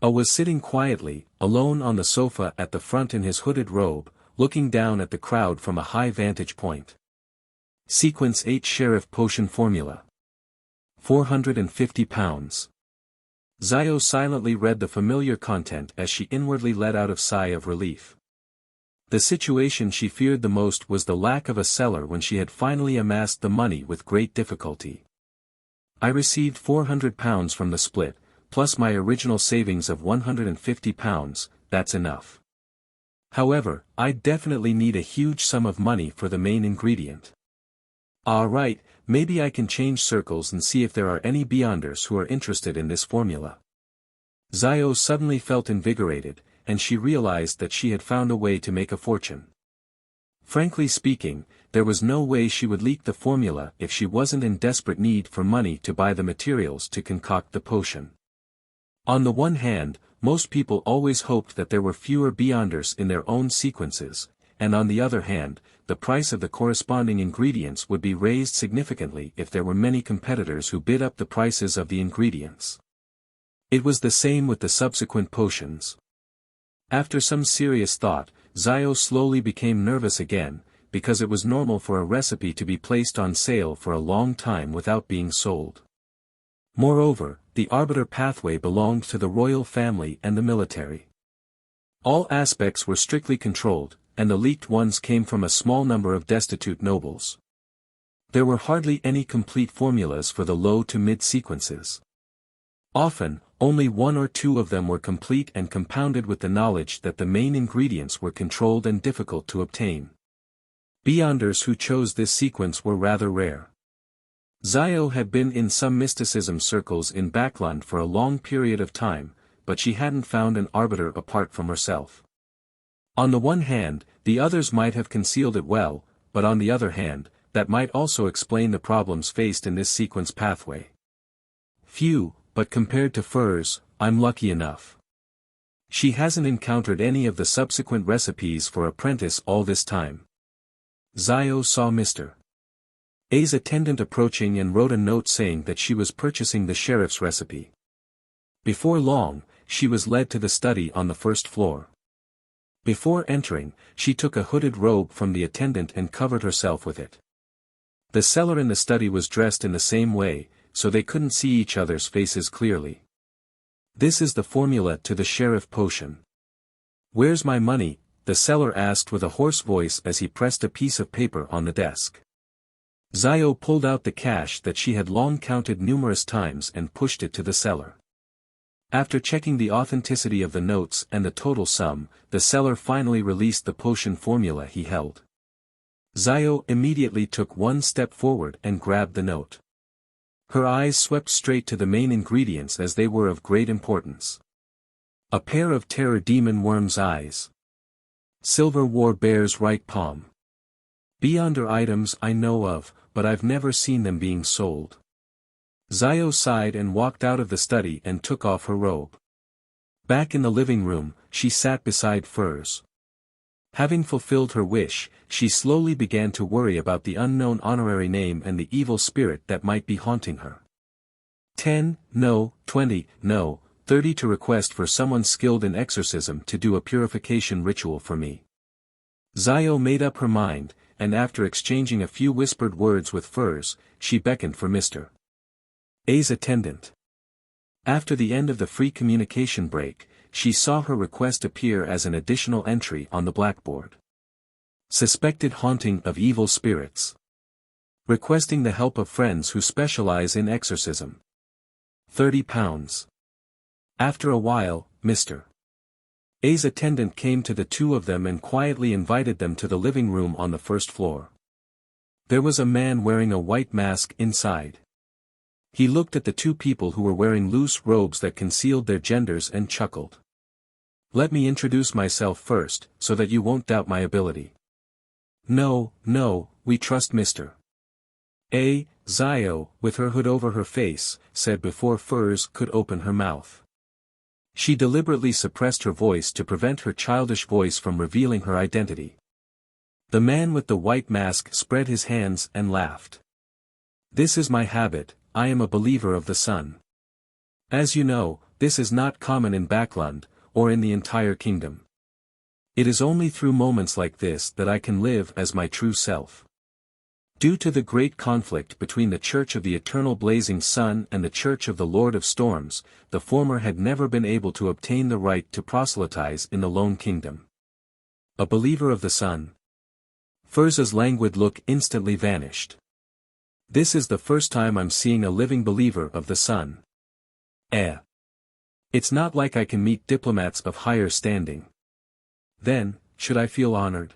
Speaker 1: A was sitting quietly, alone on the sofa at the front in his hooded robe, looking down at the crowd from a high vantage point. Sequence 8 Sheriff Potion Formula. 450 pounds. Zio silently read the familiar content as she inwardly let out a sigh of relief. The situation she feared the most was the lack of a seller when she had finally amassed the money with great difficulty. I received 400 pounds from the split, plus my original savings of 150 pounds, that's enough. However, I definitely need a huge sum of money for the main ingredient. Alright, maybe I can change circles and see if there are any Beyonders who are interested in this formula. Zio suddenly felt invigorated, and she realized that she had found a way to make a fortune. Frankly speaking, there was no way she would leak the formula if she wasn't in desperate need for money to buy the materials to concoct the potion. On the one hand, most people always hoped that there were fewer Beyonders in their own sequences, and on the other hand, the price of the corresponding ingredients would be raised significantly if there were many competitors who bid up the prices of the ingredients. It was the same with the subsequent potions. After some serious thought, Zio slowly became nervous again, because it was normal for a recipe to be placed on sale for a long time without being sold. Moreover, the arbiter pathway belonged to the royal family and the military. All aspects were strictly controlled, and the leaked ones came from a small number of destitute nobles. There were hardly any complete formulas for the low to mid sequences. Often, only one or two of them were complete and compounded with the knowledge that the main ingredients were controlled and difficult to obtain. Beyonders who chose this sequence were rather rare. Zio had been in some mysticism circles in Backland for a long period of time, but she hadn't found an arbiter apart from herself. On the one hand, the others might have concealed it well, but on the other hand, that might also explain the problems faced in this sequence pathway. Phew, but compared to Furs, I'm lucky enough. She hasn't encountered any of the subsequent recipes for apprentice all this time. Zio saw Mr. A's attendant approaching and wrote a note saying that she was purchasing the sheriff's recipe. Before long, she was led to the study on the first floor. Before entering, she took a hooded robe from the attendant and covered herself with it. The seller in the study was dressed in the same way, so they couldn't see each other's faces clearly. This is the formula to the sheriff potion. Where's my money? The seller asked with a hoarse voice as he pressed a piece of paper on the desk. Zio pulled out the cash that she had long counted numerous times and pushed it to the seller. After checking the authenticity of the notes and the total sum, the seller finally released the potion formula he held. Zio immediately took one step forward and grabbed the note. Her eyes swept straight to the main ingredients as they were of great importance. A pair of terror demon worm's eyes. Silver war bear's right palm. Beyonder items I know of, but I've never seen them being sold. Zio sighed and walked out of the study and took off her robe. Back in the living room, she sat beside Furs. Having fulfilled her wish, she slowly began to worry about the unknown honorary name and the evil spirit that might be haunting her. 10, no, 20, no, 30 to request for someone skilled in exorcism to do a purification ritual for me. Zio made up her mind, and after exchanging a few whispered words with Furs, she beckoned for Mr. A's attendant. After the end of the free communication break, she saw her request appear as an additional entry on the blackboard. Suspected haunting of evil spirits. Requesting the help of friends who specialize in exorcism. 30 pounds. After a while, Mr. A's attendant came to the two of them and quietly invited them to the living room on the first floor. There was a man wearing a white mask inside. He looked at the two people who were wearing loose robes that concealed their genders and chuckled. Let me introduce myself first, so that you won't doubt my ability. No, we trust Mr. A. Zio, with her hood over her face, said before Furs could open her mouth. She deliberately suppressed her voice to prevent her childish voice from revealing her identity. The man with the white mask spread his hands and laughed. This is my habit, I am a believer of the sun. As you know, this is not common in Backland, or in the entire kingdom. It is only through moments like this that I can live as my true self. Due to the great conflict between the Church of the Eternal Blazing Sun and the Church of the Lord of Storms, the former had never been able to obtain the right to proselytize in the Lone Kingdom. A believer of the sun? Furza's languid look instantly vanished. This is the first time I'm seeing a living believer of the sun. It's not like I can meet diplomats of higher standing. Then, should I feel honored?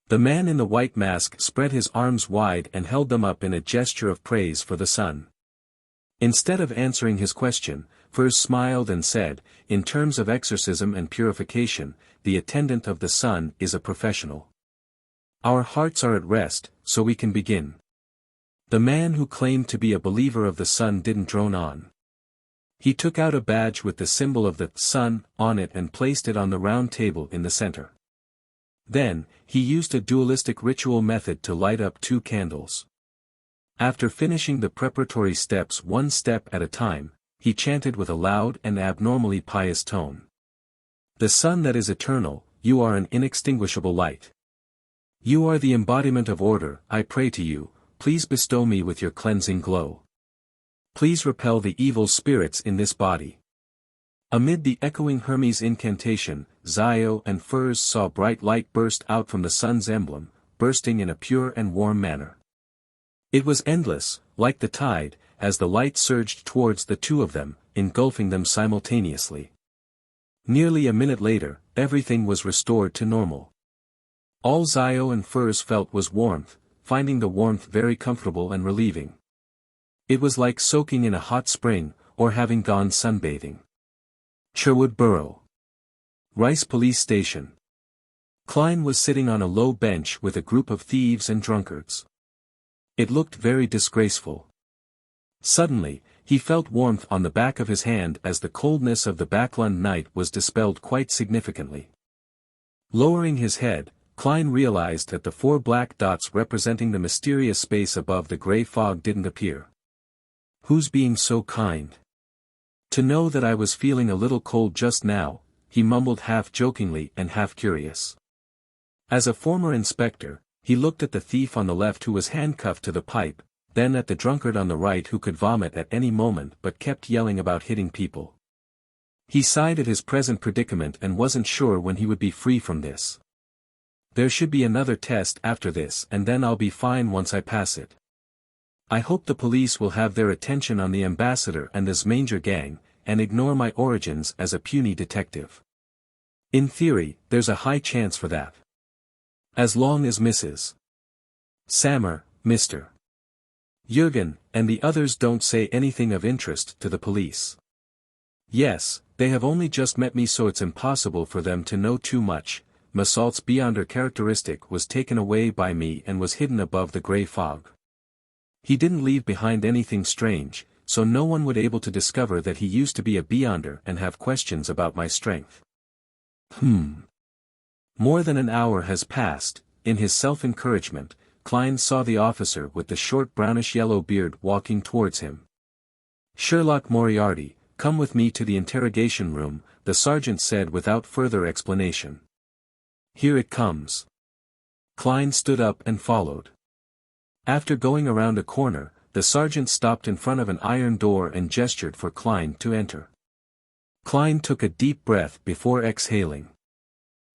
Speaker 1: The man in the white mask spread his arms wide and held them up in a gesture of praise for the sun. Instead of answering his question, Furz smiled and said, in terms of exorcism and purification, the attendant of the sun is a professional. Our hearts are at rest, so we can begin. The man who claimed to be a believer of the sun didn't drone on. He took out a badge with the symbol of the sun on it and placed it on the round table in the center. Then, he used a dualistic ritual method to light up 2 candles. After finishing the preparatory steps one step at a time, he chanted with a loud and abnormally pious tone. The sun that is eternal, you are an inextinguishable light. You are the embodiment of order, I pray to you, please bestow me with your cleansing glow. Please repel the evil spirits in this body. Amid the echoing Hermes incantation, Zio and Furz saw bright light burst out from the sun's emblem, bursting in a pure and warm manner. It was endless, like the tide, as the light surged towards the 2 of them, engulfing them simultaneously. Nearly a minute later, everything was restored to normal. All Zio and Furz felt was warmth, finding the warmth very comfortable and relieving. It was like soaking in a hot spring, or having gone sunbathing. Sherwood Borough. Rice Police Station. Klein was sitting on a low bench with a group of thieves and drunkards. It looked very disgraceful. Suddenly, he felt warmth on the back of his hand as the coldness of the Backlund night was dispelled quite significantly. Lowering his head, Klein realized that the 4 black dots representing the mysterious space above the gray fog didn't appear. Who's being so kind? To know that I was feeling a little cold just now, he mumbled half jokingly and half curious. As a former inspector, he looked at the thief on the left who was handcuffed to the pipe, then at the drunkard on the right who could vomit at any moment but kept yelling about hitting people. He sighed at his present predicament and wasn't sure when he would be free from this. There should be another test after this and then I'll be fine once I pass it. I hope the police will have their attention on the ambassador and this Manger gang, and ignore my origins as a puny detective. In theory, there's a high chance for that. As long as Mrs. Sammer, Mr. Jürgen, and the others don't say anything of interest to the police. Yes, they have only just met me, so it's impossible for them to know too much. Massault's beyonder characteristic was taken away by me and was hidden above the gray fog. He didn't leave behind anything strange, so no one would able to discover that he used to be a beyonder and have questions about my strength. More than an hour has passed. In his self-encouragement, Klein saw the officer with the short brownish-yellow beard walking towards him. Sherlock Moriarty, come with me to the interrogation room, the sergeant said without further explanation. Here it comes. Klein stood up and followed. After going around a corner, the sergeant stopped in front of an iron door and gestured for Klein to enter. Klein took a deep breath before exhaling.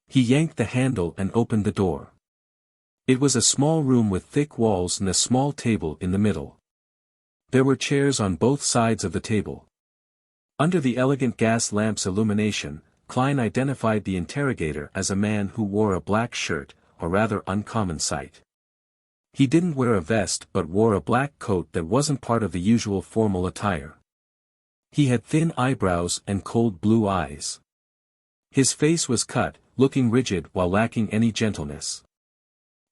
Speaker 1: He yanked the handle and opened the door. It was a small room with thick walls and a small table in the middle. There were chairs on both sides of the table. Under the elegant gas lamp's illumination, Klein identified the interrogator as a man who wore a black shirt, a rather uncommon sight. He didn't wear a vest but wore a black coat that wasn't part of the usual formal attire. He had thin eyebrows and cold blue eyes. His face was cut, looking rigid while lacking any gentleness.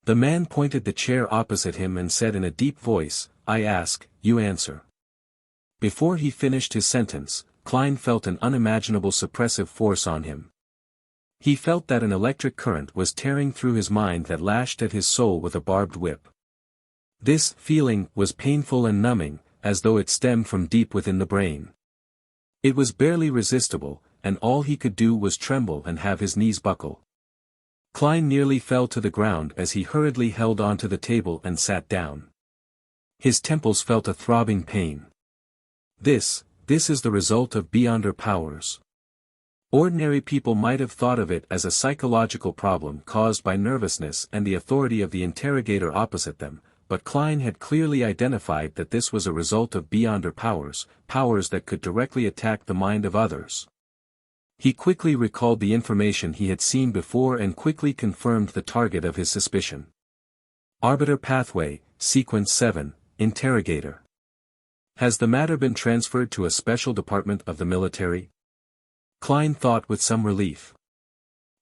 Speaker 1: The man pointed the chair opposite him and said in a deep voice, I ask, you answer. Before he finished his sentence, Klein felt an unimaginable suppressive force on him. He felt that an electric current was tearing through his mind that lashed at his soul with a barbed whip. This feeling was painful and numbing, as though it stemmed from deep within the brain. It was barely resistible, and all he could do was tremble and have his knees buckle. Klein nearly fell to the ground as he hurriedly held onto the table and sat down. His temples felt a throbbing pain. This is the result of beyonder powers. Ordinary people might have thought of it as a psychological problem caused by nervousness and the authority of the interrogator opposite them, but Klein had clearly identified that this was a result of beyonder powers, powers that could directly attack the mind of others. He quickly recalled the information he had seen before and quickly confirmed the target of his suspicion. Arbiter Pathway, Sequence 7, Interrogator. Has the matter been transferred to a special department of the military? Klein thought with some relief.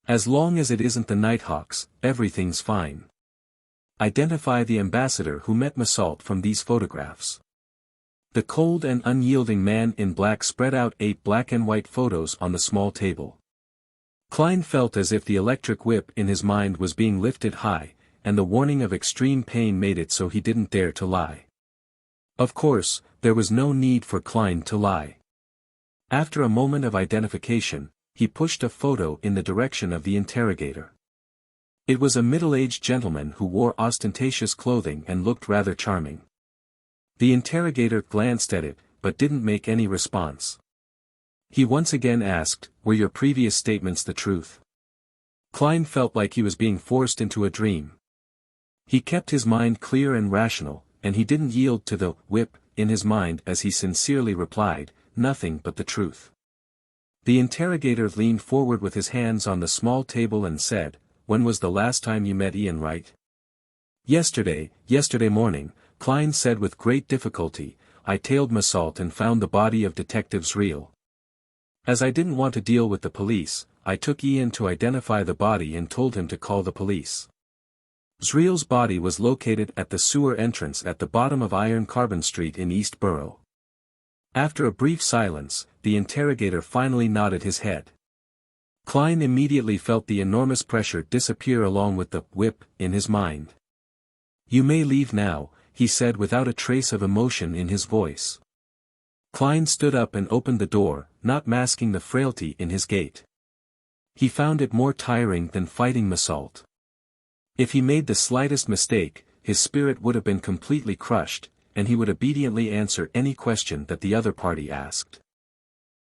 Speaker 1: As long as it isn't the Nighthawks, everything's fine. Identify the ambassador who met Massault from these photographs. The cold and unyielding man in black spread out 8 black and white photos on the small table. Klein felt as if the electric whip in his mind was being lifted high, and the warning of extreme pain made it so he didn't dare to lie. Of course, there was no need for Klein to lie. After a moment of identification, he pushed a photo in the direction of the interrogator. It was a middle-aged gentleman who wore ostentatious clothing and looked rather charming. The interrogator glanced at it, but didn't make any response. He once again asked, "Were your previous statements the truth?" Klein felt like he was being forced into a dream. He kept his mind clear and rational, and he didn't yield to the whip in his mind as he sincerely replied, "Nothing but the truth." The interrogator leaned forward with his hands on the small table and said, "When was the last time you met Ian Wright?" Yesterday morning," Klein said with great difficulty. "I tailed Massault and found the body of Detective Zriel. As I didn't want to deal with the police, I took Ian to identify the body and told him to call the police." Zriel's body was located at the sewer entrance at the bottom of Iron Carbon Street in East Borough. After a brief silence, the interrogator finally nodded his head. Klein immediately felt the enormous pressure disappear along with the whip in his mind. "You may leave now," he said without a trace of emotion in his voice. Klein stood up and opened the door, not masking the frailty in his gait. He found it more tiring than fighting Massault. If he made the slightest mistake, his spirit would have been completely crushed, and he would obediently answer any question that the other party asked.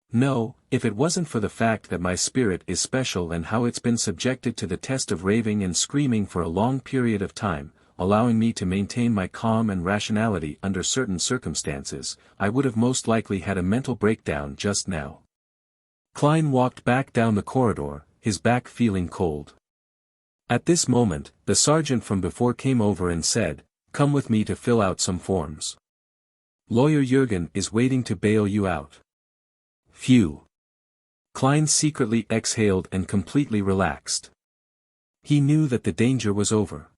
Speaker 1: "No, if it wasn't for the fact that my spirit is special and how it's been subjected to the test of raving and screaming for a long period of time, allowing me to maintain my calm and rationality under certain circumstances, I would have most likely had a mental breakdown just now." Klein walked back down the corridor, his back feeling cold. At this moment, the sergeant from before came over and said, "Come with me to fill out some forms. Lawyer Jürgen is waiting to bail you out." Phew. Klein secretly exhaled and completely relaxed. He knew that the danger was over.